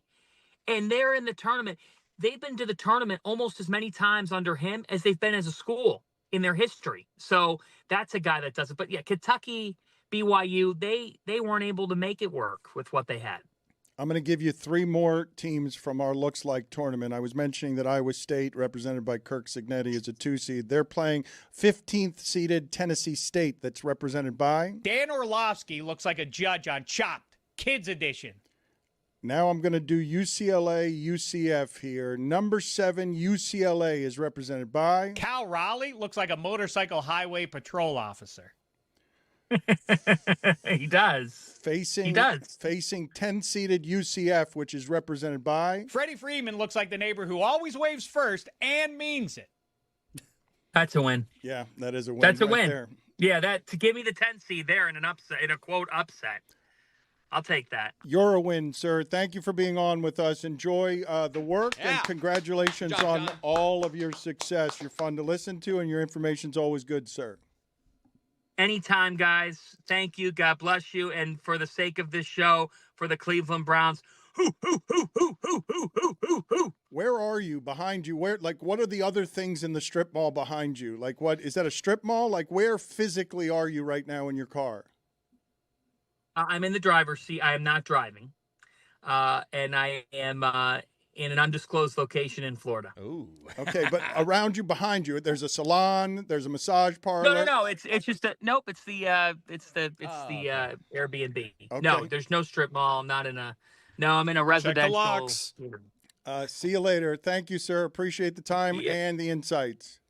And they're in the tournament. They've been to the tournament almost as many times under him as they've been as a school in their history. So that's a guy that does it. But yeah, Kentucky, BYU, they weren't able to make it work with what they had. I'm going to give you 3 more teams from our Looks Like tournament. I was mentioning that Iowa State, represented by Kirk Cignetti, is a 2 seed. They're playing 15th seeded Tennessee State, that's represented by Dan Orlovsky looks like a judge on Chopped, Kids Edition. Now I'm going to do UCLA, UCF here. Number 7, UCLA is represented by Cal Raleigh looks like a motorcycle highway patrol officer. He does. Facing 10-seeded UCF, which is represented by Freddie Freeman looks like the neighbor who always waves first and means it. That's a win. Yeah, that is a win. That's a right win. there. Yeah, to give me the 10 seed there in an upset, in a quote upset. I'll take that. You're a win, sir. Thank you for being on with us. Enjoy the work, and congratulations on all of your success. You're fun to listen to, and your information's always good, sir. Anytime, guys. Thank you. God bless you. And for the sake of this show, for the Cleveland Browns, hoo. Where are you? Behind you? Where? What are the other things in the strip mall behind you? What is that? A strip mall? Where physically are you right now in your car? I'm in the driver's seat. I am not driving, and I am in an undisclosed location in Florida. Ooh. Okay, but around you, behind you, there's a salon, there's a massage parlor. No. It's just nope. It's the Airbnb. Okay. No, there's no strip mall. I'm not in a. No, I'm in a residential. See you later. Thank you, sir. Appreciate the time and the insights.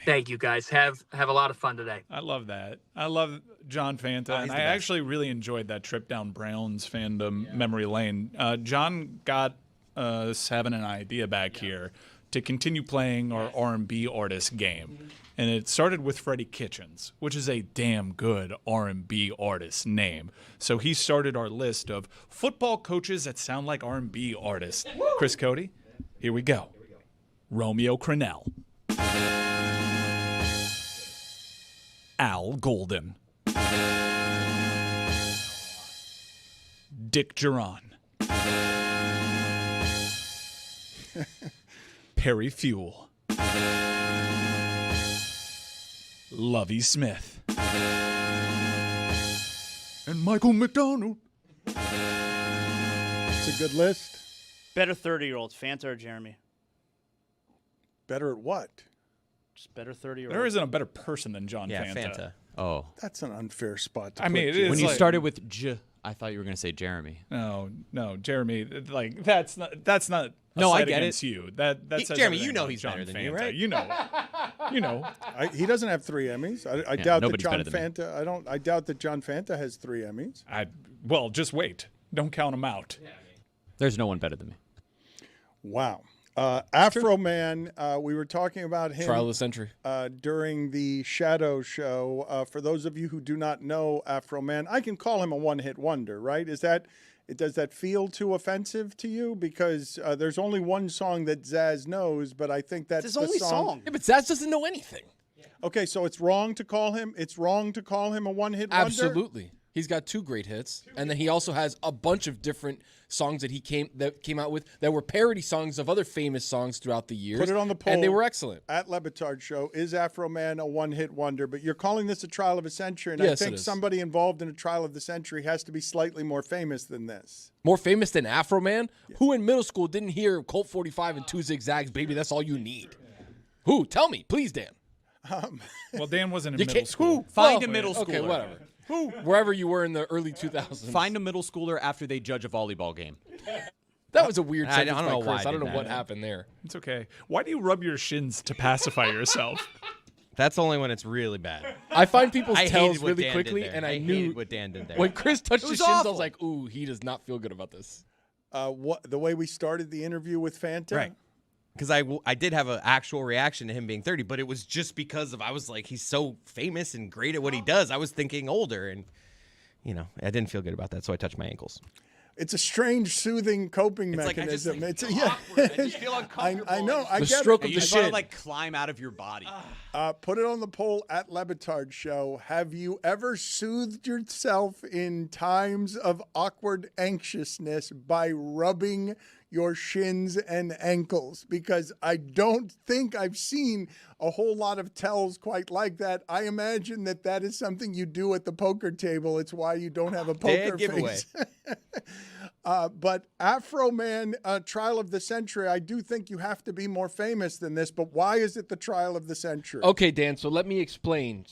Thank you, guys. Have a lot of fun today. I love that. I love John Fanta, and I actually really enjoyed that trip down Browns fandom memory lane. John got us having an idea back here to continue playing our R&B artist game. And it started with Freddie Kitchens, which is a damn good R&B artist name. So he started our list of football coaches that sound like R&B artists. Chris Cote, here we go. Romeo Crennel. Al Golden. Dick Geron. Perry Fuel. Lovey Smith. And Michael McDonald. It's a good list. Better 30-year-olds, Fanta or Jeremy? Better at what? Just better 30-year-olds. There isn't a better person than John Yeah, Fanta. Fanta. Oh. That's an unfair spot to I put mean, it J. is When you like- started with J, I thought you were going to say Jeremy. No, Jeremy. Like that's not. A No, I slight get against it. you. That says Jeremy, everything you know about he's John better than you, Fanta. right? You know. He doesn't have 3 Emmys. I Yeah, doubt that nobody's John better than Fanta. I doubt that John Fanta has 3 Emmys. Well, just wait. Don't count them out. There's no one better than me. Wow. Afroman, we were talking about him. Trial of the century. During the Shadow Show. For those of you who do not know Afroman, I can call him a one-hit wonder, right? Does that feel too offensive to you? Because there's only one song that Zaz knows, but I think that's It's the his only song. Yeah, but Zaz doesn't know anything. Okay, so it's wrong to call him a one-hit wonder? Absolutely. He's got 2 great hits, and then he also has a bunch of different songs that came out with that were parody songs of other famous songs throughout the years. Put it on the poll. And they were excellent. At Le Batard Show, is Afroman a one-hit wonder? But you're calling this a trial of a century, and Yes, I it think is. somebody involved in a trial of the century has to be slightly more famous than this. More famous than Afroman? Yeah. Who in middle school didn't hear Colt 45 and 2 Zigzags, baby, that's all you need? Who? Tell me, please, Dan. Well, Dan wasn't in You middle can't- school. who? Find Well, a middle schooler. Okay, whatever. Who? Wherever you were in the early 2000s. Find a middle schooler after they judge a volleyball game. That was a weird I sentence don't by know why Chris. I I don't did know that. what happened there. It's okay. Why do you rub your shins to pacify yourself? That's only when it's really bad. I find people's I hated tells what really Dan quickly, did there. and I hated knew what Dan did there. when Chris touched It his was shins, I awful. was like, ooh, he does not feel good about this. The way we started the interview with Fanta? Right. Because I did have an actual reaction to him being 30, but it was just because I was like, he's so famous and great at what he does. I was thinking older, and, I didn't feel good about that, so I touched my ankles. It's a strange, soothing coping It's like I just, mechanism. like, awkward. I just feel uncomfortable. I know. I The get stroke it. of You the just want to, shin. like, climb out of your body. Put it on the poll at Le Batard Show. Have you ever soothed yourself in times of awkward anxiousness by rubbing your shins and ankles? Because I don't think I've seen a whole lot of tells quite like that. I imagine that is something you do at the poker table. It's why you don't have a poker giveaway. face. But Afroman, trial of the century, I do think you have to be more famous than this. But why is it the trial of the century? Okay, Dan, so let me explain.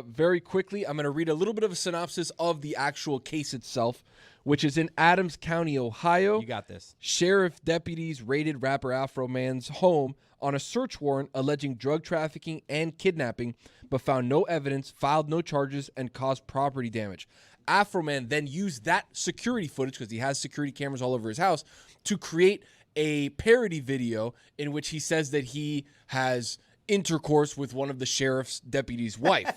Very quickly, I'm going to read a little bit of a synopsis of the actual case itself, which is in Adams County, Ohio. You got this. Sheriff deputies raided rapper Afroman's home on a search warrant alleging drug trafficking and kidnapping, but found no evidence, filed no charges, and caused property damage. Afroman then used that security footage, because he has security cameras all over his house, to create a parody video in which he says that he has intercourse with one of the sheriff's deputy's wife.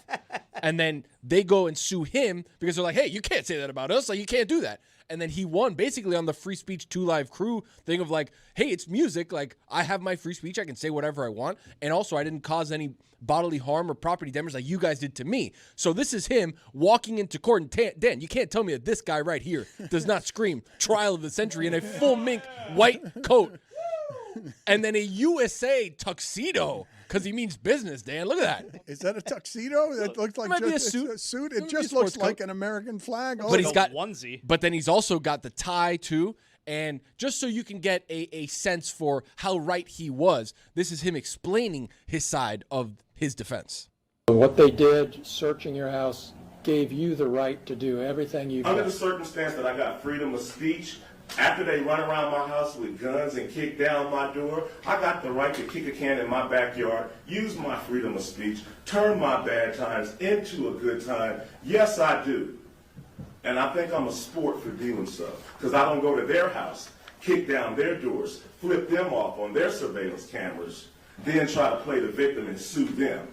And then they go and sue him because they're like, hey, you can't say that about us. Like, you can't do that. And then he won basically on the Free Speech 2 Live crew thing of like, hey, it's music. Like, I have my free speech. I can say whatever I want. And also, I didn't cause any bodily harm or property damage like you guys did to me. So this is him walking into court. And Dan, you can't tell me that this guy right here does not scream trial of the century in a full mink white coat. And then a USA tuxedo, because he means business, Dan. Look at that. Is that a tuxedo? That looks like might be just a suit. a suit. It It might just be a looks sports like coat. an American flag. But he's got onesie. But then he's also got the tie too. And just so you can get a sense for how right he was, this is him explaining his side of his defense. What they did, searching your house, gave you the right to do everything you've Under done. the circumstance that I got freedom of speech, after they run around my house with guns and kick down my door, I got the right to kick a can in my backyard, use my freedom of speech, turn my bad times into a good time. Yes, I do. And I think I'm a sport for doing so, because I don't go to their house, kick down their doors, flip them off on their surveillance cameras, then try to play the victim and sue them.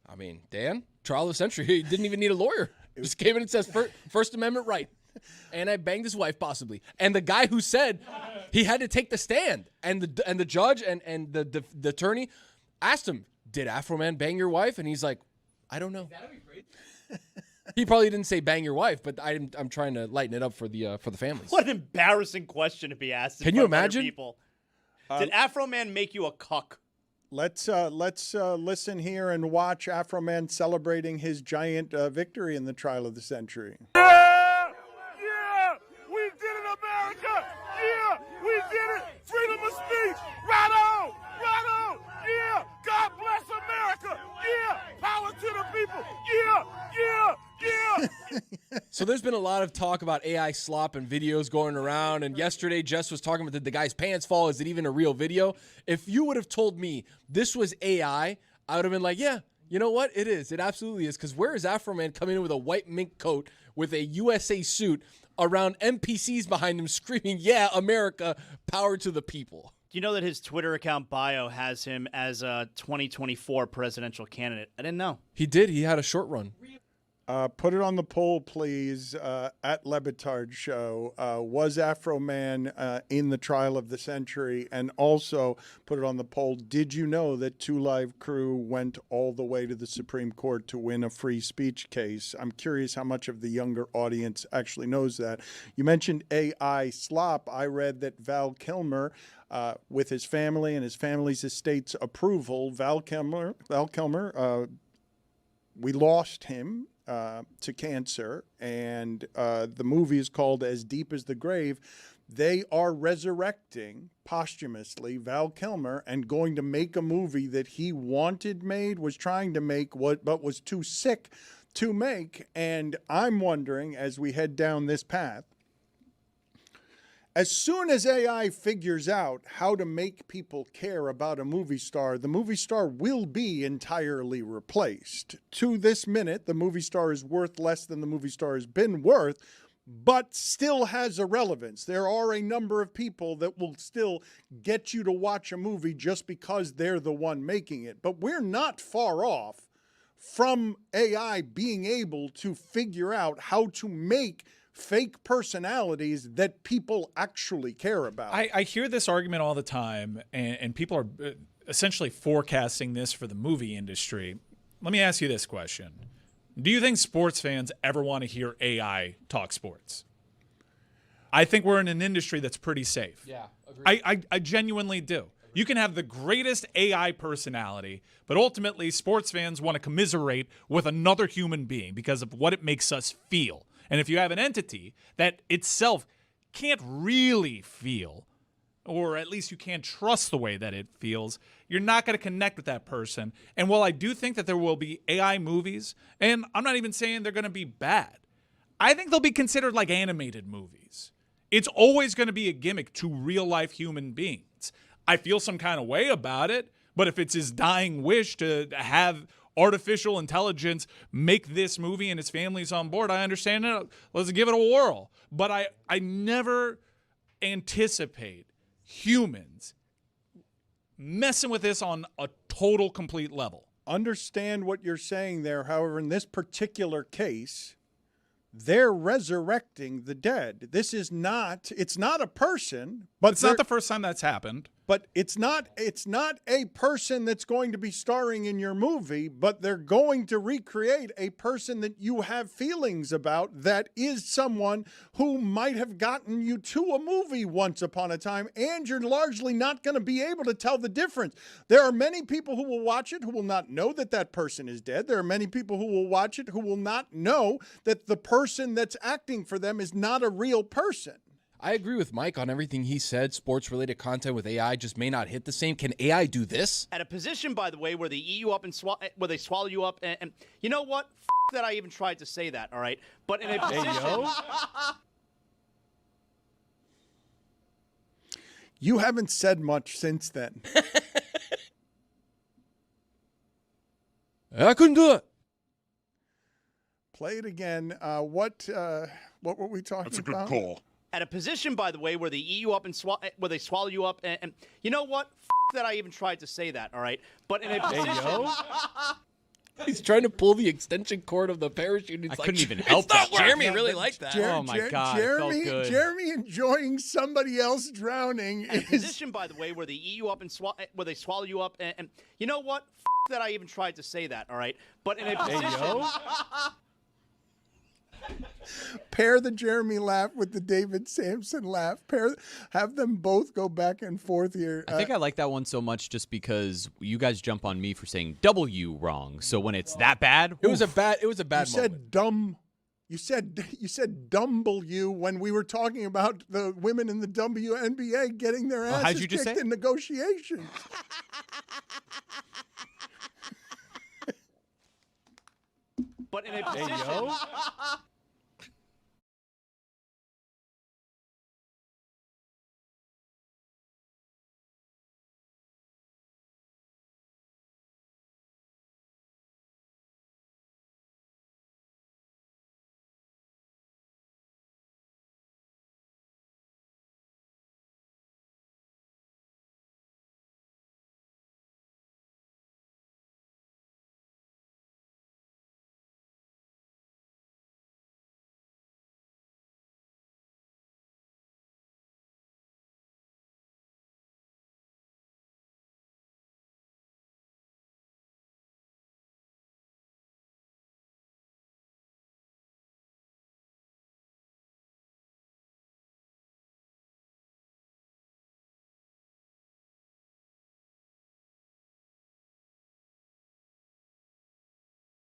I mean, Dan, trial of the century. He didn't even need a lawyer. Just came in and says First Amendment right. And I banged his wife possibly. And the guy who said he had to take the stand, and the judge and the attorney asked him, "Did Afroman bang your wife?" And he's like, "I don't know." He probably didn't say bang your wife, but I'm trying to lighten it up for the families. What an embarrassing question to be asked. In Can you front of other imagine? People. Did Afroman make you a cuck? Let's listen here and watch Afroman celebrating his giant victory in the trial of the century. Yeah, we did it, America. Yeah, we did it. Freedom of speech. Right on, right on. Yeah, God bless America. Yeah, power to the people. So there's been a lot of talk about AI slop and videos going around, and yesterday Jess was talking about did the guy's pants fall? Is it even a real video? If you would have told me this was AI, I would have been like, yeah, you know what? It is. It absolutely is. Because where is Afroman coming in with a white mink coat with a USA suit around NPCs behind him screaming, yeah, America, power to the people? Do you know that his Twitter account bio has him as a 2024 presidential candidate? I didn't know. He did. He had a short run. Put it on the poll, please, at Le Batard Show. Was Afroman in the trial of the century? And also put it on the poll, did you know that Two Live Crew went all the way to the Supreme Court to win a free speech case? I'm curious how much of the younger audience actually knows that. You mentioned AI slop. I read that Val Kilmer, with his family and his family's estate's approval, Val Kilmer, we lost him to cancer, and the movie is called As Deep as the Grave. They are resurrecting posthumously Val Kilmer and going to make a movie that he wanted made, was trying to make, but was too sick to make. And I'm wondering, as we head down this path, as soon as AI figures out how to make people care about a movie star, the movie star will be entirely replaced. To this minute, the movie star is worth less than the movie star has been worth, but still has a relevance. There are a number of people that will still get you to watch a movie just because they're the one making it. But we're not far off from AI being able to figure out how to make fake personalities that people actually care about. I hear this argument all the time, and people are essentially forecasting this for the movie industry. Let me ask you this question. Do you think sports fans ever want to hear AI talk sports? I think we're in an industry that's pretty safe. Yeah, agreed. I genuinely do. You can have the greatest AI personality, but ultimately sports fans want to commiserate with another human being because of what it makes us feel. And if you have an entity that itself can't really feel, or at least you can't trust the way that it feels, you're not going to connect with that person. And while I do think that there will be AI movies, and I'm not even saying they're going to be bad, I think they'll be considered like animated movies. It's always going to be a gimmick to real-life human beings. I feel some kind of way about it, but if it's his dying wish to have artificial intelligence make this movie and his family's on board, I understand it. Let's give it a whirl. But I never anticipate humans messing with this on a total, complete level. Understand what you're saying there. However, in this particular case, they're resurrecting the dead. This is not, it's not a person, but it's not the first time that's happened. But it's not a person that's going to be starring in your movie, but they're going to recreate a person that you have feelings about that is someone who might have gotten you to a movie once upon a time, and you're largely not going to be able to tell the difference. There are many people who will watch it who will not know that that person is dead. There are many people who will watch it who will not know that the person that's acting for them is not a real person. I agree with Mike on everything he said. Sports-related content with AI just may not hit the same. Can AI do this? At a position, by the way, where they eat you up and where they swallow you up, and you know what? That I even tried to say that. All right, but in a position. Hey, yo. You haven't said much since then. I couldn't do it. Play it again. What were we talking about? That's a good call. At a position, by the way, where they eat you up and where they swallow you up, and you know what? That I even tried to say that. All right, but in a position. Hey, yo. He's trying to pull the extension cord of the parachute. I couldn't even help that. Jeremy really liked that. Oh my God, Jeremy, it felt good. Jeremy enjoying somebody else drowning. At a position, by the way, where they eat you up and where they swallow you up, and you know what? That I even tried to say that. All right, but in a position. Hey, yo. Pair the Jeremy laugh with the David Samson laugh. Have them both go back and forth here. I think I like that one so much just because you guys jump on me for saying W wrong. So when it's that bad, it was a bad You moment. said dumb. You said W when we were talking about the women in the WNBA getting their asses how'd you just kicked say? in negotiations. But in a Hey, position. yo.